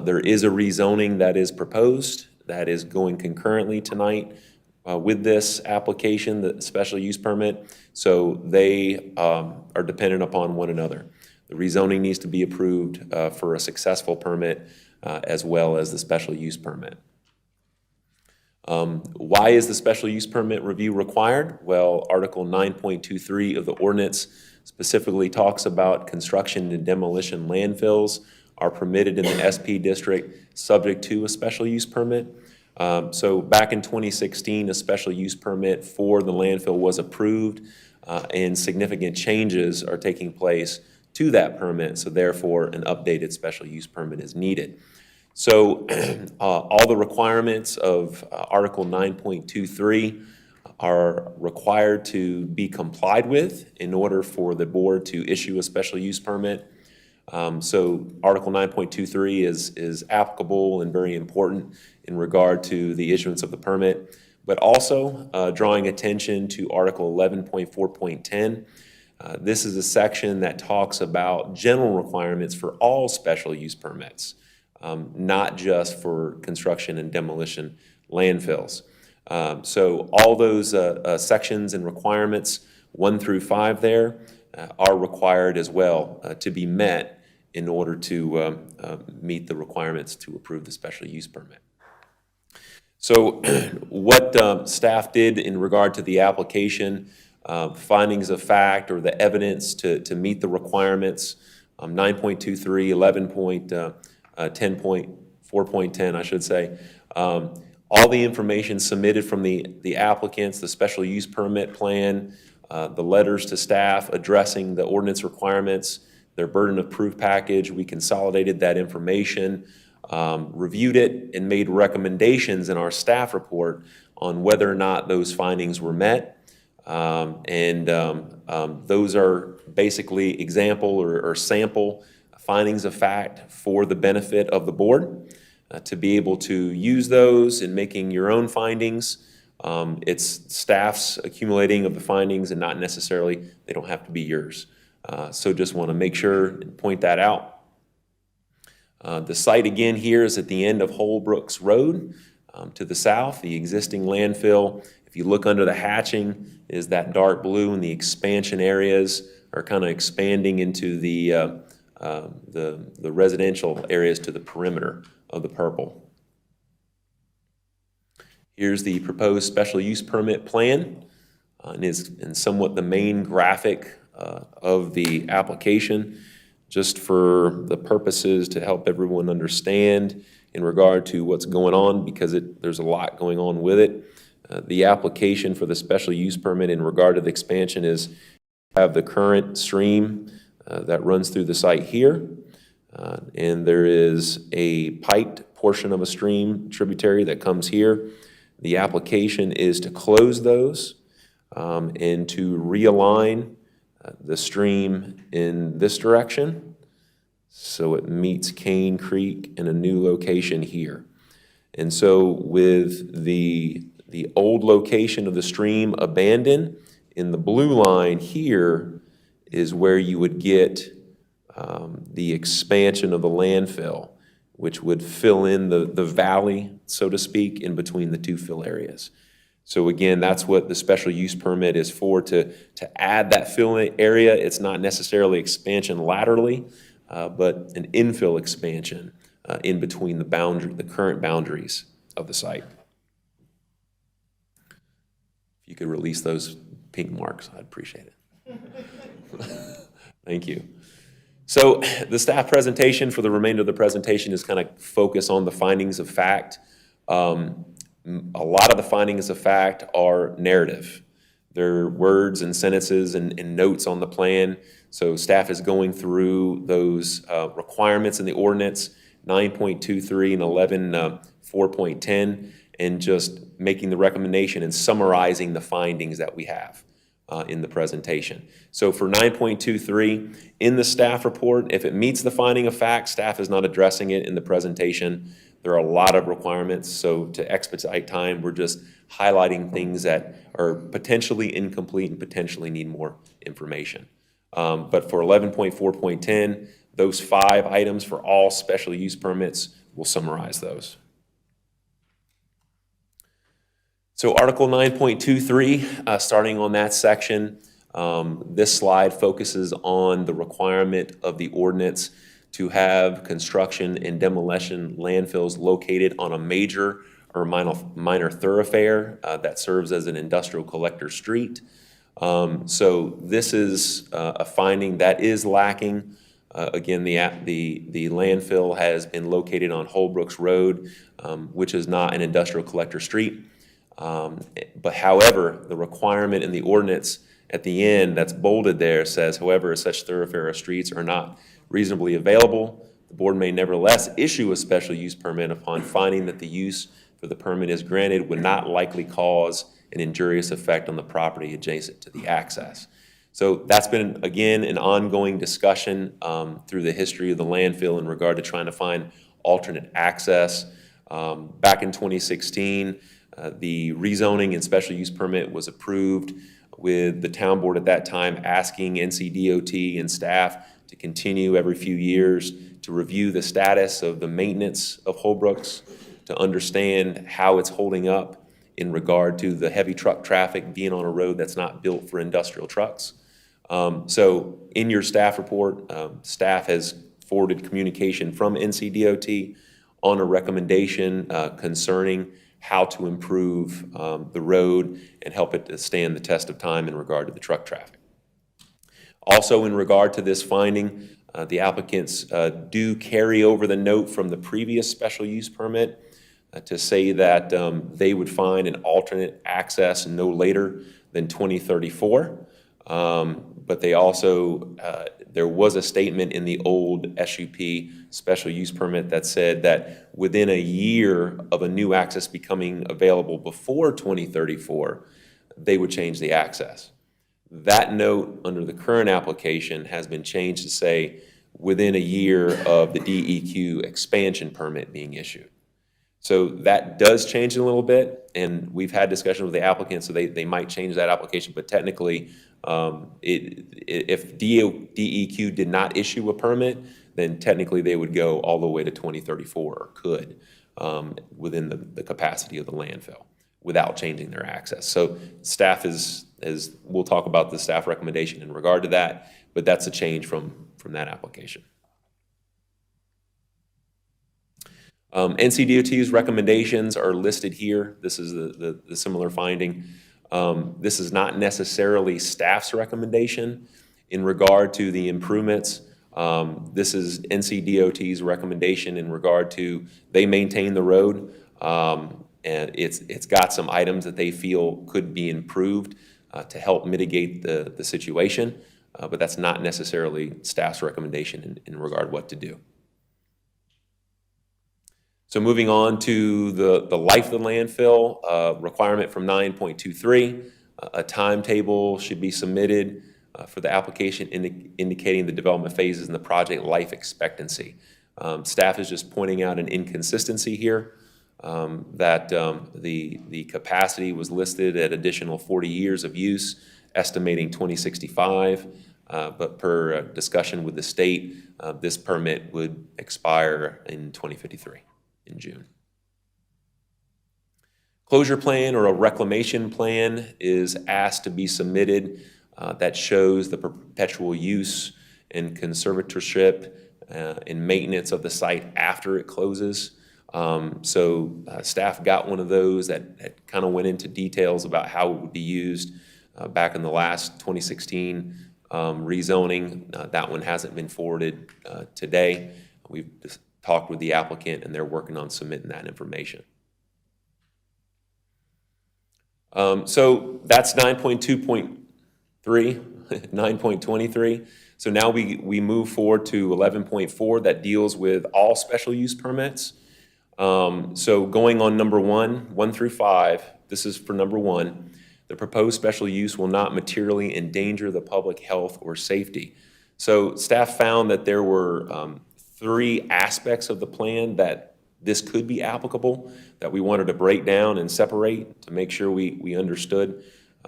There is a rezoning that is proposed that is going concurrently tonight with this application, the special use permit. So they are dependent upon one another. The rezoning needs to be approved for a successful permit as well as the special use permit. Why is the special use permit review required? Well, Article 9.23 of the ordinance specifically talks about construction and demolition landfills are permitted in the SP district subject to a special use permit. So back in 2016, a special use permit for the landfill was approved and significant changes are taking place to that permit. So therefore, an updated special use permit is needed. So all the requirements of Article 9.23 are required to be complied with in order for the board to issue a special use permit. So Article 9.23 is applicable and very important in regard to the issuance of the permit, but also drawing attention to Article 11.4.10. This is a section that talks about general requirements for all special use permits, not just for construction and demolition landfills. So all those sections and requirements, 1 through 5 there, are required as well to be met in order to meet the requirements to approve the special use permit. So what staff did in regard to the application, findings of fact or the evidence to meet the requirements, 9.23, 10.4.10, I should say. All the information submitted from the applicants, the special use permit plan, the letters to staff addressing the ordinance requirements, their burden of proof package, we consolidated that information, reviewed it, and made recommendations in our staff report on whether or not those findings were met. Those are basically example or sample findings of fact for the benefit of the board to be able to use those in making your own findings. It's staff's accumulating of the findings and not necessarily, they don't have to be yours. So just want to make sure and point that out. The site again here is at the end of Holbrooks Road. To the south, the existing landfill, if you look under the hatching, is that dark blue, and the expansion areas are kind of expanding into the residential areas to the perimeter of the purple. Here's the proposed special use permit plan, and is somewhat the main graphic of the application, just for the purposes to help everyone understand in regard to what's going on, because there's a lot going on with it. The application for the special use permit in regard to the expansion is have the current stream that runs through the site here, and there is a piped portion of a stream tributary that comes here. The application is to close those and to realign the stream in this direction, so it meets Cane Creek in a new location here. And so with the old location of the stream abandoned, in the blue line here is where you would get the expansion of the landfill, which would fill in the valley, so to speak, in between the two fill areas. So again, that's what the special use permit is for, to add that fill area. It's not necessarily expansion laterally, but an infill expansion in between the current boundaries of the site. If you could release those pink marks, I'd appreciate it. Thank you. So the staff presentation for the remainder of the presentation is kind of focus on the findings of fact. A lot of the findings of fact are narrative. They're words and sentences and notes on the plan. So staff is going through those requirements in the ordinance, 9.23 and 11.4.10, and just making the recommendation and summarizing the findings that we have in the presentation. So for 9.23, in the staff report, if it meets the finding of fact, staff is not addressing it in the presentation. There are a lot of requirements, so to expedite time, we're just highlighting things that are potentially incomplete and potentially need more information. But for 11.4.10, those 5 items for all special use permits, we'll summarize those. So Article 9.23, starting on that section, this slide focuses on the requirement of the ordinance to have construction and demolition landfills located on a major or minor thoroughfare that serves as an industrial collector street. So this is a finding that is lacking. Again, the landfill has been located on Holbrooks Road, which is not an industrial collector street. But however, the requirement in the ordinance at the end that's bolded there says, however, such thoroughfare or streets are not reasonably available, the board may nevertheless issue a special use permit upon finding that the use for the permit is granted would not likely cause an injurious effect on the property adjacent to the access. So that's been, again, an ongoing discussion through the history of the landfill in regard to trying to find alternate access. Back in 2016, the rezoning and special use permit was approved, with the town board at that time asking NCDOT and staff to continue every few years to review the status of the maintenance of Holbrooks, to understand how it's holding up in regard to the heavy truck traffic being on a road that's not built for industrial trucks. So in your staff report, staff has forwarded communication from NCDOT on a recommendation concerning how to improve the road and help it to stand the test of time in regard to the truck traffic. Also, in regard to this finding, the applicants do carry over the note from the previous special use permit to say that they would find an alternate access no later than 2034. But they also, there was a statement in the old SUP special use permit that said that within a year of a new access becoming available before 2034, they would change the access. That note under the current application has been changed to say within a year of the DEQ expansion permit being issued. So that does change it a little bit, and we've had discussions with the applicant, so they might change that application, but technically, if DEQ did not issue a permit, then technically they would go all the way to 2034, or could, within the capacity of the landfill, without changing their access. So staff we'll talk about the staff recommendation in regard to that, but that's a change from that application. NCDOT's recommendations are listed here. This is the similar finding. This is not necessarily staff's recommendation in regard to the improvements. This is NCDOT's recommendation in regard to they maintain the road, and it's got some items that they feel could be improved to help mitigate the situation, but that's not necessarily staff's recommendation in regard what to do. So moving on to the life of the landfill, requirement from 9.23, a timetable should be submitted for the application indicating the development phases and the project life expectancy. Staff is just pointing out an inconsistency here, that the capacity was listed at additional 40 years of use, estimating 2065, but per discussion with the state, this permit would expire in 2053. In June. Closure plan or a reclamation plan is asked to be submitted that shows the perpetual use and conservatorship and maintenance of the site after it closes. So staff got one of those that kind of went into details about how it would be used back in the last 2016 rezoning. That one hasn't been forwarded today. We've just talked with the applicant, and they're working on submitting that information. So that's 9.2.3, 9.23. So now we move forward to 11.4 that deals with all special use permits. So going on number 1 through 5, this is for number 1. The proposed special use will not materially endanger the public health or safety. So staff found that there were 3 aspects of the plan that this could be applicable, that we wanted to break down and separate to make sure we understood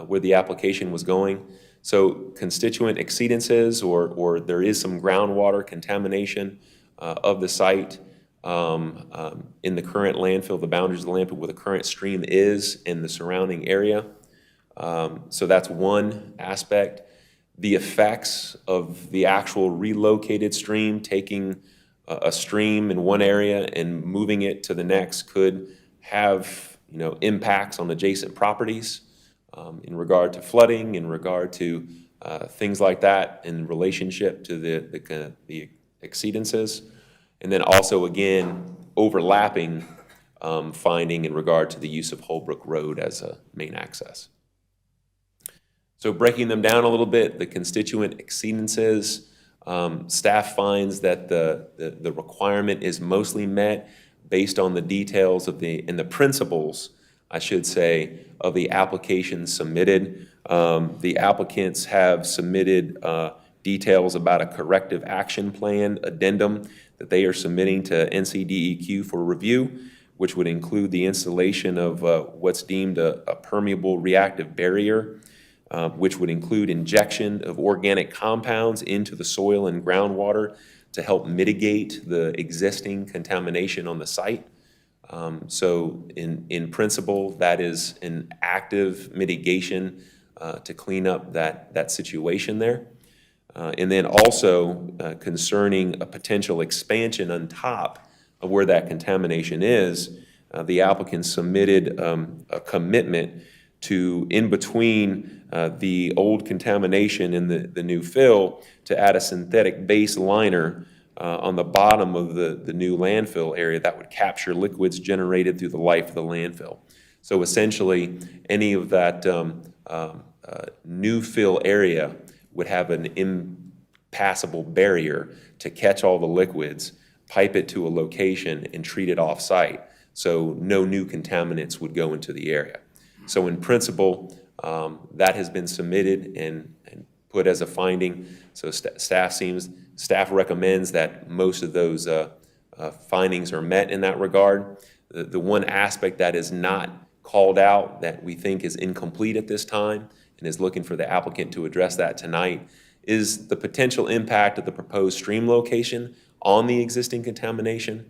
where the application was going. So constituent exceedances, or there is some groundwater contamination of the site in the current landfill, the boundaries of the landfill where the current stream is in the surrounding area. So that's one aspect. The effects of the actual relocated stream, taking a stream in one area and moving it to the next, could have impacts on adjacent properties in regard to flooding, in regard to things like that in relationship to the exceedances. And then also, again, overlapping finding in regard to the use of Holbrook Road as a main access. So breaking them down a little bit, the constituent exceedances, staff finds that the requirement is mostly met based on the details of and the principles, I should say, of the application submitted. The applicants have submitted details about a corrective action plan addendum that they are submitting to NCDEQ for review, which would include the installation of what's deemed a permeable reactive barrier, which would include injection of organic compounds into the soil and groundwater to help mitigate the existing contamination on the site. So in principle, that is an active mitigation to clean up that situation there. And then also concerning a potential expansion on top of where that contamination is, the applicant submitted a commitment to, in between the old contamination and the new fill, to add a synthetic base liner on the bottom of the new landfill area that would capture liquids generated through the life of the landfill. So essentially, any of that new fill area would have an impassable barrier to catch all the liquids, pipe it to a location, and treat it off-site, so no new contaminants would go into the area. So in principle, that has been submitted and put as a finding. So staff recommends that most of those findings are met in that regard. The one aspect that is not called out that we think is incomplete at this time and is looking for the applicant to address that tonight is the potential impact of the proposed stream location on the existing contamination.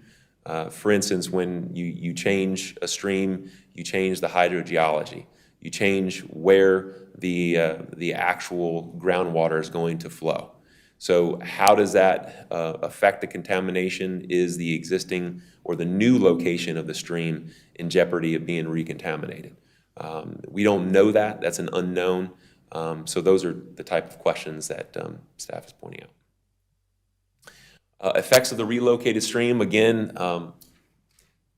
For instance, when you change a stream, you change the hydrogeology. You change where the actual groundwater is going to flow. So how does that affect the contamination? Is the existing or the new location of the stream in jeopardy of being recontaminated? We don't know that. That's an unknown. So those are the type of questions that staff is pointing out. Effects of the relocated stream, again,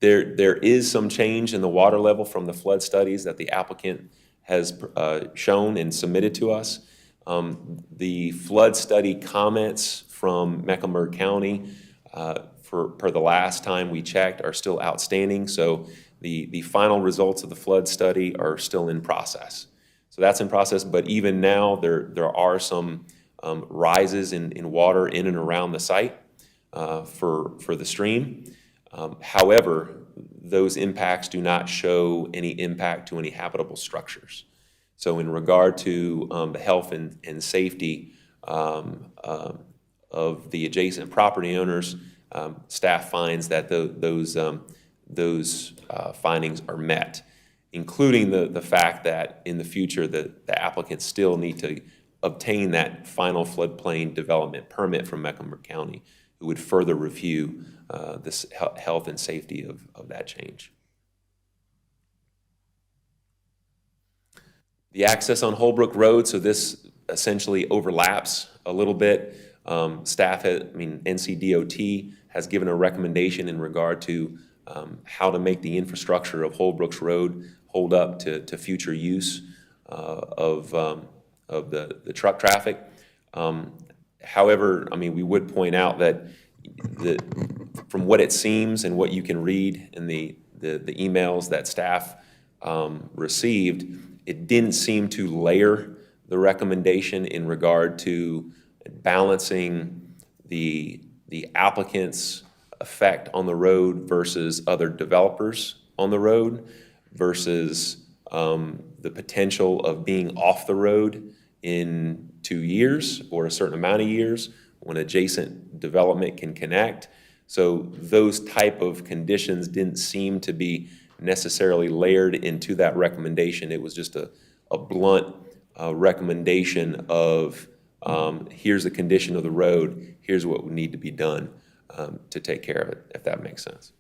there is some change in the water level from the flood studies that the applicant has shown and submitted to us. The flood study comments from Mecklenburg County per the last time we checked are still outstanding. So the final results of the flood study are still in process. So that's in process, but even now there are some rises in water in and around the site for the stream. However, those impacts do not show any impact to any habitable structures. So in regard to the health and safety of the adjacent property owners, staff finds that those findings are met, including the fact that in the future the applicants still need to obtain that final floodplain development permit from Mecklenburg County, who would further review this health and safety of that change. The access on Holbrook Road, so this essentially overlaps a little bit. NCDOT has given a recommendation in regard to how to make the infrastructure of Holbrooks Road hold up to future use of the truck traffic. However, we would point out that from what it seems and what you can read in the emails that staff received, it didn't seem to layer the recommendation in regard to balancing the applicant's effect on the road versus other developers on the road versus the potential of being off the road in 2 years or a certain amount of years when adjacent development can connect. So those type of conditions didn't seem to be necessarily layered into that recommendation. It was just a blunt recommendation of here's the condition of the road, here's what would need to be done to take care of it, if that makes sense.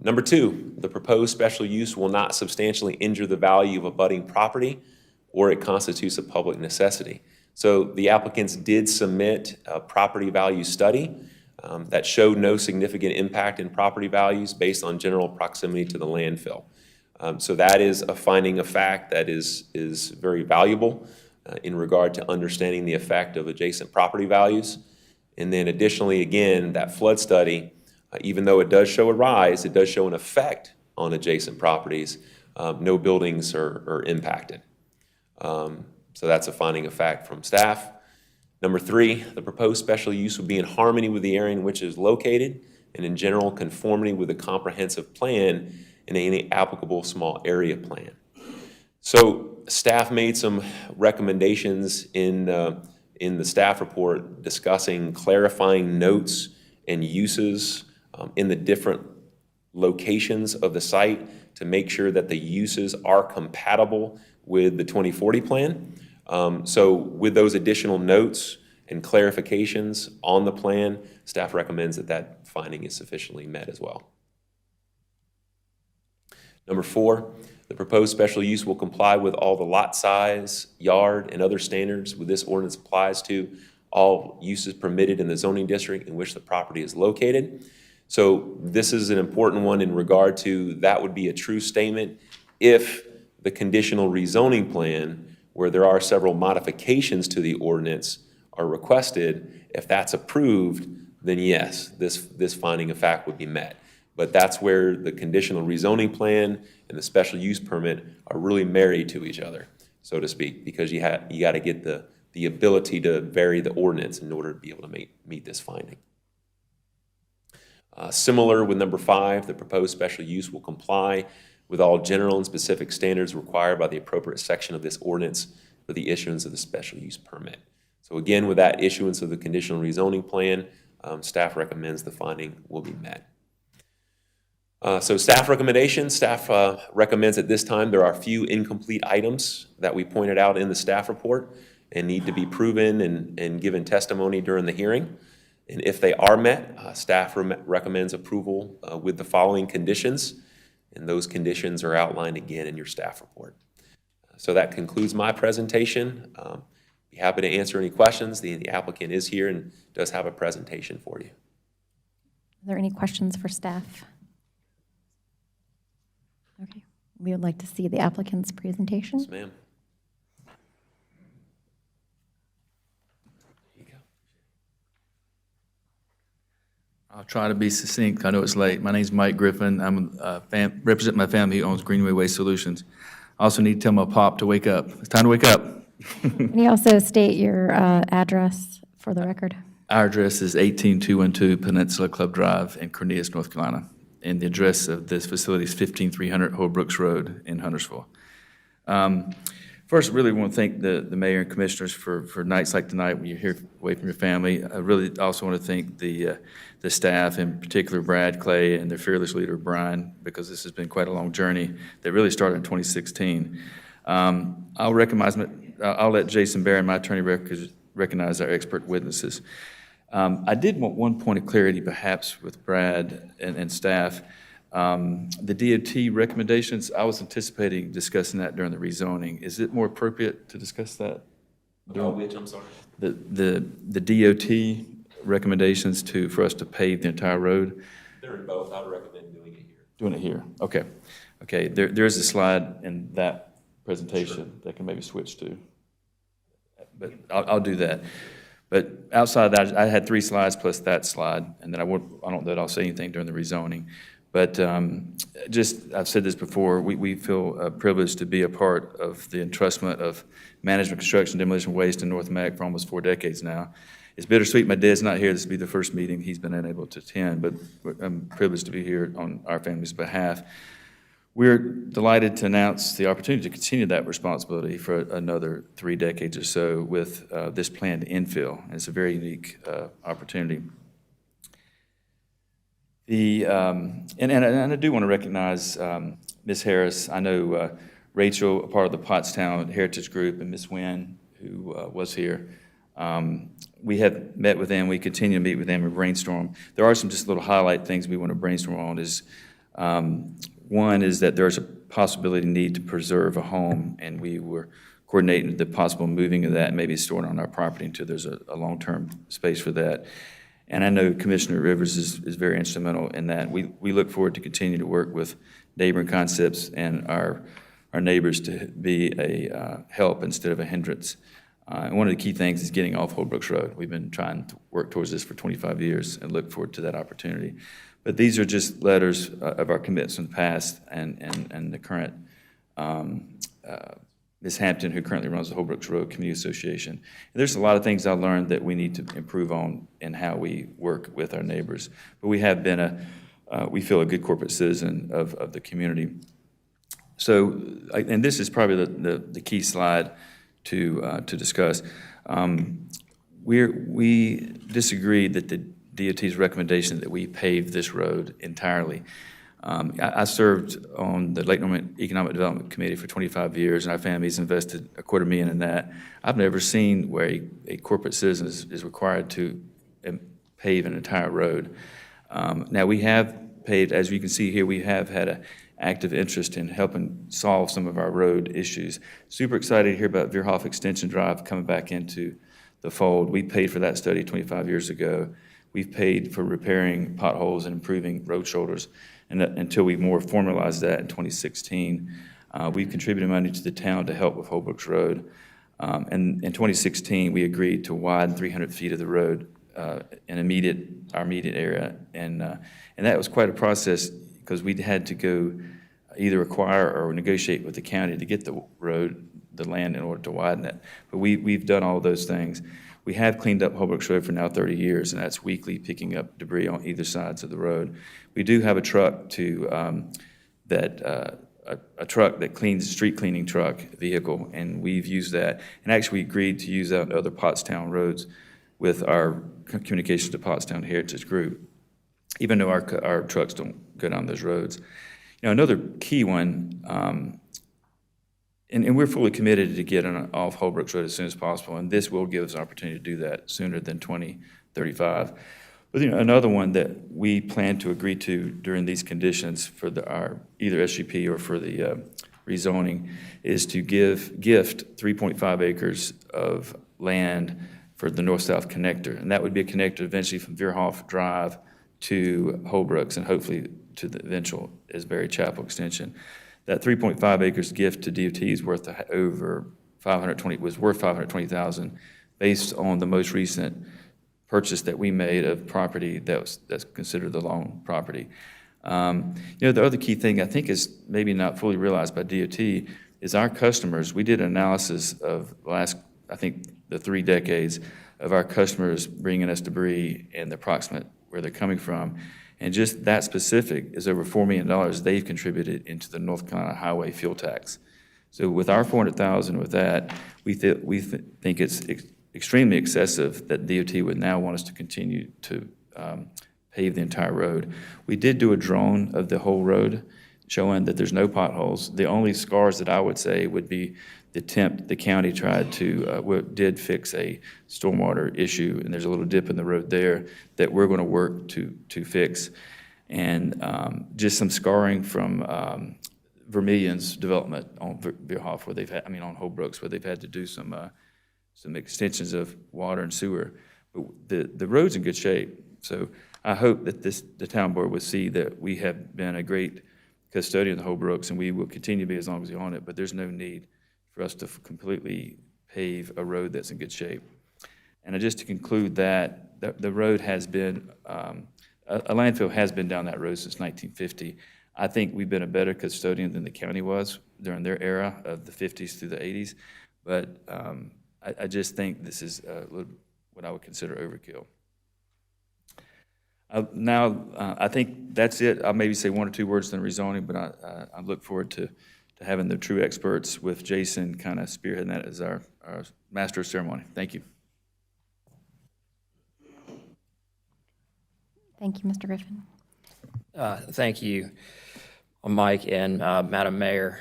Number 2, the proposed special use will not substantially injure the value of abutting property or it constitutes a public necessity. So the applicants did submit a property value study that showed no significant impact in property values based on general proximity to the landfill. So that is a finding of fact that is very valuable in regard to understanding the effect of adjacent property values. And then additionally, again, that flood study, even though it does show a rise, it does show an effect on adjacent properties. No buildings are impacted. So that's a finding of fact from staff. Number 3, the proposed special use will be in harmony with the area in which it is located and in general conformity with the comprehensive plan and any applicable small area plan. So staff made some recommendations in the staff report discussing clarifying notes and uses in the different locations of the site to make sure that the uses are compatible with the 2040 plan. So with those additional notes and clarifications on the plan, staff recommends that finding is sufficiently met as well. Number 4, the proposed special use will comply with all the lot size, yard, and other standards with this ordinance applies to all uses permitted in the zoning district in which the property is located. So this is an important one in regard to that would be a true statement if the conditional rezoning plan, where there are several modifications to the ordinance, are requested. If that's approved, then yes, this finding of fact would be met. But that's where the conditional rezoning plan and the special use permit are really married to each other, so to speak, because you got to get the ability to vary the ordinance in order to be able to meet this finding. Similar with number 5, the proposed special use will comply with all general and specific standards required by the appropriate section of this ordinance for the issuance of the special use permit. So again, with that issuance of the conditional rezoning plan, staff recommends the finding will be met. So staff recommendations, staff recommends at this time there are a few incomplete items that we pointed out in the staff report and need to be proven and given testimony during the hearing. And if they are met, staff recommends approval with the following conditions, and those conditions are outlined again in your staff report. So that concludes my presentation. Be happy to answer any questions. The applicant is here and does have a presentation for you. Are there any questions for staff? Okay, we would like to see the applicant's presentation. Yes, ma'am. I'll try to be succinct. I know it's late. My name's Mike Griffin. Represent my family who owns Greenway Waste Solutions. I also need to tell my pop to wake up. It's time to wake up. Can you also state your address for the record? Our address is 18212 Peninsula Club Drive in Cornelius, North Carolina. And the address of this facility is 15300 Holbrooks Road in Huntersville. First, I really want to thank the mayor and commissioners for nights like tonight when you're here away from your family. I really also want to thank the staff, in particular Brad, Clay, and their fearless leader, Brian, because this has been quite a long journey that really started in 2016. I'll let Jason Barron, my attorney, recognize our expert witnesses. I did want one point of clarity, perhaps, with Brad and staff. The DOT recommendations, I was anticipating discussing that during the rezoning. Is it more appropriate to discuss that? Which, I'm sorry? The DOT recommendations for us to pave the entire road? They're in both. I would recommend doing it here. Doing it here, okay. Okay, there's a slide in that presentation that can maybe switch to. But I'll do that. But outside of that, I had 3 slides plus that slide, and then I don't know that I'll say anything during the rezoning. But I've said this before, we feel privileged to be a part of the entrustment of management, construction, demolition, waste in North Mac for almost 4 decades now. It's bittersweet my dad's not here. This will be the first meeting he's been unable to attend, but I'm privileged to be here on our family's behalf. We're delighted to announce the opportunity to continue that responsibility for another 3 decades or so with this planned infill. And it's a very unique opportunity. And I do want to recognize Ms. Harris. I know Rachel, a part of the Pottstown Heritage Group, and Ms. Wynn, who was here. We have met with them. We continue to meet with them and brainstorm. There are some just little highlight things we want to brainstorm on. One is that there's a possibility need to preserve a home, and we were coordinating the possible moving of that and maybe storing on our property until there's a long-term space for that. And I know Commissioner Rivers is very instrumental in that. We look forward to continue to work with Neighboring Concepts and our neighbors to be a help instead of a hindrance. And one of the key things is getting off Holbrooks Road. We've been trying to work towards this for 25 years and look forward to that opportunity. But these are just letters of our commitments in the past and the current Ms. Hampton, who currently runs the Holbrooks Road Community Association. And there's a lot of things I learned that we need to improve on in how we work with our neighbors. But we have been we feel a good corporate citizen of the community. So, and this is probably the key slide to discuss. We disagree that the DOT's recommendation that we pave this road entirely. I served on the Lake Norman Economic Development Committee for 25 years, and our family's invested $250,000 in that. I've never seen where a corporate citizen is required to pave an entire road. Now, we have paved, as you can see here, we have had an active interest in helping solve some of our road issues. Super excited to hear about Veerhoff Extension Drive coming back into the fold. We paid for that study 25 years ago. We've paid for repairing potholes and improving road shoulders. And until we more formalized that in 2016, we've contributed money to the town to help with Holbrooks Road. And in 2016, we agreed to widen 300 feet of the road in our immediate area. And that was quite a process because we had to go either acquire or negotiate with the county to get the road, the land, in order to widen it. But we've done all those things. We have cleaned up Holbrooks Road for now 30 years, and that's weekly picking up debris on either sides of the road. We do have a truck that a truck that cleans, street cleaning truck vehicle, and we've used that. And actually, we agreed to use that on other Pottstown roads with our Communications to Pottstown Heritage Group, even though our trucks don't go down those roads. Another key one, and we're fully committed to getting off Holbrooks Road as soon as possible, and this will give us an opportunity to do that sooner than 2035. But another one that we plan to agree to during these conditions for our either SGP or for the rezoning is to gift 3.5 acres of land for the north-south connector, and that would be a connector eventually from Veerhoff Drive to Holbrooks and hopefully to the eventual Asbury Chapel extension. That 3.5 acres gift to DOT is worth over $520,000 based on the most recent purchase that we made of property that's considered the loan property. The other key thing I think is maybe not fully realized by DOT is our customers. We did an analysis of the last, I think, the 3 decades of our customers bringing us debris and the approximate where they're coming from. And just that specific is over $4 million they've contributed into the North Carolina highway fuel tax. So with our $400,000 with that, we think it's extremely excessive that DOT would now want us to continue to pave the entire road. We did do a drone of the whole road showing that there's no potholes. The only scars that I would say would be the attempt the county tried to, did fix a stormwater issue, and there's a little dip in the road there that we're going to work to fix. And just some scarring from Vermilion's development on Veerhoff, where they've had, on Holbrooks, where they've had to do some extensions of water and sewer. But the road's in good shape. So I hope that the town board would see that we have been a great custodian of the Holbrooks, and we will continue to be as long as we own it, but there's no need for us to completely pave a road that's in good shape. And just to conclude that, the road has been, a landfill has been down that road since 1950. I think we've been a better custodian than the county was during their era of the 50s through the 80s. But I just think this is what I would consider overkill. I think that's it. I'll maybe say 1 or 2 words on rezoning, but I look forward to having the true experts with Jason kind of spearheading that as our master of ceremony. Thank you. Thank you, Mr. Griffin. Thank you, Mike and Madam Mayor,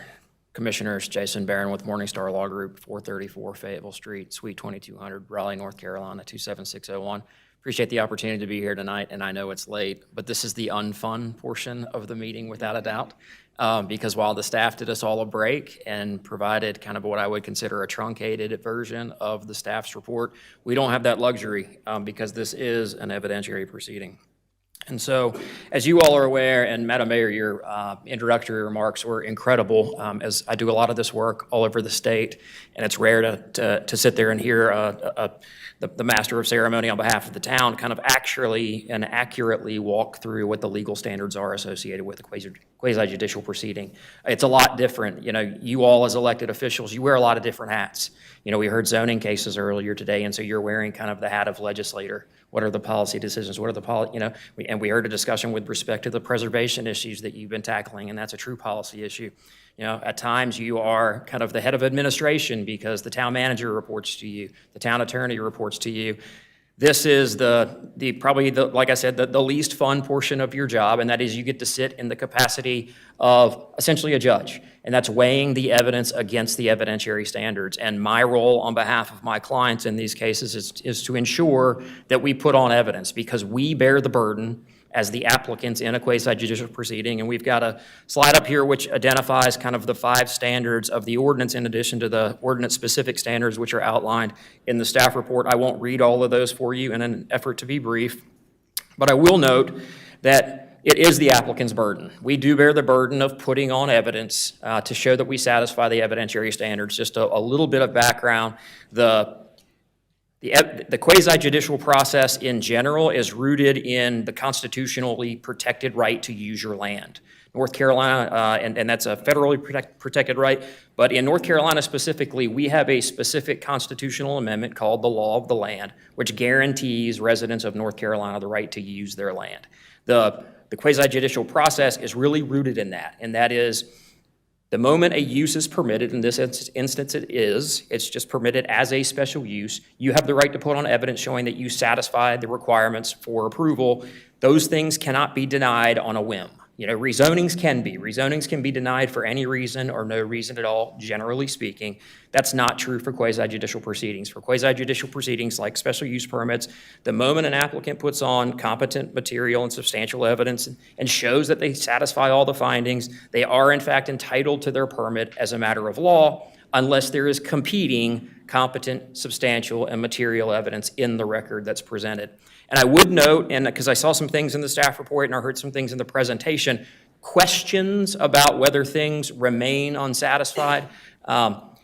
Commissioners. Jason Barron with Morningstar Law Group, 434 Fayetteville Street, Suite 2200, Raleigh, North Carolina, 27601. Appreciate the opportunity to be here tonight, and I know it's late, but this is the unfun portion of the meeting without a doubt, because while the staff did us all a break and provided kind of what I would consider a truncated version of the staff's report, we don't have that luxury because this is an evidentiary proceeding. And so, as you all are aware, and Madam Mayor, your introductory remarks were incredible, as I do a lot of this work all over the state, and it's rare to sit there and hear the master of ceremony on behalf of the town kind of actually and accurately walk through what the legal standards are associated with a quasi-judicial proceeding. It's a lot different. You all as elected officials, you wear a lot of different hats. We heard zoning cases earlier today, and so you're wearing kind of the hat of legislator. What are the policy decisions? What are the and we heard a discussion with respect to the preservation issues that you've been tackling, and that's a true policy issue. At times you are kind of the head of administration because the town manager reports to you, the town attorney reports to you. This is probably like I said, the least fun portion of your job, and that is you get to sit in the capacity of essentially a judge, and that's weighing the evidence against the evidentiary standards. And my role on behalf of my clients in these cases is to ensure that we put on evidence, because we bear the burden as the applicants in a quasi-judicial proceeding. And we've got a slide up here which identifies kind of the 5 standards of the ordinance in addition to the ordinance-specific standards which are outlined in the staff report. I won't read all of those for you in an effort to be brief, but I will note that it is the applicant's burden. We do bear the burden of putting on evidence to show that we satisfy the evidentiary standards. Just a little bit of background. The quasi-judicial process in general is rooted in the constitutionally protected right to use your land. North Carolina, and that's a federally protected right, but in North Carolina specifically, we have a specific constitutional amendment called the Law of the Land, which guarantees residents of North Carolina the right to use their land. The quasi-judicial process is really rooted in that, and that is The moment a use is permitted, in this instance it is, it's just permitted as a special use, you have the right to put on evidence showing that you satisfied the requirements for approval. Those things cannot be denied on a whim. You know, rezonings can be. Rezonings can be denied for any reason or no reason at all, generally speaking. That's not true for quasi-judicial proceedings. For quasi-judicial proceedings like special use permits, the moment an applicant puts on competent material and substantial evidence and shows that they satisfy all the findings, they are in fact entitled to their permit as a matter of law, unless there is competing competent, substantial, and material evidence in the record that's presented. And I would note, and because I saw some things in the staff report and I heard some things in the presentation, questions about whether things remain unsatisfied,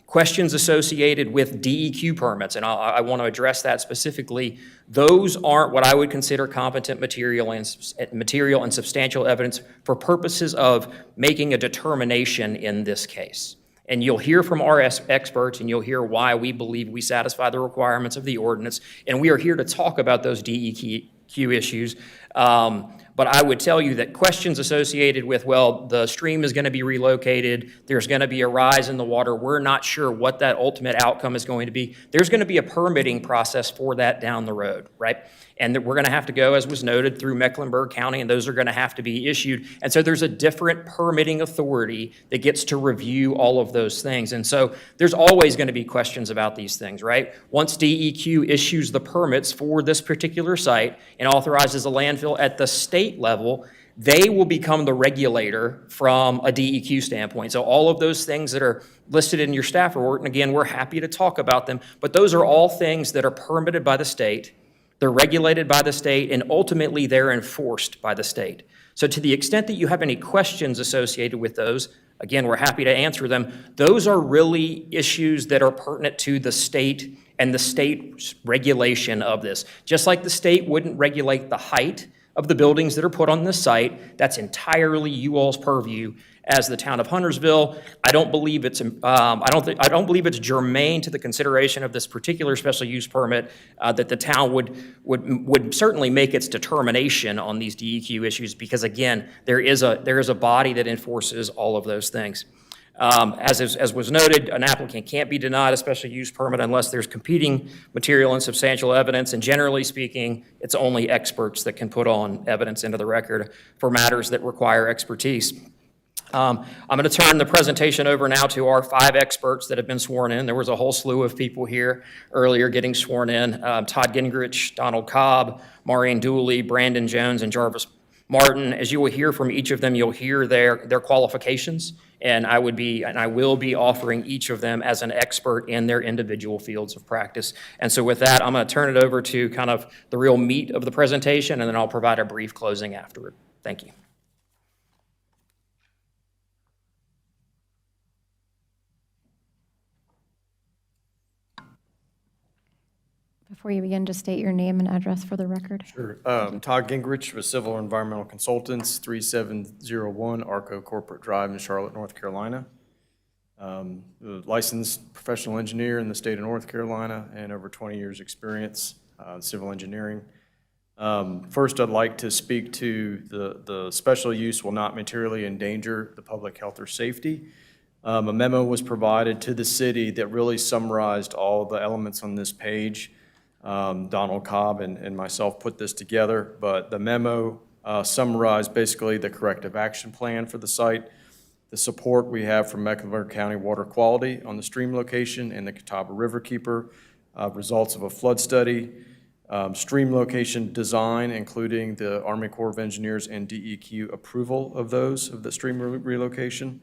questions associated with DEQ permits, and I want to address that specifically. Those aren't what I would consider competent material and substantial evidence for purposes of making a determination in this case. And you'll hear from our experts, and you'll hear why we believe we satisfy the requirements of the ordinance. And we are here to talk about those DEQ issues. But I would tell you that questions associated with, well, the stream is going to be relocated, there's going to be a rise in the water, we're not sure what that ultimate outcome is going to be. There's going to be a permitting process for that down the road, right? And that we're going to have to go, as was noted, through Mecklenburg County, and those are going to have to be issued. And so there's a different permitting authority that gets to review all of those things. And so there's always going to be questions about these things, right? Once DEQ issues the permits for this particular site and authorizes a landfill at the state level, they will become the regulator from a DEQ standpoint. So all of those things that are listed in your staff report, and again, we're happy to talk about them, but those are all things that are permitted by the state. They're regulated by the state, and ultimately they're enforced by the state. So to the extent that you have any questions associated with those, again, we're happy to answer them. Those are really issues that are pertinent to the state and the state's regulation of this. Just like the state wouldn't regulate the height of the buildings that are put on this site, that's entirely you all's purview as the town of Huntersville. I don't believe it's germane to the consideration of this particular special use permit that the town would certainly make its determination on these DEQ issues, because again, there is a body that enforces all of those things. As was noted, an applicant can't be denied a special use permit unless there's competing material and substantial evidence, and generally speaking, it's only experts that can put on evidence into the record for matters that require expertise. I'm going to turn the presentation over now to our 5 experts that have been sworn in. There was a whole slew of people here earlier getting sworn in. Todd Gingrich, Donald Cobb, Maureen Dooley, Brandon Jones, and Jarvis Martin. As you will hear from each of them, you'll hear their qualifications, and I will be offering each of them as an expert in their individual fields of practice. And so with that, I'm going to turn it over to kind of the real meat of the presentation, and then I'll provide a brief closing afterward. Thank you. Before you begin, just state your name and address for the record. Sure. Todd Gingrich with Civil Environmental Consultants, 3701 Arco Corporate Drive in Charlotte, North Carolina. Licensed professional engineer in the state of North Carolina and over 20 years experience in civil engineering. First, I'd like to speak to the special use will not materially endanger the public health or safety. A memo was provided to the city that really summarized all the elements on this page. Donald Cobb and myself put this together, but the memo summarized basically the corrective action plan for the site, the support we have from Mecklenburg County Water Quality on the stream location and the Catawba River Keeper, results of a flood study, stream location design, including the Army Corps of Engineers and DEQ approval of the stream relocation,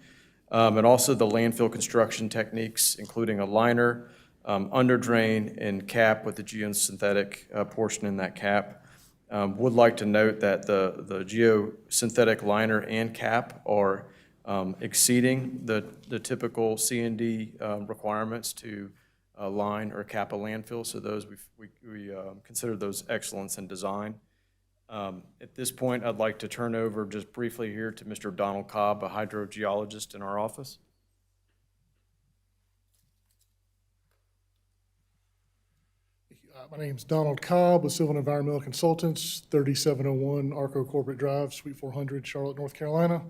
and also the landfill construction techniques, including a liner, under drain and cap with the geosynthetic portion in that cap. Would like to note that the geosynthetic liner and cap are exceeding the typical C&D requirements to line or cap a landfill. So those we consider those excellence in design. At this point, I'd like to turn over just briefly here to Mr. Donald Cobb, a hydrogeologist in our office. My name's Donald Cobb with Civil and Environmental Consultants, 3701 Arco Corporate Drive, Suite 400, Charlotte, North Carolina.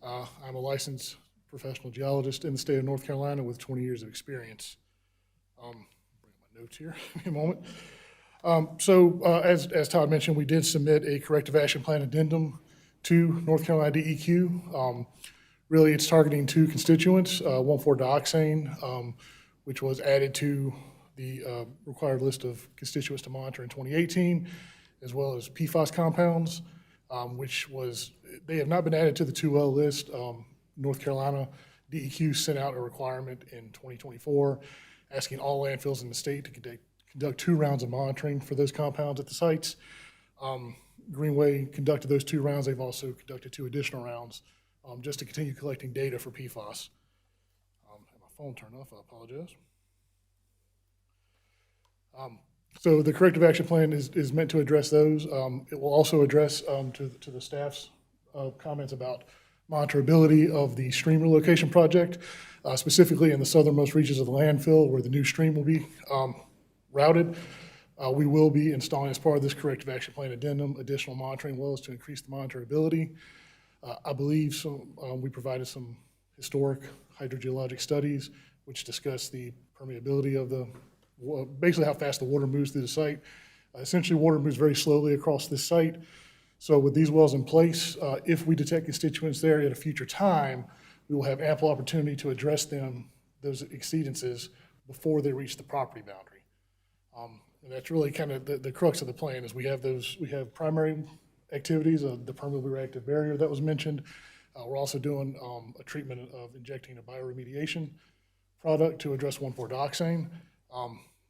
I'm a licensed professional geologist in the state of North Carolina with 20 years of experience. Bring my notes here in a moment. As Todd mentioned, we did submit a corrective action plan addendum to North Carolina DEQ. Really, it's targeting two constituents, 1,4-dioxane, which was added to the required list of constituents to monitor in 2018, as well as PFAS compounds, they have not been added to the 2L list. North Carolina DEQ sent out a requirement in 2024 asking all landfills in the state to conduct 2 rounds of monitoring for those compounds at the sites. Greenway conducted those 2 rounds. They've also conducted 2 additional rounds just to continue collecting data for PFAS. My phone turned off, I apologize. So the corrective action plan is meant to address those. It will also address to the staff's comments about monitorability of the stream relocation project, specifically in the southernmost reaches of the landfill where the new stream will be routed. We will be installing, as part of this corrective action plan addendum, additional monitoring wells to increase the monitorability. I believe we provided some historic hydrogeologic studies which discuss the permeability of basically how fast the water moves through the site. Essentially, water moves very slowly across this site. So with these wells in place, if we detect constituents there at a future time, we will have ample opportunity to address those exceedances before they reach the property boundary. And that's really kind of the crux of the plan is we have primary activities of the permeably reactive barrier that was mentioned. We're also doing a treatment of injecting a bioremediation product to address 1,4-dioxane.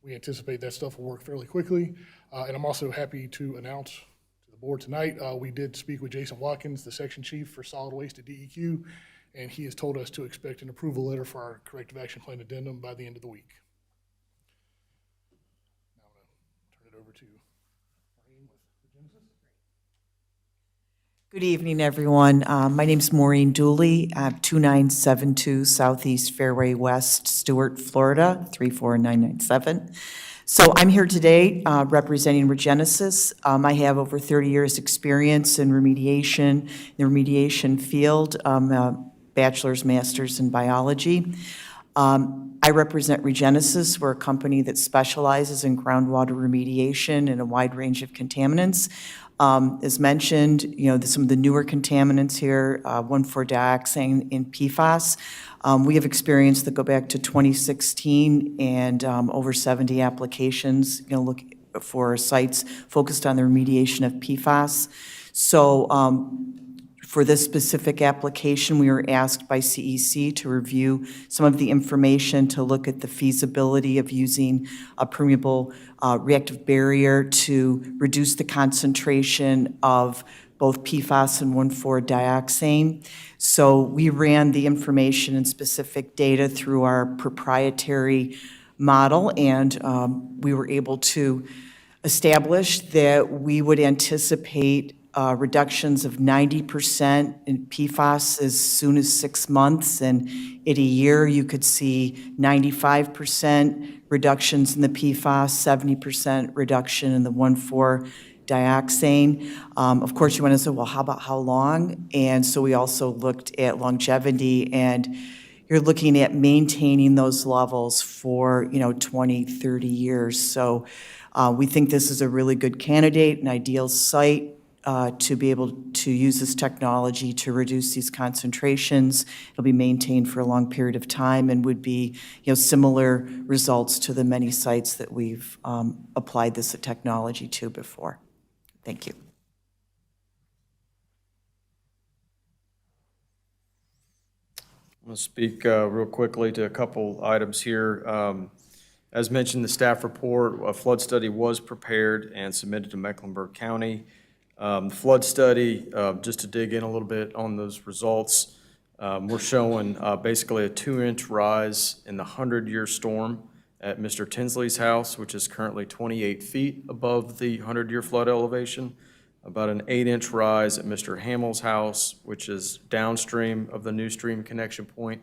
We anticipate that stuff will work fairly quickly. And I'm also happy to announce to the board tonight, we did speak with Jason Watkins, the section chief for solid waste at DEQ, and he has told us to expect an approval letter for our corrective action plan addendum by the end of the week. Now I'm going to turn it over to Maureen with Genesis. Good evening, everyone. My name's Maureen Dooley. I'm 2972 Southeast Fairway West, Stuart, Florida, 34997. So I'm here today representing Regenesis. I have over 30 years' experience in remediation, the remediation field, bachelor's, master's in biology. I represent Regenesis. We're a company that specializes in groundwater remediation and a wide range of contaminants. As mentioned, some of the newer contaminants here, 1,4-dioxane and PFAS. We have experience that go back to 2016 and over 70 applications, look for sites focused on the remediation of PFAS. So for this specific application, we were asked by CEC to review some of the information to look at the feasibility of using a permeable reactive barrier to reduce the concentration of both PFAS and 1,4-dioxane. So we ran the information and specific data through our proprietary model, and we were able to establish that we would anticipate reductions of 90% in PFAS as soon as 6 months, and in a year you could see 95% reductions in the PFAS, 70% reduction in the 1,4-dioxane. Of course, you want to say, well, how about how long? And so we also looked at longevity, and you're looking at maintaining those levels for 20, 30 years. So we think this is a really good candidate, an ideal site to be able to use this technology to reduce these concentrations. It'll be maintained for a long period of time and would be similar results to the many sites that we've applied this technology to before. Thank you. I'm going to speak real quickly to a couple items here. As mentioned, the staff report, a flood study was prepared and submitted to Mecklenburg County. The flood study, just to dig in a little bit on those results, we're showing basically a 2-inch rise in the 100-year storm at Mr. Tinsley's house, which is currently 28 feet above the 100-year flood elevation, about an 8-inch rise at Mr. Hamill's house, which is downstream of the new stream connection point.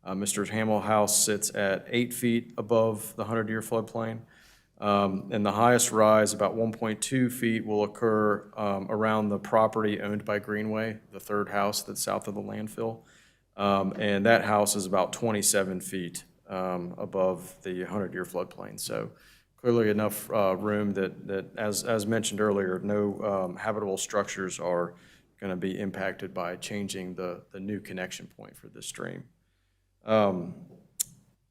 Mr. Hamill's house sits at 8 feet above the 100-year floodplain. And the highest rise, about 1.2 feet, will occur around the property owned by Greenway, the third house that's south of the landfill. And that house is about 27 feet above the 100-year floodplain. So clearly enough room that as mentioned earlier, no habitable structures are going to be impacted by changing the new connection point for this stream. I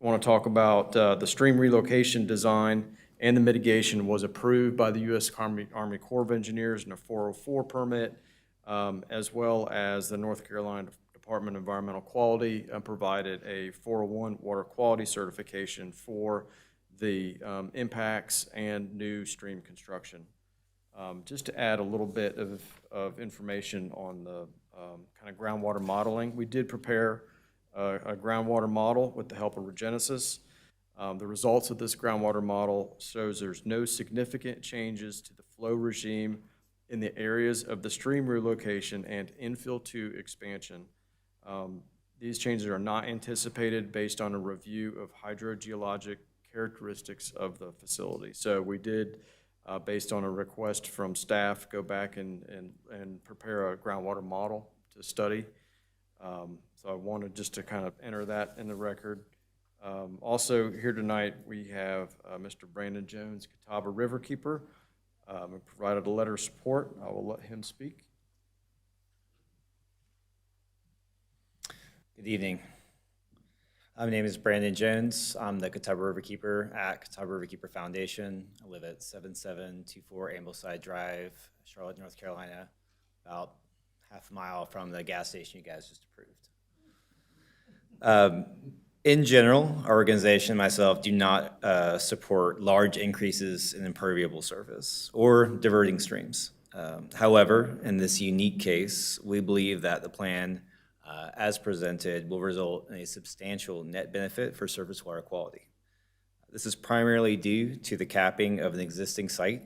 want to talk about the stream relocation design and the mitigation was approved by the U.S. Army Corps of Engineers in a 404 permit, as well as the North Carolina Department of Environmental Quality provided a 401 water quality certification for the impacts and new stream construction. Just to add a little bit of information on the kind of groundwater modeling, we did prepare a groundwater model with the help of Regenesis. The results of this groundwater model shows there's no significant changes to the flow regime in the areas of the stream relocation and infill 2 expansion. These changes are not anticipated based on a review of hydrogeologic characteristics of the facility. So we did, based on a request from staff, go back and prepare a groundwater model to study. So I wanted just to kind of enter that in the record. Also here tonight, we have Mr. Brandon Jones, Catawba Riverkeeper, who provided a letter of support. I will let him speak. Good evening. My name is Brandon Jones. I'm the Catawba Riverkeeper at Catawba Riverkeeper Foundation. I live at 7724 Ambleside Drive, Charlotte, North Carolina, about half a mile from the gas station you guys just approved. In general, our organization and myself do not support large increases in impermeable surface or diverting streams. However, in this unique case, we believe that the plan as presented will result in a substantial net benefit for surface water quality. This is primarily due to the capping of an existing site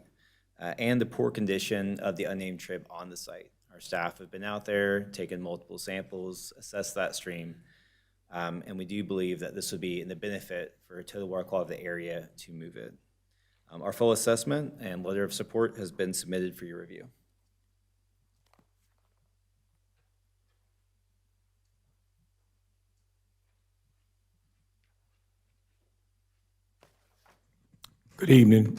and the poor condition of the unnamed trib on the site. Our staff have been out there, taken multiple samples, assessed that stream, and we do believe that this would be in the benefit for total water quality of the area to move it. Our full assessment and letter of support has been submitted for your review. Good evening.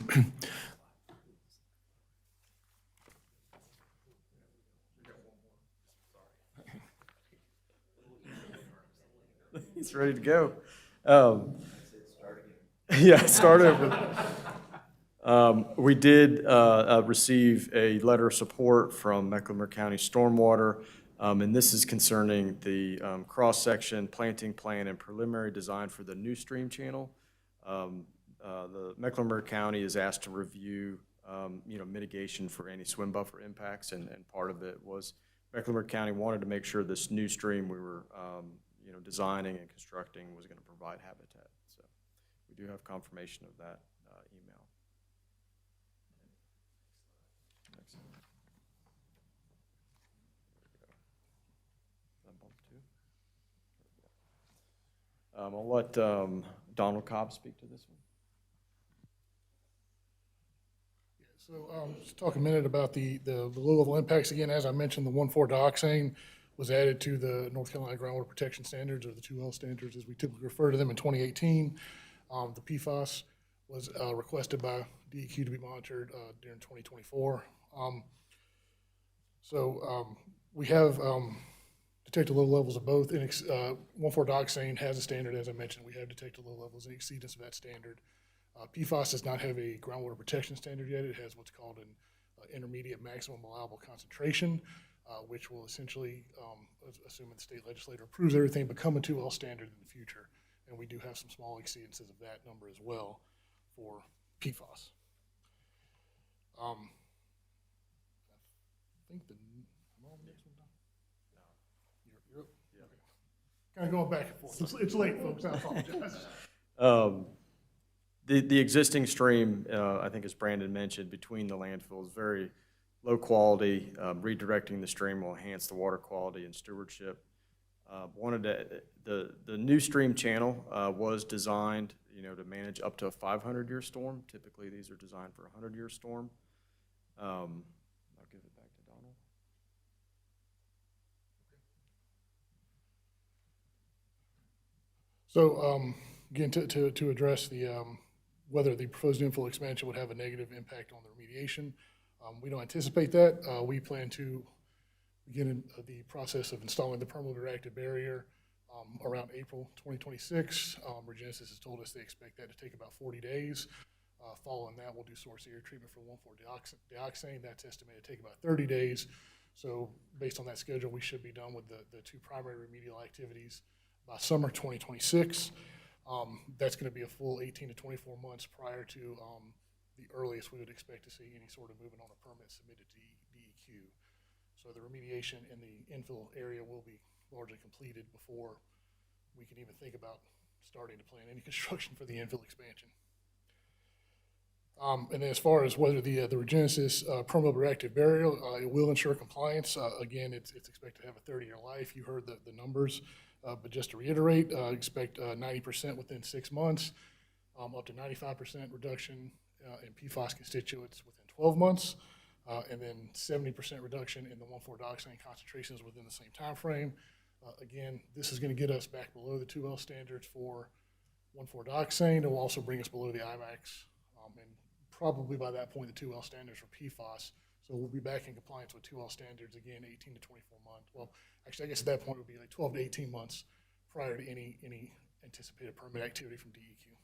He's ready to go. Yeah, start over. We did receive a letter of support from Mecklenburg County Stormwater, and this is concerning the cross-section planting plan and preliminary design for the new stream channel. The Mecklenburg County is asked to review, mitigation for any swim buffer impacts, and part of it was Mecklenburg County wanted to make sure this new stream we were, designing and constructing was going to provide habitat. So we do have confirmation of that email. Next. I'll let Donald Cobb speak to this one. So just talk a minute about the low-level impacts. Again, as I mentioned, the 1,4-dioxane was added to the North Carolina Groundwater Protection Standards, or the 2L standards, as we typically refer to them, in 2018. The PFAS was requested by DEQ to be monitored during 2024. We have detected low levels of both. 1,4-dioxane has a standard, as I mentioned. We have detected low levels and exceedance of that standard. PFAS does not have a groundwater protection standard yet. It has what's called an intermediate maximum allowable concentration, which will essentially, assuming the state legislature approves everything, become a 2L standard in the future. And we do have some small exceedances of that number as well for PFAS. I think am I on the next one, Don? No. You're up? Yeah. Okay. Kind of going back and forth. It's late, folks. I apologize. The existing stream, I think as Brandon mentioned, between the landfills, very low quality. Redirecting the stream will enhance the water quality and stewardship. The new stream channel was designed, to manage up to a 500-year storm. Typically, these are designed for a 100-year storm. I'll give it back to Donald. So again, to address whether the proposed infill expansion would have a negative impact on the remediation, we don't anticipate that. We plan to begin the process of installing the permeable reactive barrier around April 2026. Regenesis has told us they expect that to take about 40 days. Following that, we'll do source air treatment for 1,4-dioxane. That's estimated to take about 30 days. So based on that schedule, we should be done with the two primary remedial activities by summer 2026. That's going to be a full 18 to 24 months prior to the earliest we would expect to see any sort of movement on a permit submitted to DEQ. So the remediation in the infill area will be largely completed before we can even think about starting to plan any construction for the infill expansion. And then as far as whether the Regenesis permeable reactive barrier, it will ensure compliance. Again, it's expected to have a 30-year life. You heard the numbers, but just to reiterate, expect 90% within 6 months, up to 95% reduction in PFAS constituents within 12 months, and then 70% reduction in the 1,4-dioxane concentrations within the same time frame. Again, this is going to get us back below the 2L standards for 1,4-dioxane. It will also bring us below the IMAX, and probably by that point, the 2L standards for PFAS. So we'll be back in compliance with 2L standards again, 18 to 24 months. Well, actually, I guess at that point it would be like 12 to 18 months prior to any anticipated permit activity from DEQ.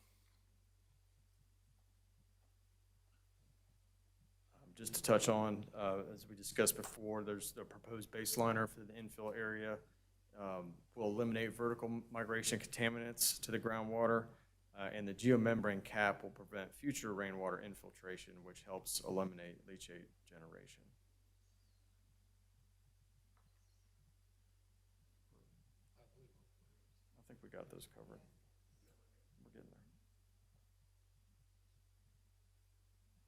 Just to touch on, as we discussed before, there's the proposed baseliner for the infill area. Will eliminate vertical migration contaminants to the groundwater, and the geomembrane cap will prevent future rainwater infiltration, which helps eliminate leachate generation. I think we got those covered. We're getting there.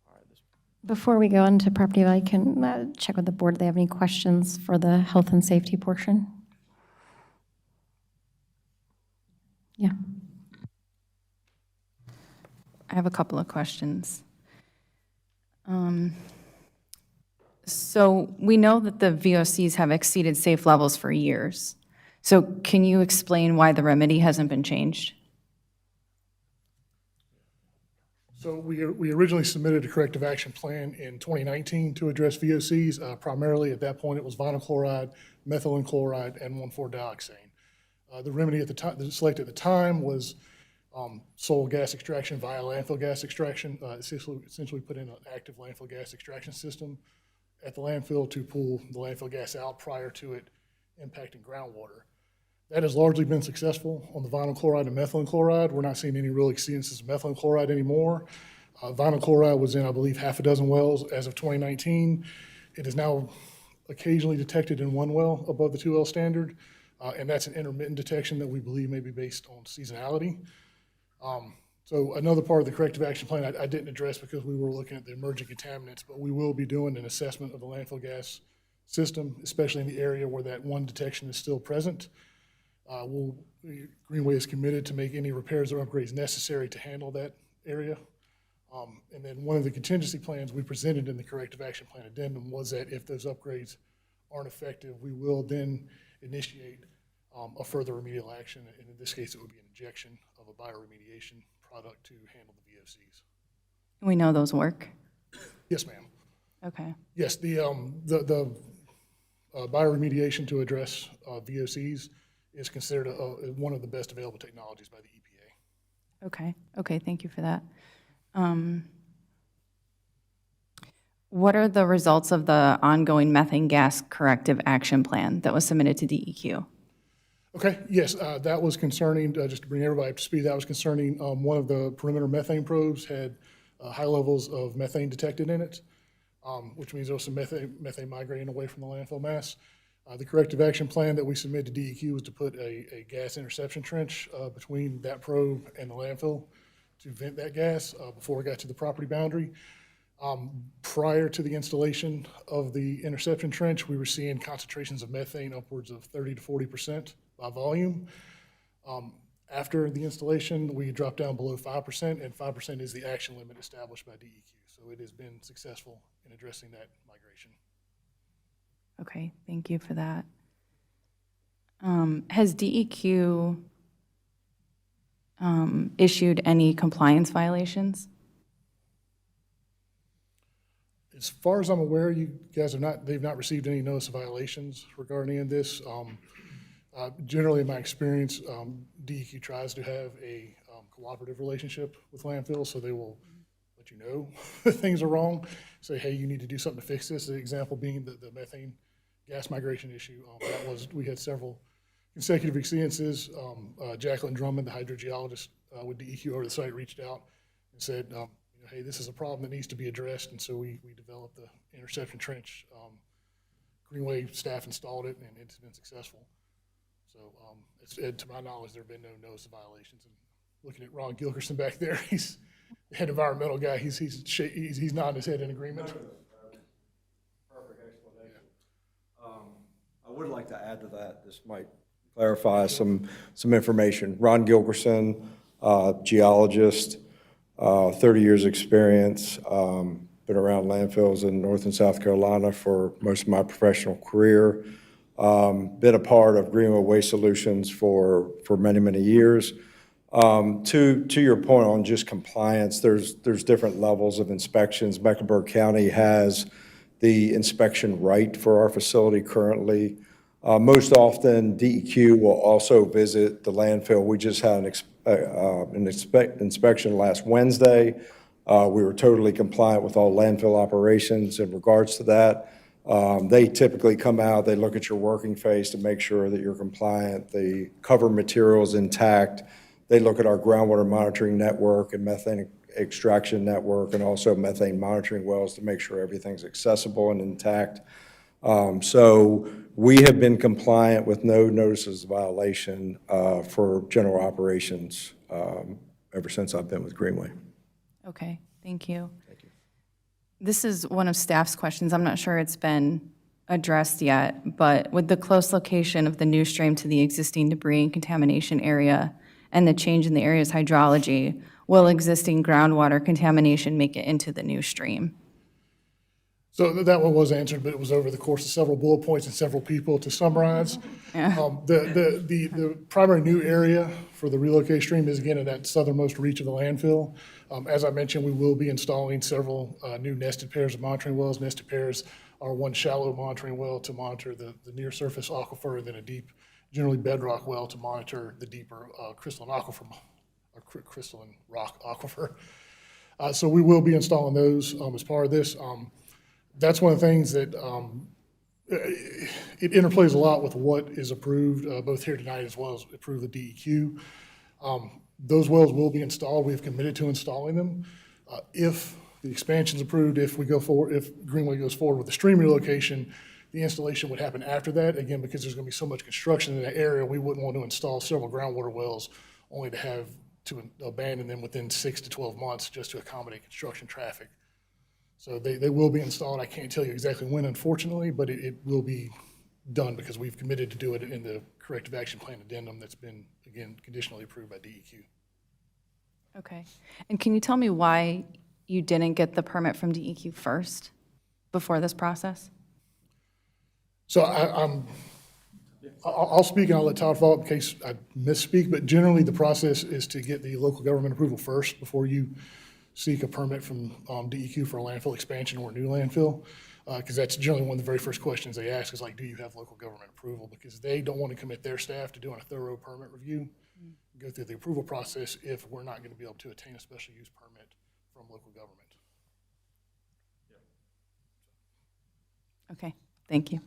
All right, Before we go into property value, can check with the board if they have any questions for the health and safety portion? Yeah. I have a couple of questions. So we know that the VOCs have exceeded safe levels for years. So can you explain why the remedy hasn't been changed? So we originally submitted a corrective action plan in 2019 to address VOCs. Primarily at that point, it was vinyl chloride, methylene chloride, and 1,4-dioxane. The remedy at the time, selected at the time was soil gas extraction via landfill gas extraction. Essentially put in an active landfill gas extraction system at the landfill to pull the landfill gas out prior to it impacting groundwater. That has largely been successful on the vinyl chloride and methylene chloride. We're not seeing any real exceedances of methylene chloride anymore. Vinyl chloride was in, I believe, half a dozen wells as of 2019. It is now occasionally detected in one well above the 2L standard, and that's an intermittent detection that we believe may be based on seasonality. So another part of the corrective action plan I didn't address because we were looking at the emerging contaminants, but we will be doing an assessment of the landfill gas system, especially in the area where that one detection is still present. Greenway is committed to make any repairs or upgrades necessary to handle that area. And then one of the contingency plans we presented in the corrective action plan addendum was that if those upgrades aren't effective, we will then initiate a further remedial action. And in this case, it would be an injection of a bioremediation product to handle the VOCs. We know those work? Yes, ma'am. Okay. Yes, the bioremediation to address VOCs is considered one of the best available technologies by the EPA. Okay. Okay, thank you for that. What are the results of the ongoing methane gas corrective action plan that was submitted to DEQ? Okay, yes, that was concerning, just to bring everybody up to speed, that was concerning one of the perimeter methane probes had high levels of methane detected in it, which means there was some methane migrating away from the landfill mass. The corrective action plan that we submitted to DEQ was to put a gas interception trench between that probe and the landfill to vent that gas before it got to the property boundary. Prior to the installation of the interception trench, we were seeing concentrations of methane upwards of 30 to 40% by volume. After the installation, we dropped down below 5%, and 5% is the action limit established by DEQ. So it has been successful in addressing that migration. Okay, thank you for that. Has DEQ issued any compliance violations? As far as I'm aware, you guys they've not received any notice of violations regarding any of this. Generally, in my experience, DEQ tries to have a cooperative relationship with landfills, so they will let you know that things are wrong, say, hey, you need to do something to fix this. The example being the methane gas migration issue. We had several consecutive incidences. Jacqueline Drummond, the hydrogeologist with DEQ over the site, reached out and said, hey, this is a problem that needs to be addressed, and so we developed the interception trench. Greenway staff installed it, and it's been successful. So to my knowledge, there have been no notice of violations. And looking at Ron Gilkerson back there, he's the head environmental guy. He's nodding his head in agreement. Perfect explanation. I would like to add to that. This might clarify some information. Ron Gilkerson, geologist, 30 years experience, been around landfills in North and South Carolina for most of my professional career. Been a part of Greenway Waste Solutions for many, many years. To your point on just compliance, there's different levels of inspections. Mecklenburg County has the inspection right for our facility currently. Most often, DEQ will also visit the landfill. We just had an inspection last Wednesday. We were totally compliant with all landfill operations in regards to that. They typically come out, they look at your working phase to make sure that you're compliant, the cover material's intact. They look at our groundwater monitoring network and methane extraction network and also methane monitoring wells to make sure everything's accessible and intact. So we have been compliant with no notices of violation for general operations ever since I've been with Greenway. Okay, thank you. This is one of staff's questions. I'm not sure it's been addressed yet, but with the close location of the new stream to the existing debris and contamination area and the change in the area's hydrology, will existing groundwater contamination make it into the new stream? So that one was answered, but it was over the course of several bullet points and several people. To summarize, the primary new area for the relocated stream is again in that southernmost reach of the landfill. As I mentioned, we will be installing several new nested pairs of monitoring wells. Nested pairs are one shallow monitoring well to monitor the near surface aquifer, and then a deep, generally bedrock well to monitor the deeper crystalline aquifer, or crystalline rock aquifer. So we will be installing those as part of this. That's one of the things that it interplays a lot with what is approved, both here tonight as well as approved the DEQ. Those wells will be installed. We've committed to installing them. If the expansion's approved, if Greenway goes forward with the stream relocation, the installation would happen after that. Again, because there's going to be so much construction in that area, we wouldn't want to install several groundwater wells only to have to abandon them within 6 to 12 months just to accommodate construction traffic. So they will be installed. I can't tell you exactly when, unfortunately, but it will be done because we've committed to do it in the corrective action plan addendum that's been, again, conditionally approved by DEQ. Okay. And can you tell me why you didn't get the permit from DEQ first before this process? So I'll speak and I'll let Todd follow up in case I misspeak, but generally the process is to get the local government approval first before you seek a permit from DEQ for a landfill expansion or a new landfill, because that's generally one of the very first questions they ask is like, do you have local government approval? Because they don't want to commit their staff to doing a thorough permit review, go through the approval process if we're not going to be able to attain a special use permit from local government. Okay, thank you.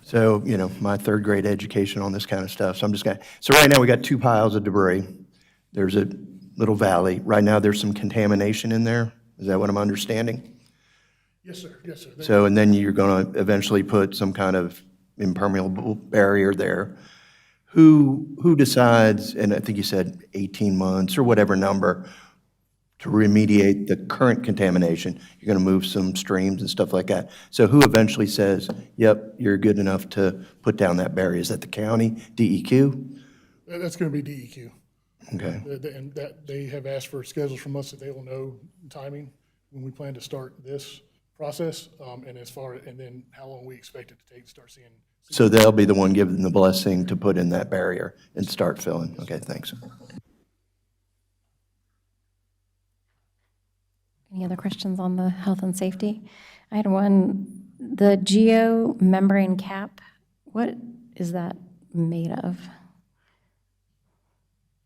So, my third grade education on this kind of stuff. So so right now we got two piles of debris. There's a little valley. Right now there's some contamination in there. Is that what I'm understanding? Yes, sir. Yes, sir. So, and then you're going to eventually put some kind of impermeable barrier there. Who decides, and I think you said 18 months or whatever number, to remediate the current contamination? You're going to move some streams and stuff like that. So who eventually says, yep, you're good enough to put down that barrier? Is that the county, DEQ? That's going to be DEQ. Okay. And that they have asked for schedules from us that they will know timing when we plan to start this process, and then how long we expect it to take to start seeing So they'll be the one giving the blessing to put in that barrier and start filling. Okay, thanks. Any other questions on the health and safety? I had one, the geomembrane cap, what is that made of?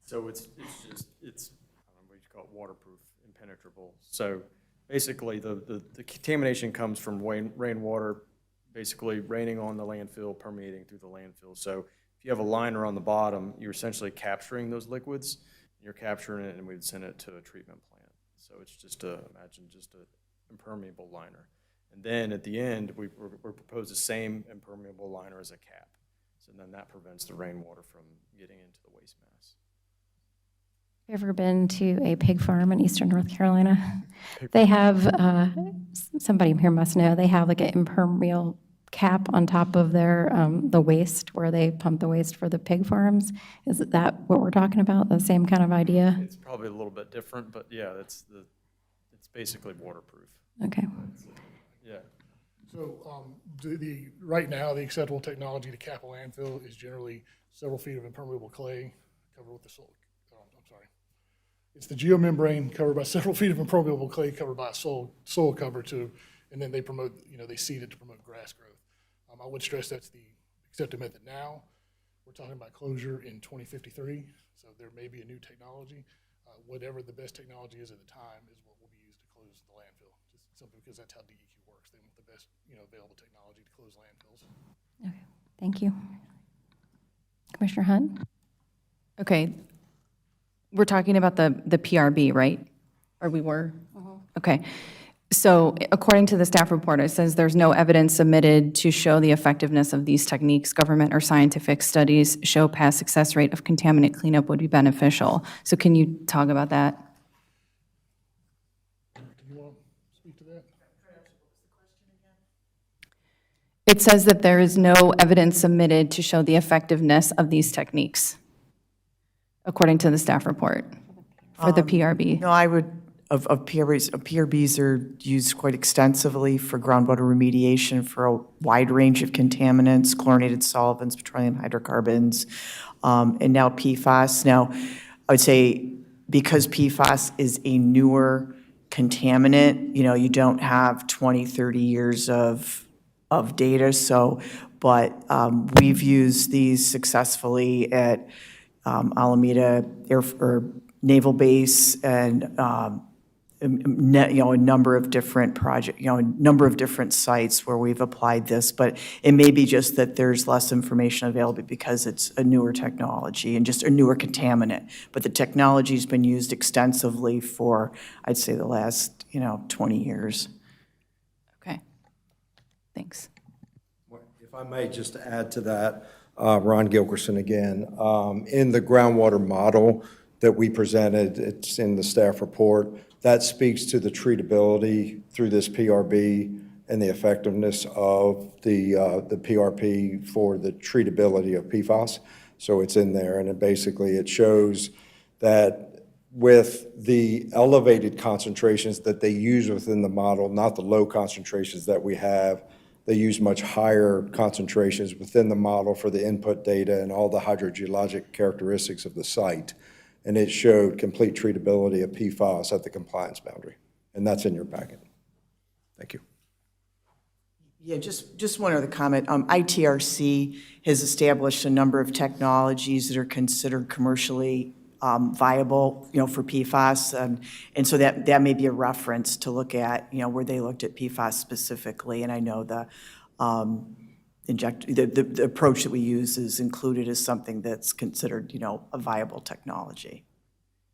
So it's just, I don't know what you call it, waterproof, impenetrable. So basically, the contamination comes from rainwater, basically raining on the landfill, permeating through the landfill. So if you have a liner on the bottom, you're essentially capturing those liquids, you're capturing it, and we'd send it to a treatment plant. So it's just imagine just an impermeable liner. And then at the end, we propose the same impermeable liner as a cap. So then that prevents the rainwater from getting into the waste mass. Have you ever been to a pig farm in eastern North Carolina? They have, somebody here must know, they have like an impermeable cap on top of their, the waste, where they pump the waste for the pig farms. Is that what we're talking about, the same kind of idea? It's probably a little bit different, but yeah, it's basically waterproof. Okay. Yeah. So right now, the acceptable technology to cap a landfill is generally several feet of impermeable clay covered with the soil. It's the geomembrane covered by several feet of impermeable clay covered by a soil cover and then they promote, they seed it to promote grass growth. I would stress that's the accepted method now. We're talking about closure in 2053, so there may be a new technology. Whatever the best technology is at the time is what will be used to close the landfill, just simply because that's how DEQ works. They want the best, available technology to close landfills. Okay, thank you. Commissioner Hunt? Okay, we're talking about the PRB, right? Or we were? Okay. So according to the staff report, it says there's no evidence submitted to show the effectiveness of these techniques. Government or scientific studies show past success rate of contaminant cleanup would be beneficial. So can you talk about that? Do you want to speak to that? It says that there is no evidence submitted to show the effectiveness of these techniques, according to the staff report for the PRB. No, I would, of PRBs are used quite extensively for groundwater remediation for a wide range of contaminants, chlorinated solvents, petroleum hydrocarbons, and now PFAS. Now, I would say because PFAS is a newer contaminant, you don't have 20, 30 years of data, but we've used these successfully at Alameda Naval Base and a number of different projects, a number of different sites where we've applied this, but it may be just that there's less information available because it's a newer technology and just a newer contaminant. But the technology's been used extensively for, I'd say, the last, 20 years. Okay, thanks. If I may just add to that, Ron Gilkerson again. In the groundwater model that we presented, it's in the staff report, that speaks to the treatability through this PRB and the effectiveness of the PRP for the treatability of PFAS. So it's in there, and it shows that with the elevated concentrations that they use within the model, not the low concentrations that we have, they use much higher concentrations within the model for the input data and all the hydrogeologic characteristics of the site. And it showed complete treatability of PFAS at the compliance boundary. And that's in your packet. Thank you. Yeah, just one other comment. ITRC has established a number of technologies that are considered commercially viable, for PFAS, and so that may be a reference to look at, where they looked at PFAS specifically. And I know the the approach that we use is included as something that's considered, a viable technology.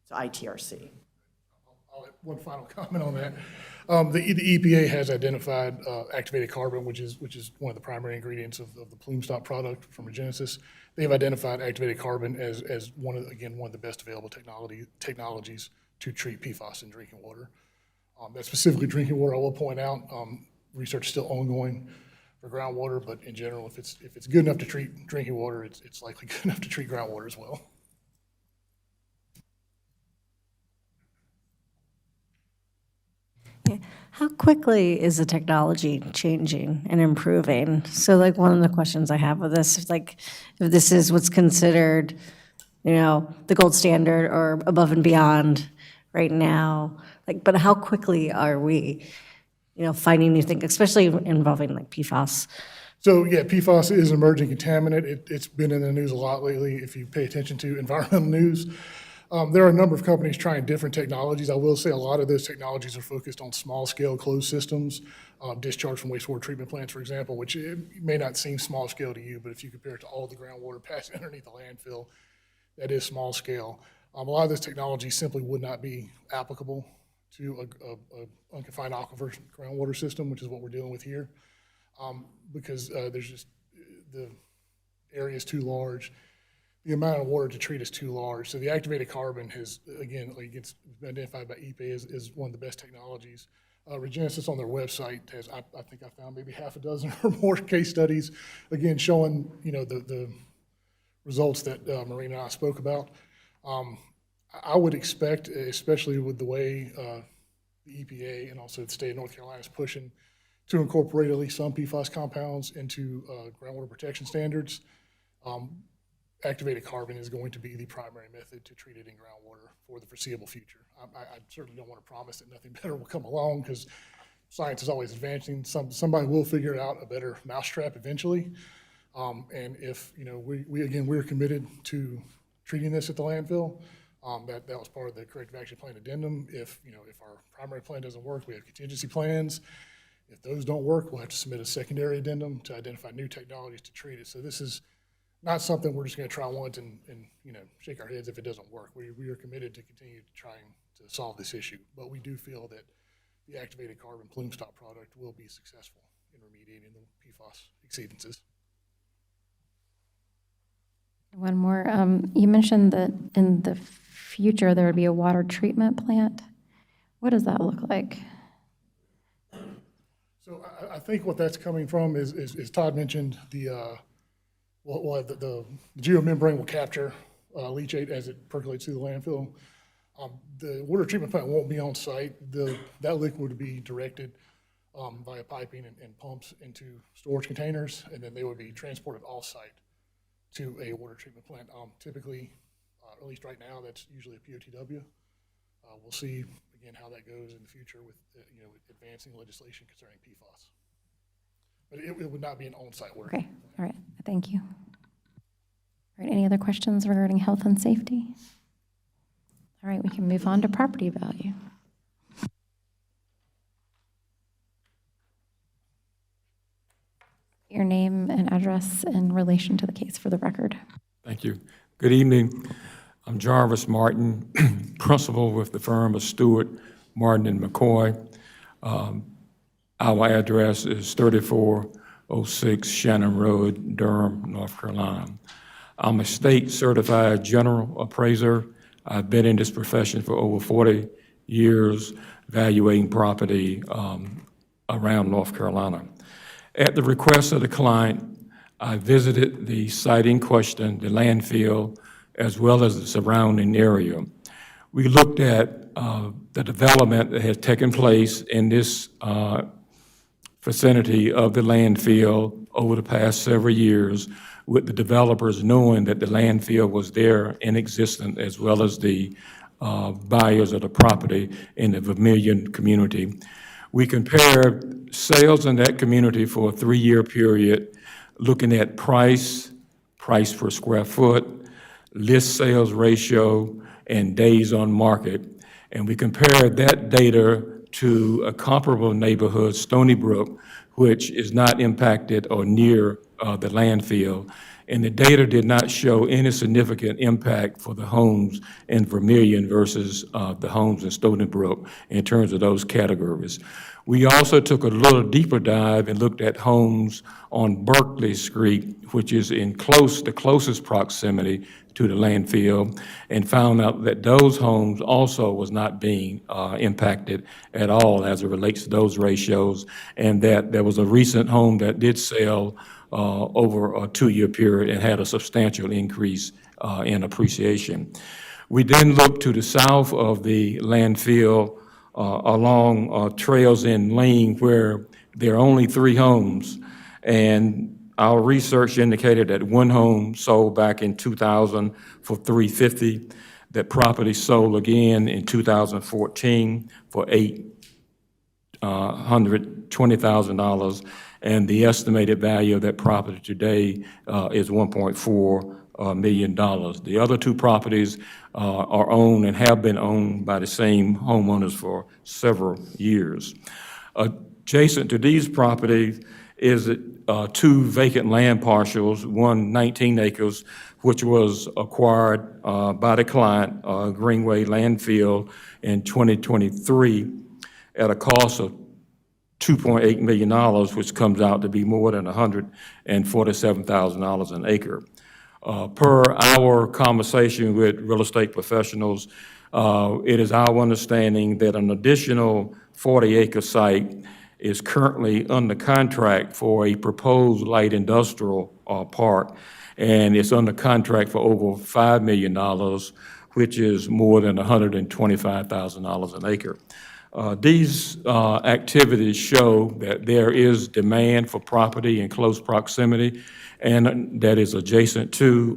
So ITRC. I'll have one final comment on that. The EPA has identified activated carbon, which is one of the primary ingredients of the plume stop product from Regenesis. They've identified activated carbon as one of the best available technologies to treat PFAS in drinking water. That's specifically drinking water. I will point out, research is still ongoing for groundwater, but in general, if it's good enough to treat drinking water, it's likely good enough to treat groundwater as well. How quickly is the technology changing and improving? So like one of the questions I have with this is like, if this is what's considered, the gold standard or above and beyond right now, like, but how quickly are we, finding new things, especially involving like PFAS? So yeah, PFAS is an emerging contaminant. It's been in the news a lot lately if you pay attention to environmental news. There are a number of companies trying different technologies. I will say a lot of those technologies are focused on small-scale closed systems, discharge from wastewater treatment plants, for example, which it may not seem small scale to you, but if you compare it to all the groundwater passing underneath the landfill, that is small scale. A lot of those technologies simply would not be applicable to a unconfined aquifer groundwater system, which is what we're dealing with here, because there's just the area is too large. The amount of water to treat is too large. So the activated carbon has, again, like it's been identified by EPA as one of the best technologies. Regenesis on their website has, I think I found maybe half a dozen or more case studies, again, showing, the results that Marina and I spoke about. I would expect, especially with the way the EPA and also the state of North Carolina is pushing to incorporate at least some PFAS compounds into groundwater protection standards, activated carbon is going to be the primary method to treat it in groundwater for the foreseeable future. I certainly don't want to promise that nothing better will come along because science is always advancing. Somebody will figure out a better mousetrap eventually. And if, we're committed to treating this at the landfill. That was part of the corrective action plan addendum. If our primary plan doesn't work, we have contingency plans. If those don't work, we'll have to submit a secondary addendum to identify new technologies to treat it. So this is not something we're just going to try once and shake our heads if it doesn't work. We are committed to continue to trying to solve this issue, but we do feel that the activated carbon plume stop product will be successful in remediating the PFAS exceedances. One more. You mentioned that in the future there would be a water treatment plant. What does that look like? So I think what that's coming from is Todd mentioned the geomembrane will capture leachate as it percolates through the landfill. The water treatment plant won't be on site. That liquid would be directed via piping and pumps into storage containers, and then they would be transported off-site to a water treatment plant. Typically, at least right now, that's usually a POTW. We'll see, again, how that goes in the future with advancing legislation concerning PFAS. But it would not be an on-site water. Okay, all right, thank you. All right, any other questions regarding health and safety? All right, we can move on to property value. Your name and address in relation to the case for the record. Thank you. Good evening. I'm Jarvis Martin, principal with the firm of Stewart, Martin, and McCoy. Our address is 3406 Shannon Road, Durham, North Carolina. I'm a state-certified general appraiser. I've been in this profession for over 40 years, evaluating property around North Carolina. At the request of the client, I visited the site in question, the landfill, as well as the surrounding area. We looked at the development that has taken place in this vicinity of the landfill over the past several years, with the developers knowing that the landfill was there in existence, as well as the buyers of the property in the Vermilion community. We compared sales in that community for a 3-year period, looking at price per square foot, list sales ratio, and days on market. And we compared that data to a comparable neighborhood, Stony Brook, which is not impacted or near the landfill. And the data did not show any significant impact for the homes in Vermilion versus the homes in Stony Brook in terms of those categories. We also took a little deeper dive and looked at homes on Berkeley Street, which is in the closest proximity to the landfill, and found out that those homes also was not being impacted at all as it relates to those ratios, and that there was a recent home that did sell over a 2-year period and had a substantial increase in appreciation. We then looked to the south of the landfill along Trails End Lane where there are only 3 homes. And our research indicated that one home sold back in 2000 for $350. That property sold again in 2014 for $820,000. And the estimated value of that property today is $1.4 million. The other 2 properties are owned and have been owned by the same homeowners for several years. Adjacent to these properties is 2 vacant land parcels, one 19 acres, which was acquired by the client, Greenway Landfill, in 2023 at a cost of $2.8 million, which comes out to be more than $147,000 an acre. Per our conversation with real estate professionals, it is our understanding that an additional 40-acre site is currently under contract for a proposed light industrial park, and it's under contract for over $5 million, which is more than $125,000 an acre. These activities show that there is demand for property in close proximity and that is adjacent to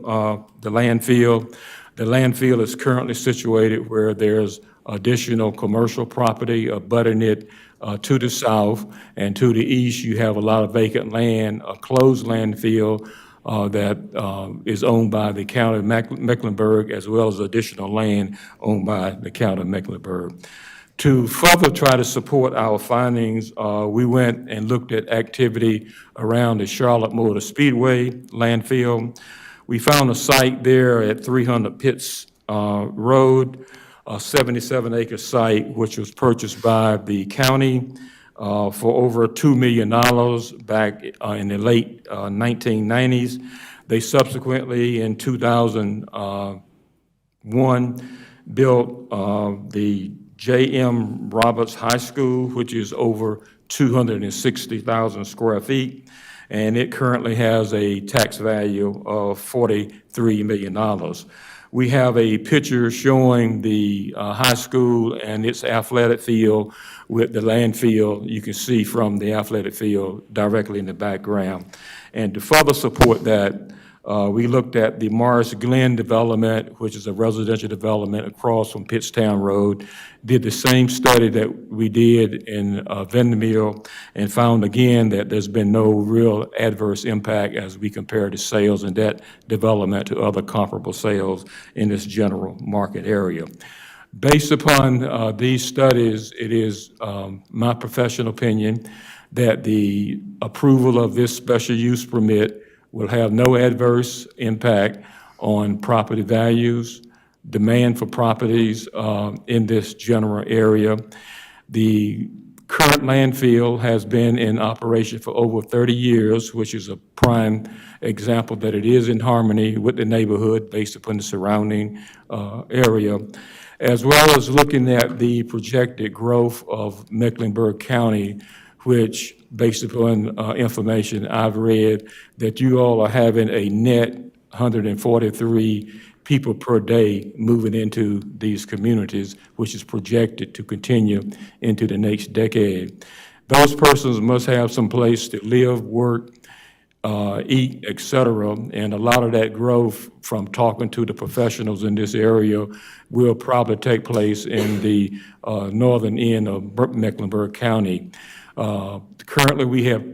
the landfill. The landfill is currently situated where there's additional commercial property abutting it to the south, and to the east you have a lot of vacant land, a closed landfill that is owned by the county of Mecklenburg, as well as additional land owned by the county of Mecklenburg. To further try to support our findings, we went and looked at activity around the Charlotte Motor Speedway landfill. We found a site there at 300 Pitts Road, a 77-acre site, which was purchased by the county for over $2 million back in the late 1990s. They subsequently, in 2001, built the J.M. Roberts High School, which is over 260,000 square feet, and it currently has a tax value of $43 million. We have a picture showing the high school and its athletic field with the landfill. You can see from the athletic field directly in the background. And to further support that, we looked at the Morris Glen development, which is a residential development across from Pittstown Road, did the same study that we did in Vanderbilt, and found again that there's been no real adverse impact as we compare the sales in that development to other comparable sales in this general market area. Based upon these studies, it is my professional opinion that the approval of this special use permit will have no adverse impact on property values, demand for properties in this general area. The current landfill has been in operation for over 30 years, which is a prime example that it is in harmony with the neighborhood based upon the surrounding area, as well as looking at the projected growth of Mecklenburg County, which, based upon information I've read, that you all are having a net 143 people per day moving into these communities, which is projected to continue into the next decade. Those persons must have some place to live, work, eat, et cetera, and a lot of that growth, from talking to the professionals in this area, will probably take place in the northern end of Mecklenburg County. Currently,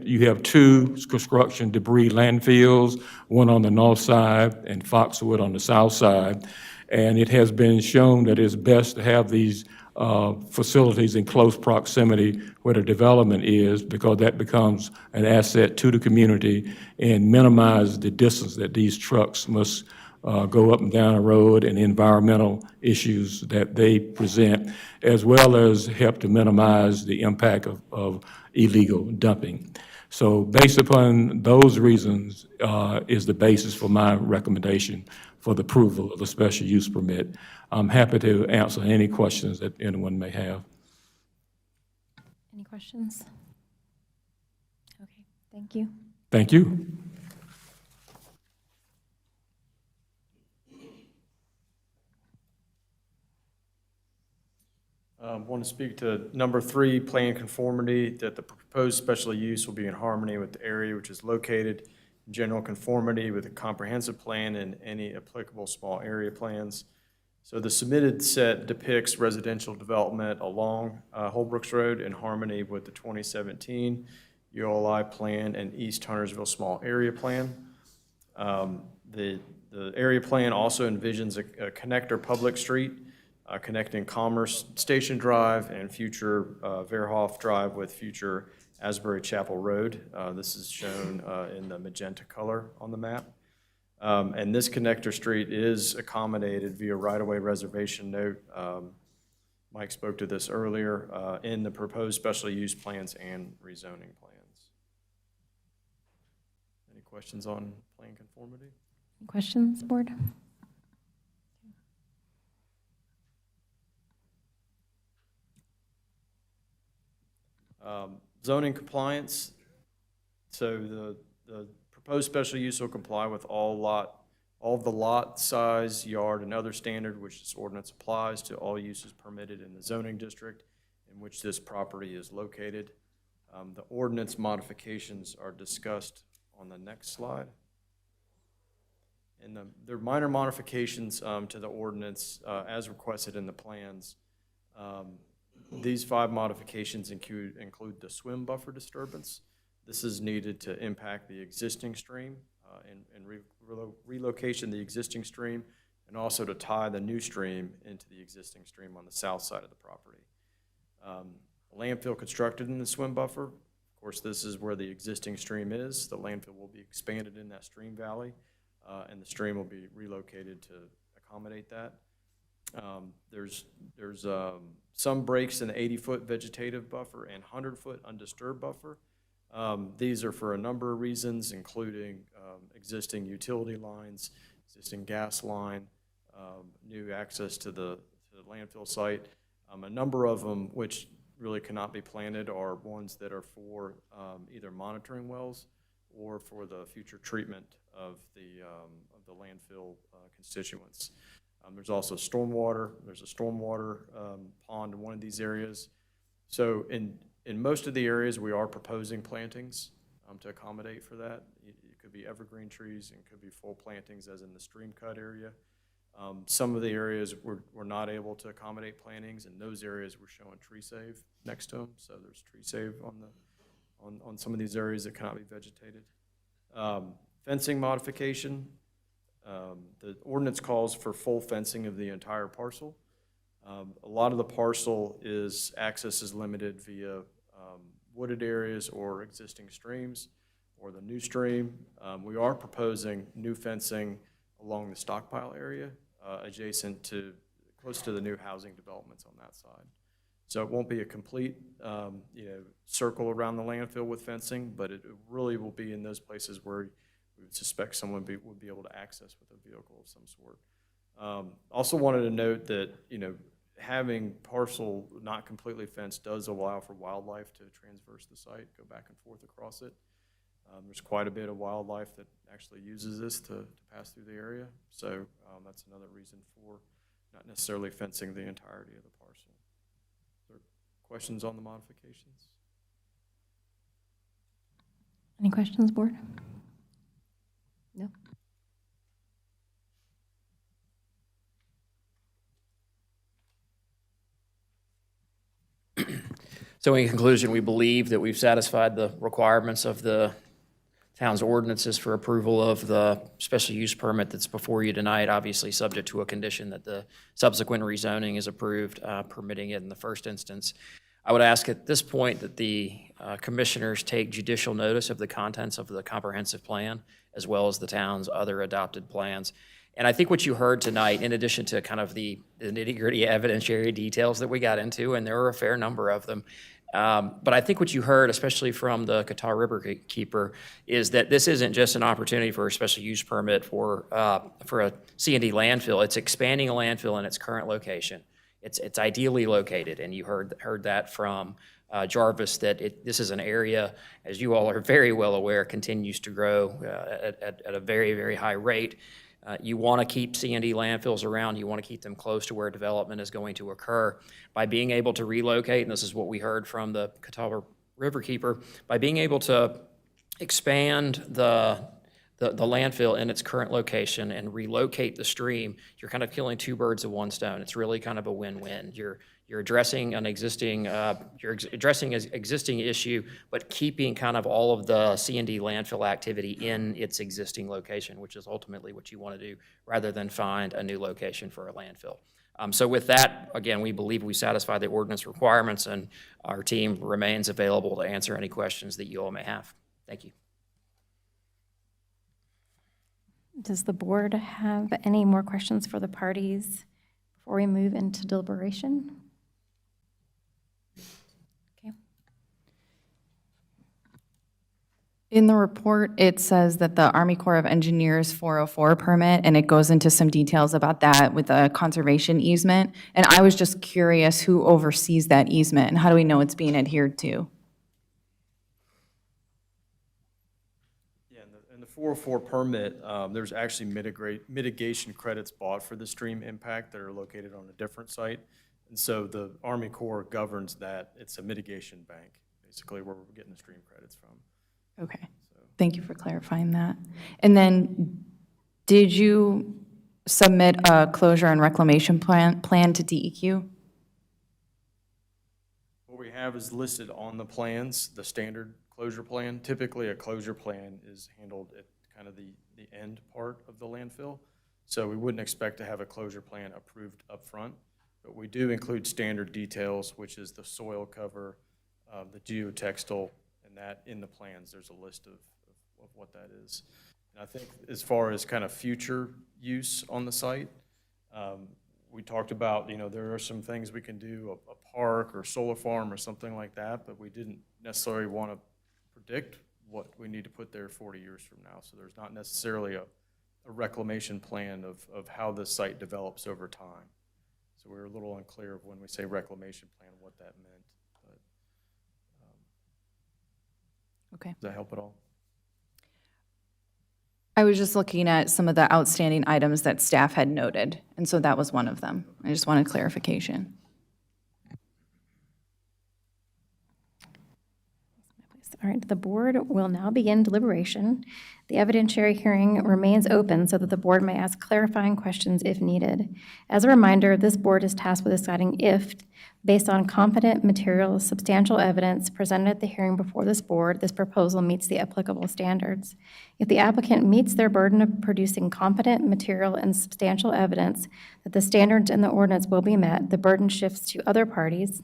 you have 2 construction debris landfills, one on the north side and Foxwood on the south side. And it has been shown that it's best to have these facilities in close proximity where the development is, because that becomes an asset to the community and minimize the distance that these trucks must go up and down a road, and environmental issues that they present, as well as help to minimize the impact of illegal dumping. So based upon those reasons is the basis for my recommendation for the approval of the special use permit. I'm happy to answer any questions that anyone may have. Any questions? Okay, thank you. Thank you. Want to speak to number 3, plan conformity, that the proposed special use will be in harmony with the area which is located in general conformity with the comprehensive plan and any applicable small area plans. So the submitted set depicts residential development along Holbrooks Road in harmony with the 2017 ULI plan and East Huntersville Small Area Plan. The area plan also envisions a connector public street connecting Commerce Station Drive and future Verhoff Drive with future Asbury Chapel Road. This is shown in the magenta color on the map. And this connector street is accommodated via right-of-way reservation note. Mike spoke to this earlier in the proposed special use plans and rezoning plans. Any questions on plan conformity? Questions, board? Zoning compliance. So the proposed special use will comply with all of the lot size, yard, and other standard which this ordinance applies to all uses permitted in the zoning district in which this property is located. The ordinance modifications are discussed on the next slide. And there are minor modifications to the ordinance as requested in the plans. These 5 modifications include the swim buffer disturbance. This is needed to impact the existing stream and relocation of the existing stream, and also to tie the new stream into the existing stream on the south side of the property. Landfill constructed in the swim buffer. Of course, this is where the existing stream is. The landfill will be expanded in that stream valley, and the stream will be relocated to accommodate that. There's some breaks in the 80-foot vegetative buffer and 100-foot undisturbed buffer. These are for a number of reasons, including existing utility lines, existing gas line, new access to the landfill site. A number of them, which really cannot be planted, are ones that are for either monitoring wells or for the future treatment of the landfill constituents. There's also stormwater. There's a stormwater pond in one of these areas. So in most of the areas, we are proposing plantings to accommodate for that. It could be evergreen trees and could be full plantings, as in the stream cut area. Some of the areas we're not able to accommodate plantings. In those areas, we're showing tree save next to them. So there's tree save on some of these areas that cannot be vegetated. Fencing modification. The ordinance calls for full fencing of the entire parcel. A lot of the parcel access is limited via wooded areas or existing streams or the new stream. We are proposing new fencing along the stockpile area adjacent to close to the new housing developments on that side. So it won't be a complete circle around the landfill with fencing, but it really will be in those places where we would suspect someone would be able to access with a vehicle of some sort. Also wanted to note that, having parcel not completely fenced does allow for wildlife to transverse the site, go back and forth across it. There's quite a bit of wildlife that actually uses this to pass through the area. So that's another reason for not necessarily fencing the entirety of the parcel. Are there questions on the modifications? Any questions, board? No? So in conclusion, we believe that we've satisfied the requirements of the town's ordinances for approval of the special use permit that's before you tonight, obviously subject to a condition that the subsequent rezoning is approved, permitting it in the first instance. I would ask at this point that the commissioners take judicial notice of the contents of the comprehensive plan, as well as the town's other adopted plans. And I think what you heard tonight, in addition to kind of the nitty-gritty evidentiary details that we got into, and there were a fair number of them, but I think what you heard, especially from the Qatar River Keeper, is that this isn't just an opportunity for a special use permit for a C&D landfill. It's expanding a landfill in its current location. It's ideally located, and you heard that from Jarvis, that this is an area, as you all are very well aware, continues to grow at a very, very high rate. You want to keep C&D landfills around. You want to keep them close to where development is going to occur. By being able to relocate, and this is what we heard from the Catawba Riverkeeper, by being able to expand the landfill in its current location and relocate the stream, you're kind of killing two birds with one stone. It's really kind of a win-win. You're addressing an existing existing issue, but keeping kind of all of the C&D landfill activity in its existing location, which is ultimately what you want to do, rather than find a new location for a landfill. So with that, again, we believe we satisfy the ordinance requirements, and our team remains available to answer any questions that you all may have. Thank you. Does the board have any more questions for the parties before we move into deliberation? Okay. In the report, it says that the Army Corps of Engineers 404 permit, and it goes into some details about that with a conservation easement. And I was just curious who oversees that easement, and how do we know it's being adhered to? In the 404 permit, there's actually mitigation credits bought for the stream impact that are located on a different site. And so the Army Corps governs that. It's a mitigation bank, basically, where we're getting the stream credits from. Okay, thank you for clarifying that. And then, did you submit a closure and reclamation plan to DEQ? What we have is listed on the plans, the standard closure plan. Typically, a closure plan is handled at kind of the end part of the landfill. So we wouldn't expect to have a closure plan approved up front, but we do include standard details, which is the soil cover, the geotextile, and that in the plans, there's a list of what that is. And I think as far as kind of future use on the site, we talked about, there are some things we can do, a park or solar farm or something like that, but we didn't necessarily want to predict what we need to put there 40 years from now. So there's not necessarily a reclamation plan of how the site develops over time. So we're a little unclear of when we say reclamation plan, what that meant. Okay. Does that help at all? I was just looking at some of the outstanding items that staff had noted, and so that was one of them. I just wanted clarification. All right, the board will now begin deliberation. The evidentiary hearing remains open so that the board may ask clarifying questions if needed. As a reminder, this board is tasked with deciding if, based on competent material, substantial evidence presented at the hearing before this board, this proposal meets the applicable standards. If the applicant meets their burden of producing competent material and substantial evidence that the standards in the ordinance will be met, the burden shifts to other parties,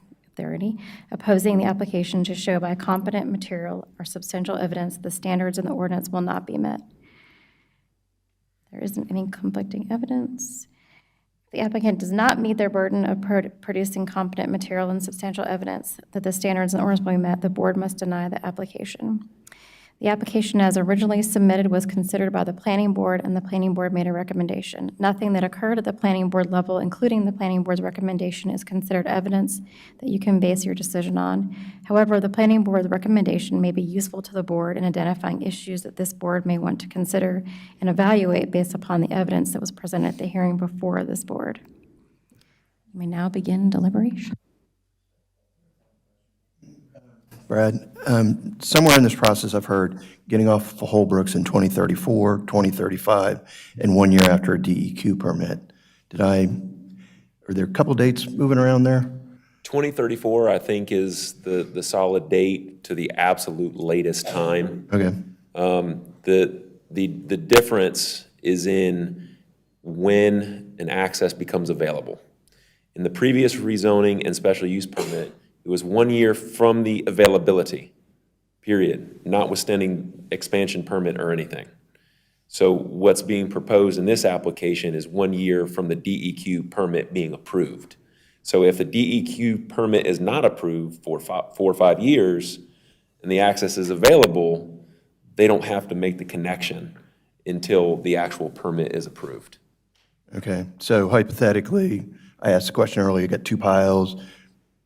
opposing the application to show by competent material or substantial evidence that the standards in the ordinance will not be met. There isn't any conflicting evidence. If the applicant does not meet their burden of producing competent material and substantial evidence that the standards in the ordinance will be met, the board must deny the application. The application as originally submitted was considered by the planning board, and the planning board made a recommendation. Nothing that occurred at the planning board level, including the planning board's recommendation, is considered evidence that you can base your decision on. However, the planning board's recommendation may be useful to the board in identifying issues that this board may want to consider and evaluate based upon the evidence that was presented at the hearing before this board. You may now begin deliberation. Brad, somewhere in this process, I've heard getting off of Holbrooks in 2034, 2035, and 1 year after a DEQ permit. Are there a couple dates moving around there? 2034, I think, is the solid date to the absolute latest time. Okay. The difference is in when an access becomes available. In the previous rezoning and special use permit, it was 1 year from the availability, period, notwithstanding expansion permit or anything. So what's being proposed in this application is 1 year from the DEQ permit being approved. So if the DEQ permit is not approved for 4 or 5 years and the access is available, they don't have to make the connection until the actual permit is approved. Okay, so hypothetically, I asked the question earlier, you got 2 piles,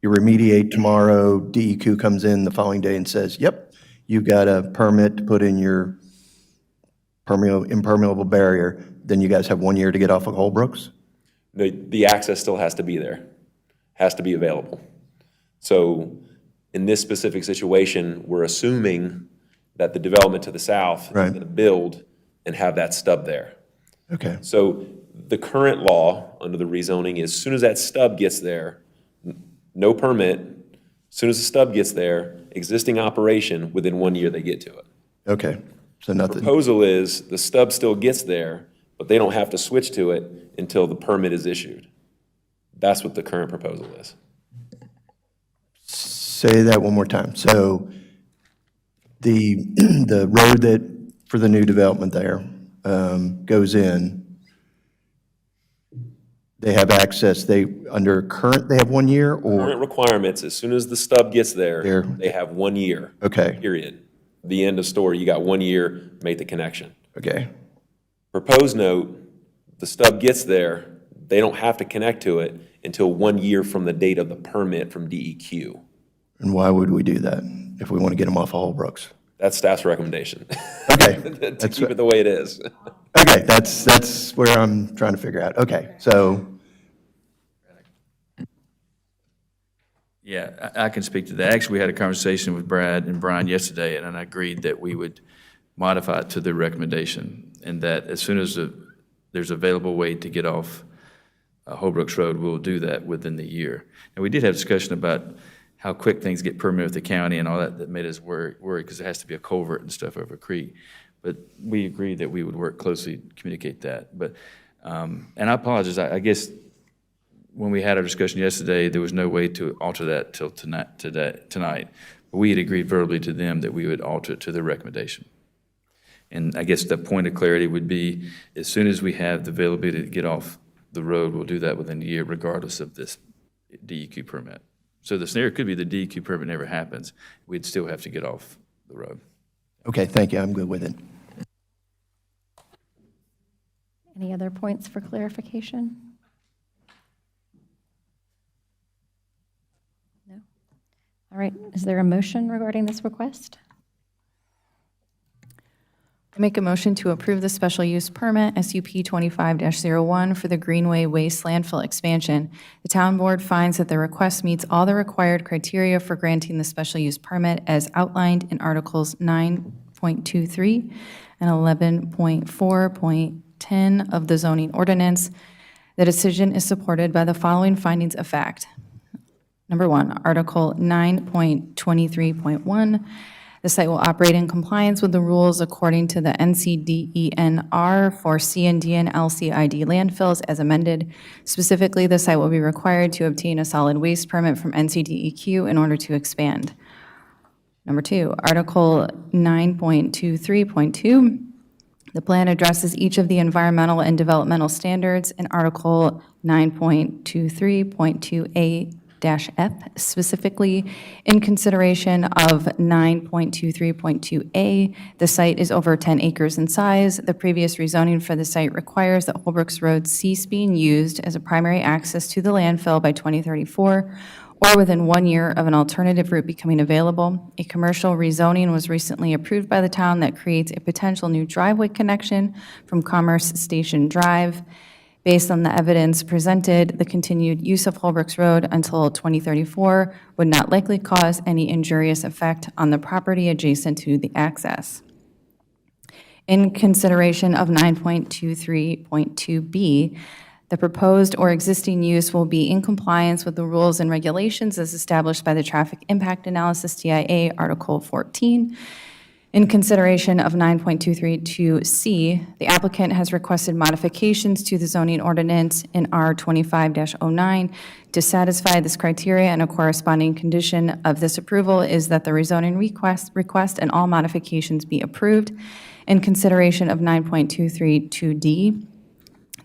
you remediate tomorrow, DEQ comes in the following day and says, yep, you've got a permit to put in your impermeable barrier, then you guys have 1 year to get off of Holbrooks? The access still has to be there, has to be available. So in this specific situation, we're assuming that the development to the south is going to build and have that stub there. Okay. So the current law under the rezoning is as soon as that stub gets there, no permit, as soon as the stub gets there, existing operation, within 1 year they get to it. Okay, so nothing. Proposal is the stub still gets there, but they don't have to switch to it until the permit is issued. That's what the current proposal is. Say that one more time. So the road that, for the new development there, goes in, they have access, under current, they have 1 year, or? Current requirements, as soon as the stub gets there, they have 1 year. Okay. Period. The end of story. You got 1 year, make the connection. Okay. Proposed note, the stub gets there, they don't have to connect to it until 1 year from the date of the permit from DEQ. And why would we do that if we want to get them off of Holbrooks? That's staff's recommendation. Okay. To keep it the way it is. Okay, that's where I'm trying to figure out. Okay, so. Yeah, I can speak to that. Actually, we had a conversation with Brad and Brian yesterday, and I agreed that we would modify it to the recommendation, and that as soon as there's available way to get off Holbrooks Road, we'll do that within the year. And we did have discussion about how quick things get permitted with the county and all that made us worry because it has to be a culvert and stuff over a creek. But we agreed that we would work closely to communicate that. But, and I apologize, I guess when we had our discussion yesterday, there was no way to alter that till tonight. But we had agreed verbally to them that we would alter it to their recommendation. And I guess the point of clarity would be, as soon as we have the availability to get off the road, we'll do that within a year regardless of this DEQ permit. So the scenario could be the DEQ permit never happens. We'd still have to get off the road. Okay, thank you, I'm good with it. Any other points for clarification? No? All right, is there a motion regarding this request? I make a motion to approve the special use permit, SUP 25-01, for the Greenway Waste Landfill expansion. The town board finds that the request meets all the required criteria for granting the special use permit as outlined in Articles 9.23 and 11.4.10 of the zoning ordinance. The decision is supported by the following findings of fact. Number one, Article 9.23.1, the site will operate in compliance with the rules according to the NCDENR for C&D and LCID landfills as amended. Specifically, the site will be required to obtain a solid waste permit from NCDEQ in order to expand. Number two, Article 9.23.2, the plan addresses each of the environmental and developmental standards in Article 9.23.2A F, specifically in consideration of 9.23.2A. The site is over 10 acres in size. The previous rezoning for the site requires that Holbrooks Road cease being used as a primary access to the landfill by 2034, or within 1 year of an alternative route becoming available. A commercial rezoning was recently approved by the town that creates a potential new driveway connection from Commerce Station Drive. Based on the evidence presented, the continued use of Holbrooks Road until 2034 would not likely cause any injurious effect on the property adjacent to the access. In consideration of 9.23.2B, the proposed or existing use will be in compliance with the rules and regulations as established by the Traffic Impact Analysis TIA Article 14. In consideration of 9.232C, the applicant has requested modifications to the zoning ordinance in R 25-09 to satisfy this criteria, and a corresponding condition of this approval is that the rezoning request and all modifications be approved. In consideration of 9.232D,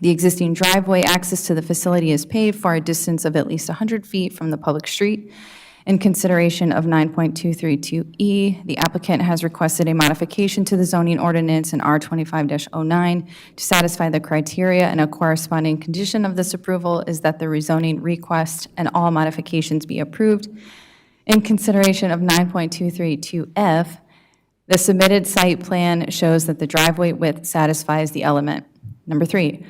the existing driveway access to the facility is paved for a distance of at least 100 feet from the public street. In consideration of 9.232E, the applicant has requested a modification to the zoning ordinance in R 25-09 to satisfy the criteria, and a corresponding condition of this approval is that the rezoning request and all modifications be approved. In consideration of 9.232F, The submitted site plan shows that the driveway width satisfies the element. Number 3,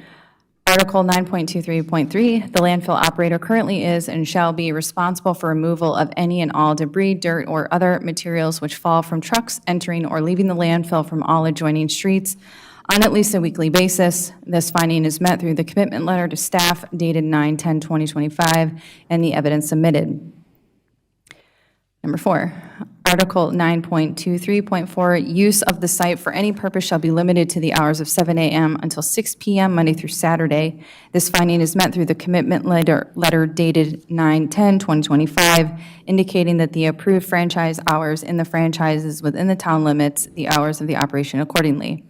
Article 9.23.3, the landfill operator currently is and shall be responsible for removal of any and all debris, dirt, or other materials which fall from trucks entering or leaving the landfill from all adjoining streets on at least a weekly basis. This finding is met through the commitment letter to staff dated 9/10/2025 and the evidence submitted. Number 4, Article 9.23.4, use of the site for any purpose shall be limited to the hours of 7 a.m. until 6 p.m. Monday through Saturday. This finding is met through the commitment letter dated 9/10/2025, indicating that the approved franchise hours in the franchise is within the town limits, the hours of the operation accordingly.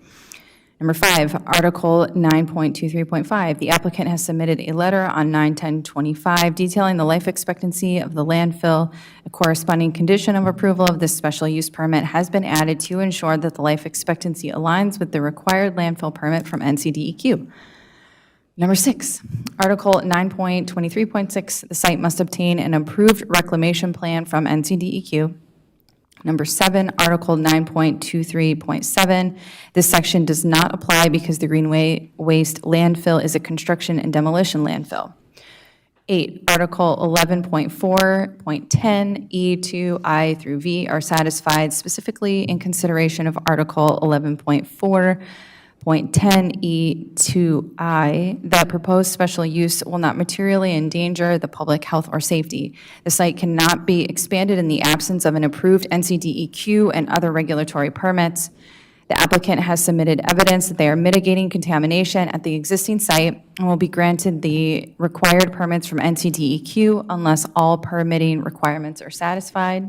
Number 5, Article 9.23.5, the applicant has submitted a letter on 9/10/25 detailing the life expectancy of the landfill. A corresponding condition of approval of this special use permit has been added to ensure that the life expectancy aligns with the required landfill permit from NCDEQ. Number 6, Article 9.23.6, the site must obtain an approved reclamation plan from NCDEQ. Number 7, Article 9.23.7, this section does not apply because the Greenway Waste landfill is a construction and demolition landfill. 8, Article 11.4.10, E2, I through V are satisfied specifically in consideration of Article 11.4.10E2I, that proposed special use will not materially endanger the public health or safety. The site cannot be expanded in the absence of an approved NCDEQ and other regulatory permits. The applicant has submitted evidence that they are mitigating contamination at the existing site and will be granted the required permits from NCDEQ unless all permitting requirements are satisfied.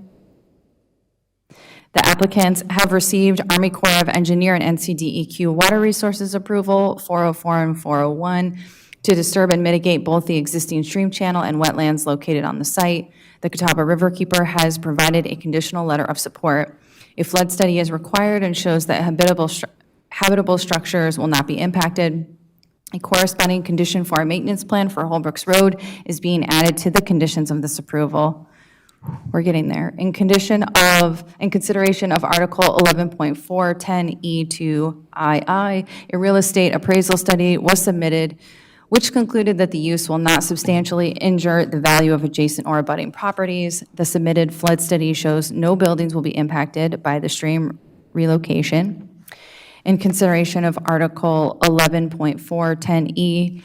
The applicants have received Army Corps of Engineer and NCDEQ water resources approval 404 and 401 to disturb and mitigate both the existing stream channel and wetlands located on the site. The Catawba Riverkeeper has provided a conditional letter of support. A flood study is required and shows that habitable structures will not be impacted. A corresponding condition for a maintenance plan for Holbrooks Road is being added to the conditions of this approval. We're getting there. In consideration of Article 11.410E2II, a real estate appraisal study was submitted, which concluded that the use will not substantially injure the value of adjacent or abutting properties. The submitted flood study shows no buildings will be impacted by the stream relocation. In consideration of Article 11.410E2II,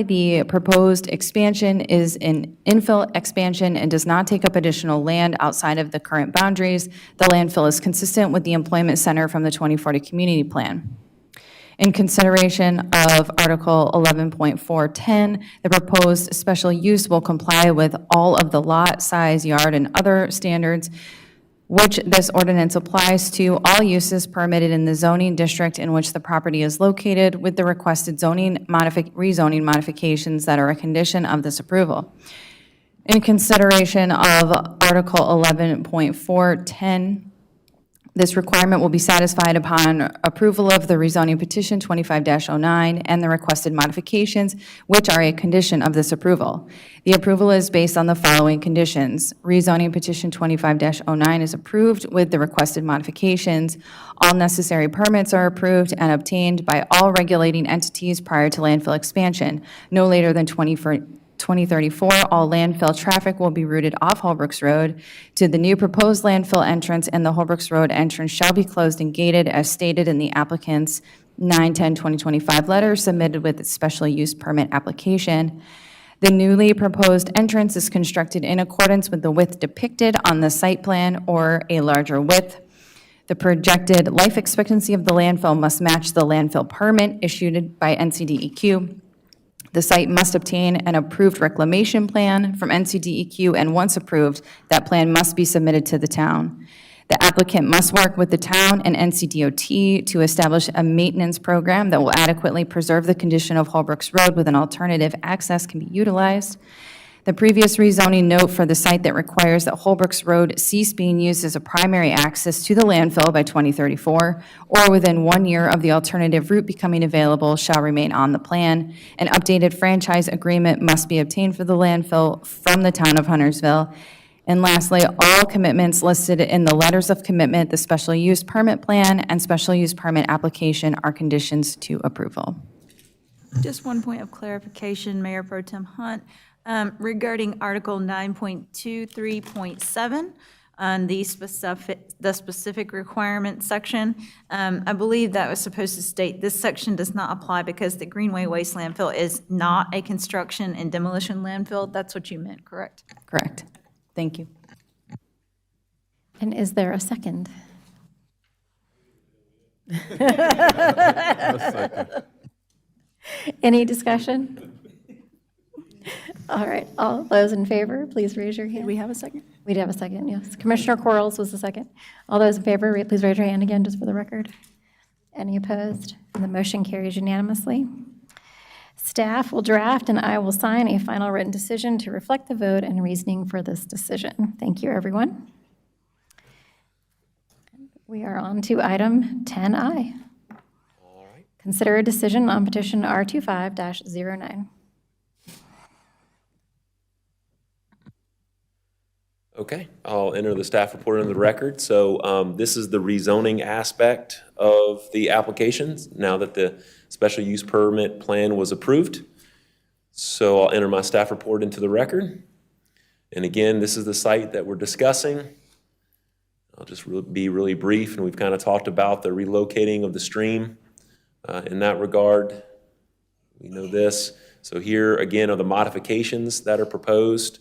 the proposed expansion is an infill expansion and does not take up additional land outside of the current boundaries. The landfill is consistent with the employment center from the 2040 community plan. In consideration of Article 11.410, the proposed special use will comply with all of the lot, size, yard, and other standards which this ordinance applies to all uses permitted in the zoning district in which the property is located, with the requested rezoning modifications that are a condition of this approval. In consideration of Article 11.410, this requirement will be satisfied upon approval of the rezoning petition 25-09 and the requested modifications, which are a condition of this approval. The approval is based on the following conditions. Rezoning petition 25-09 is approved with the requested modifications. All necessary permits are approved and obtained by all regulating entities prior to landfill expansion. No later than 2034, all landfill traffic will be routed off Holbrooks Road to the new proposed landfill entrance, and the Holbrooks Road entrance shall be closed and gated as stated in the applicant's 9/10/2025 letter submitted with its special use permit application. The newly proposed entrance is constructed in accordance with the width depicted on the site plan or a larger width. The projected life expectancy of the landfill must match the landfill permit issued by NCDEQ. The site must obtain an approved reclamation plan from NCDEQ, and once approved, that plan must be submitted to the town. The applicant must work with the town and NCDOT to establish a maintenance program that will adequately preserve the condition of Holbrooks Road with an alternative access can be utilized. The previous rezoning note for the site that requires that Holbrooks Road cease being used as a primary access to the landfill by 2034 or within 1 year of the alternative route becoming available shall remain on the plan. An updated franchise agreement must be obtained for the landfill from the town of Huntersville, And lastly, all commitments listed in the letters of commitment, the special use permit plan, and special use permit application are conditions to approval. Just one point of clarification, Mayor Pro Tem Hunt, regarding Article 9.23.7, on the specific requirement section. I believe that was supposed to state, this section does not apply because the Greenway Waste Landfill is not a construction and demolition landfill. That's what you meant, correct? Correct. Thank you. And is there a second? Any discussion? All right, all those in favor, please raise your hand. Did we have a second? We did have a second, yes. Commissioner Quarles was the second. All those in favor, please raise your hand again, just for the record. Any opposed? And the motion carries unanimously. Staff will draft and I will sign a final written decision to reflect the vote and reasoning for this decision. Thank you, everyone. We are on to item 10I. Consider a decision on petition R25-09. Okay, I'll enter the staff report into the record. So this is the rezoning aspect of the applications now that the special use permit plan was approved. So I'll enter my staff report into the record. And again, this is the site that we're discussing. I'll just be really brief, and we've kind of talked about the relocating of the stream in that regard. We know this. So here again are the modifications that are proposed.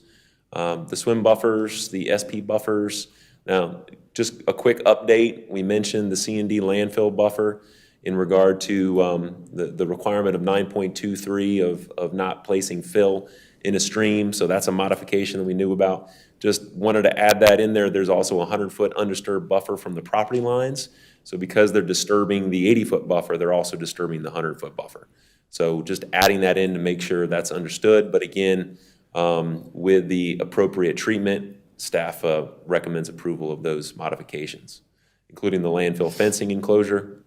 The swim buffers, the SP buffers. Now, just a quick update. We mentioned the C&D landfill buffer in regard to the requirement of 9.23 of not placing fill in a stream. So that's a modification that we knew about. Just wanted to add that in there. There's also a 100-foot undisturbed buffer from the property lines. So because they're disturbing the 80-foot buffer, they're also disturbing the 100-foot buffer. So just adding that in to make sure that's understood. But again, with the appropriate treatment, staff recommends approval of those modifications, including the landfill fencing enclosure.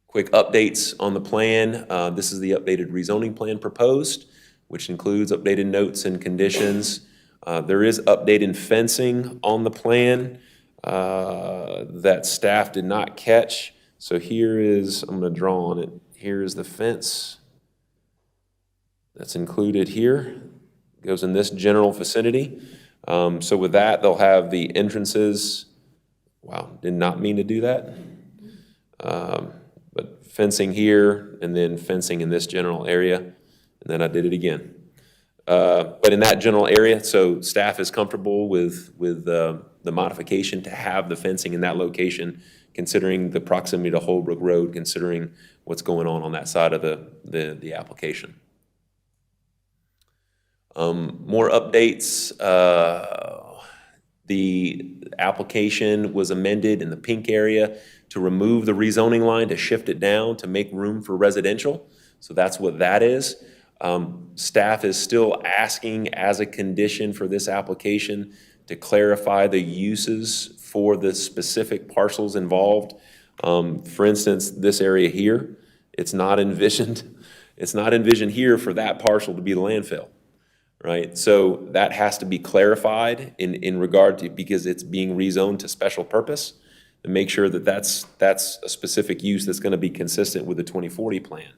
Quick updates on the plan. This is the updated rezoning plan proposed, which includes updated notes and conditions. There is updated fencing on the plan that staff did not catch. So here is, I'm going to draw on it. Here is the fence that's included here. Goes in this general vicinity. So with that, they'll have the entrances. Wow, did not mean to do that. But fencing here and then fencing in this general area. And then I did it again. But in that general area, so staff is comfortable with the modification to have the fencing in that location, considering the proximity to Holbrook Road, considering what's going on that side of the application. More updates. The application was amended in the pink area to remove the rezoning line, to shift it down, to make room for residential. So that's what that is. Staff is still asking as a condition for this application to clarify the uses for the specific parcels involved. For instance, this area here, it's not envisioned here for that parcel to be the landfill. Right, so that has to be clarified in regard to, because it's being rezoned to special purpose, to make sure that that's a specific use that's going to be consistent with the 2040 plan.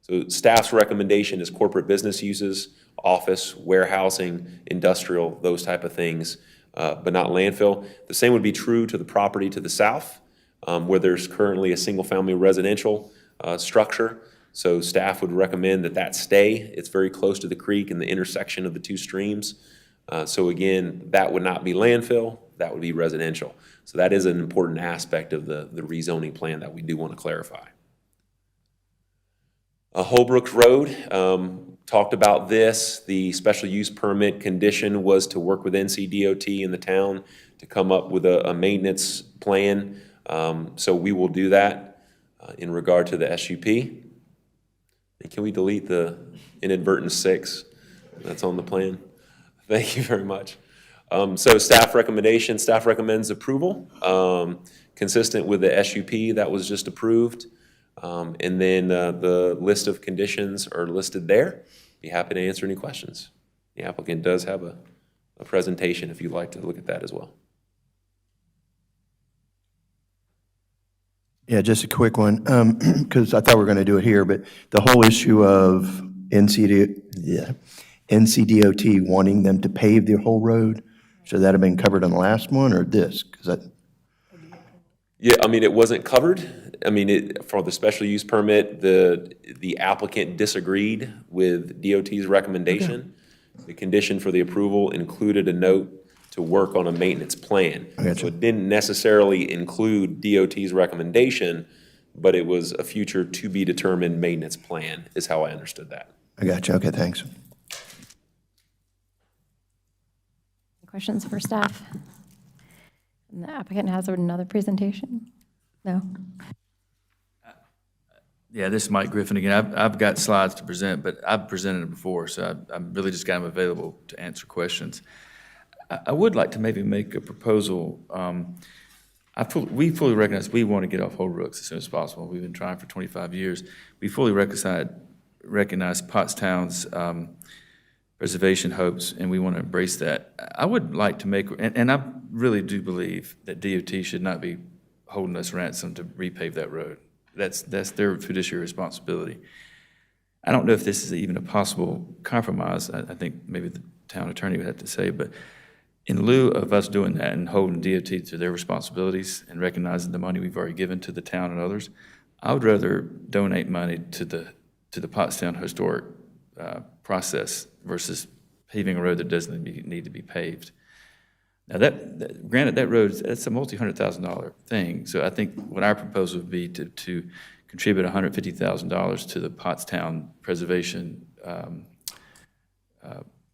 So staff's recommendation is corporate business uses, office, warehousing, industrial, those type of things, but not landfill. The same would be true to the property to the south, where there's currently a single-family residential structure. So staff would recommend that stay. It's very close to the creek and the intersection of the two streams. So again, that would not be landfill, that would be residential. So that is an important aspect of the rezoning plan that we do want to clarify. Holbrook Road, talked about this. The special use permit condition was to work with NCDOT in the town to come up with a maintenance plan. So we will do that in regard to the SUP. And can we delete the inadvertent 6 that's on the plan? Thank you very much. So staff recommends approval, consistent with the SUP that was just approved. And then the list of conditions are listed there. Be happy to answer any questions. The applicant does have a a presentation if you'd like to look at that as well. Yeah, just a quick one, because I thought we were going to do it here, but the whole issue of NCDOT wanting them to pave the whole road, should that have been covered on the last one or this? Because that, Yeah, I mean, it wasn't covered. I mean, for the special use permit, the applicant disagreed with DOT's recommendation. The condition for the approval included a note to work on a maintenance plan. So it didn't necessarily include DOT's recommendation, but it was a future to-be-determined maintenance plan, is how I understood that. I got you. Okay, thanks. Questions for staff? And the applicant has another presentation? No? Yeah, this is Mike Griffin again. I've got slides to present, but I've presented them before, so I'm really just got them available to answer questions. I would like to maybe make a proposal. We fully recognize we want to get off Holbrooks as soon as possible. We've been trying for 25 years. We fully recognize Pottstown's preservation hopes, and we want to embrace that. I would like to make, and I really do believe that DOT should not be holding us ransom to repave that road. That's their fiduciary responsibility. I don't know if this is even a possible compromise. I think maybe the town attorney would have to say, but in lieu of us doing that and holding DOT to their responsibilities and recognizing the money we've already given to the town and others, I would rather donate money to the Pottstown historic process versus paving a road that doesn't need to be paved. Now, granted, that road, that's a multi-$100,000 thing, so I think what our proposal would be to contribute $150,000 to the Pottstown Preservation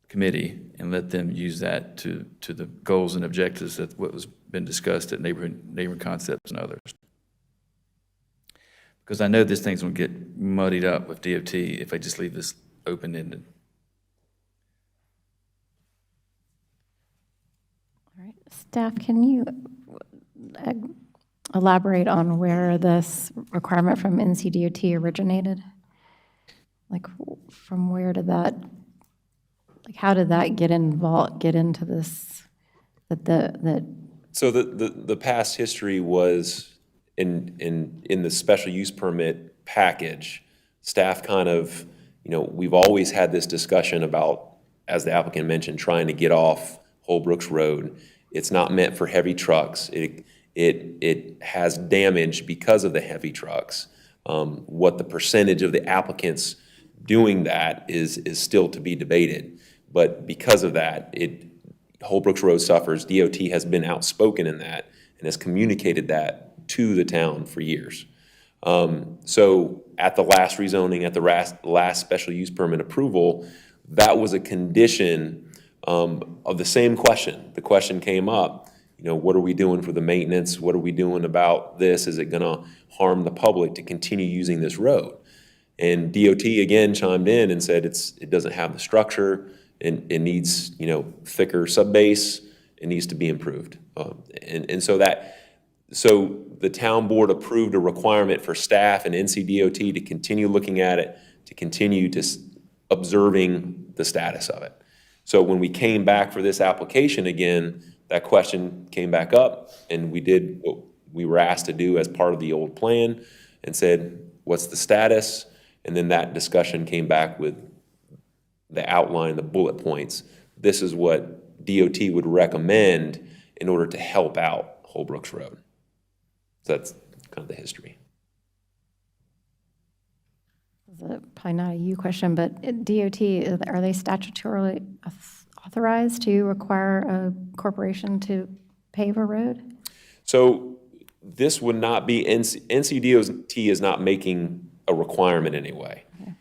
Committee and let them use that to the goals and objectives that what was been discussed at Neighborhood Concepts and others. Because I know this thing's going to get muddied up with DOT if I just leave this open-ended. All right, staff, can you elaborate on where this requirement from NCDOT originated? Like, from where did that, like, how did that get into this, So the past history was in the special use permit package, staff kind of, we've always had this discussion about, as the applicant mentioned, trying to get off Holbrooks Road. It's not meant for heavy trucks. It has damage because of the heavy trucks. What the percentage of the applicants doing that is still to be debated. But because of that, Holbrooks Road suffers. DOT has been outspoken in that and has communicated that to the town for years. So at the last rezoning, at the last special use permit approval, that was a condition of the same question. The question came up, what are we doing for the maintenance? What are we doing about this? Is it going to harm the public to continue using this road? And DOT again chimed in and said it doesn't have the structure. It needs, thicker subbase. It needs to be improved. So the town board approved a requirement for staff and NCDOT to continue looking at it, to continue observing the status of it. So when we came back for this application again, that question came back up, and we did what we were asked to do as part of the old plan and said, what's the status? And then that discussion came back with the outline, the bullet points. This is what DOT would recommend in order to help out Holbrooks Road. So that's kind of the history. probably not a you question, but DOT, are they statutorily authorized to require a corporation to pave a road? So this would not be, NCDOT is not making a requirement anyway. Okay.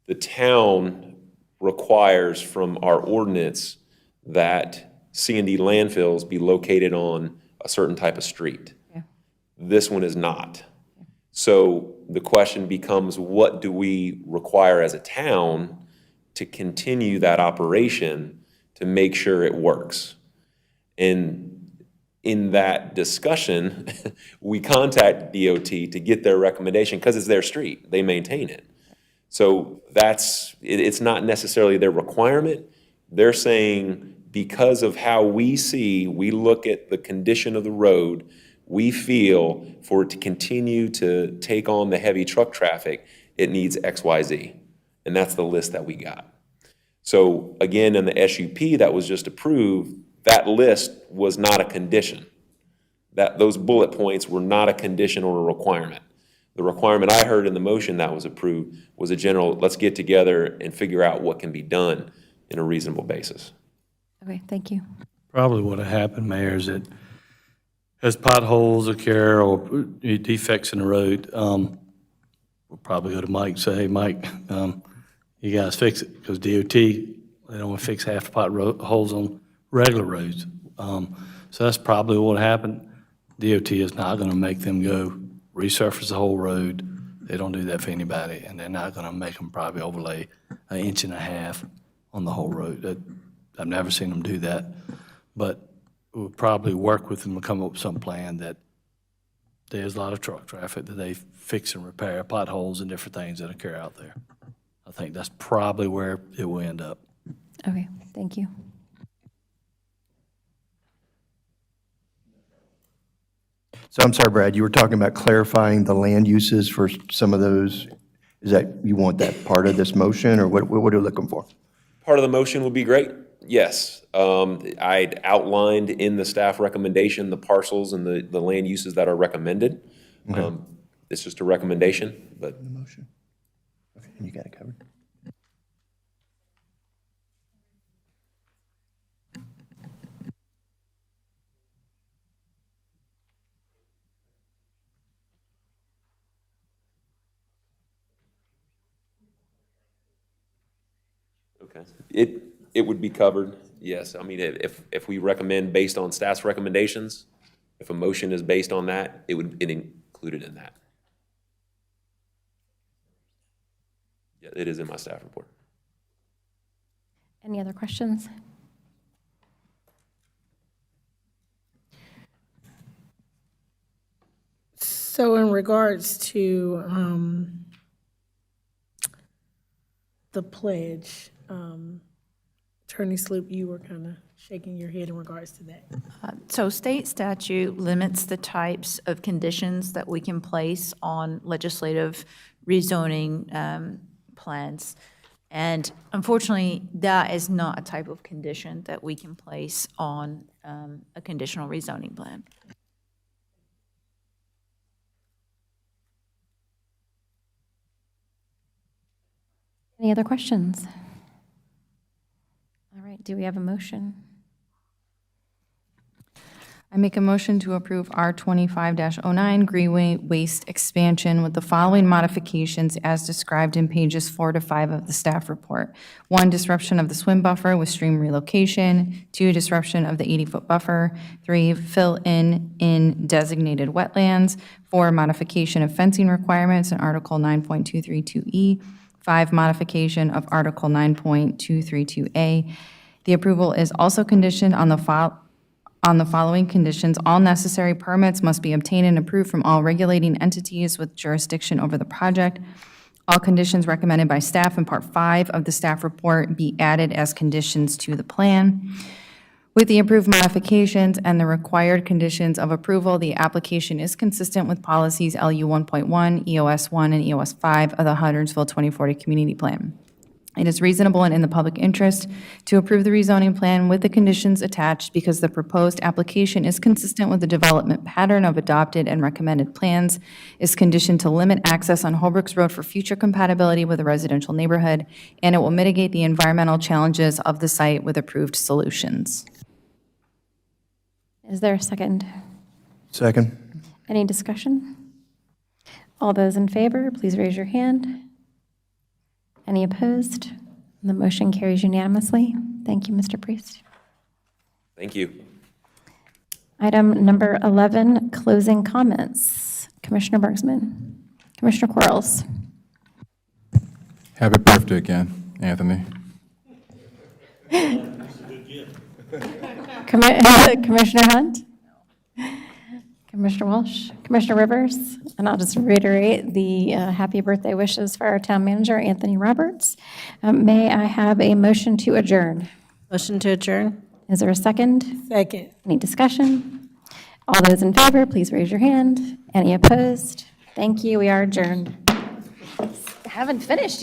The town requires from our ordinance that C&D landfills be located on a certain type of street. Yeah. This one is not. Yeah. So the question becomes, what do we require as a town to continue that operation to make sure it works? And in that discussion, we contact DOT to get their recommendation because it's their street. They maintain it. So it's not necessarily their requirement. They're saying because of how we look at the condition of the road, we feel for it to continue to take on the heavy truck traffic, it needs XYZ. And that's the list that we got. So again, in the SUP that was just approved, that list was not a condition. Those bullet points were not a condition or a requirement. The requirement I heard in the motion that was approved was a general, let's get together and figure out what can be done in a reasonable basis. Okay, thank you. Probably what happened, Mayor, is that as potholes occur or defects in the road, we'll probably go to Mike and say, hey, Mike, you guys fix it, because DOT, they don't want to fix half the potholes on regular roads. So that's probably what happened. DOT is not going to make them go resurface the whole road. They don't do that for anybody, and they're not going to make them probably overlay 1.5 inches on the whole road. I've never seen them do that, but we'll probably work with them to come up with some plan that there's a lot of truck traffic, that they fix and repair potholes and different things that occur out there. I think that's probably where it will end up. Okay, thank you. So I'm sorry, Brad, you were talking about clarifying the land uses for some of those. Is that, you want that part of this motion, or what are you looking for? Part of the motion would be great, yes. I'd outlined in the staff recommendation the parcels and the land uses that are recommended. Okay. It's just a recommendation, but. The motion. Okay, you got it covered. Okay. It would be covered, yes. I mean, if we recommend based on staff's recommendations, if a motion is based on that, it would be included in that. Yeah, it is in my staff report. Any other questions? So in regards to the pledge, Attorney Sloop, you were kind of shaking your head in regards to that. So state statute limits the types of conditions that we can place on legislative rezoning plans. And unfortunately, that is not a type of condition that we can place on a conditional rezoning plan. Any other questions? All right, do we have a motion? I make a motion to approve R25-09 Greenway Waste Expansion with the following modifications as described in pages 4 to 5 of the staff report. 1, disruption of the swim buffer with stream relocation. 2, disruption of the 80-foot buffer. 3, fill in designated wetlands. 4, modification of fencing requirements in Article 9.232E. 5, modification of Article 9.232A. The approval is also conditioned on the following conditions. All necessary permits must be obtained and approved from all regulating entities with jurisdiction over the project. All conditions recommended by staff in Part 5 of the staff report be added as conditions to the plan. With the approved modifications and the required conditions of approval, the application is consistent with policies LU 1.1, EOS 1, and EOS 5 of the Huntersville 2040 Community Plan. It is reasonable and in the public interest to approve the rezoning plan with the conditions attached because the proposed application is consistent with the development pattern of adopted and recommended plans, is conditioned to limit access on Holbrooks Road for future compatibility with a residential neighborhood, and it will mitigate the environmental challenges of the site with approved solutions. Is there a second? Second. Any discussion? All those in favor, please raise your hand. Any opposed? The motion carries unanimously. Thank you, Mr. Priest. Thank you. Item number 11, closing comments. Commissioner Bergsman. Commissioner Quarles. Happy birthday again, Anthony. Commissioner Hunt? Commissioner Walsh? Commissioner Rivers? And I'll just reiterate the happy birthday wishes for our town manager, Anthony Roberts. May I have a motion to adjourn? Motion to adjourn? Is there a second? Second. Any discussion? All those in favor, please raise your hand. Any opposed? Thank you. We are adjourned. Haven't finished yet.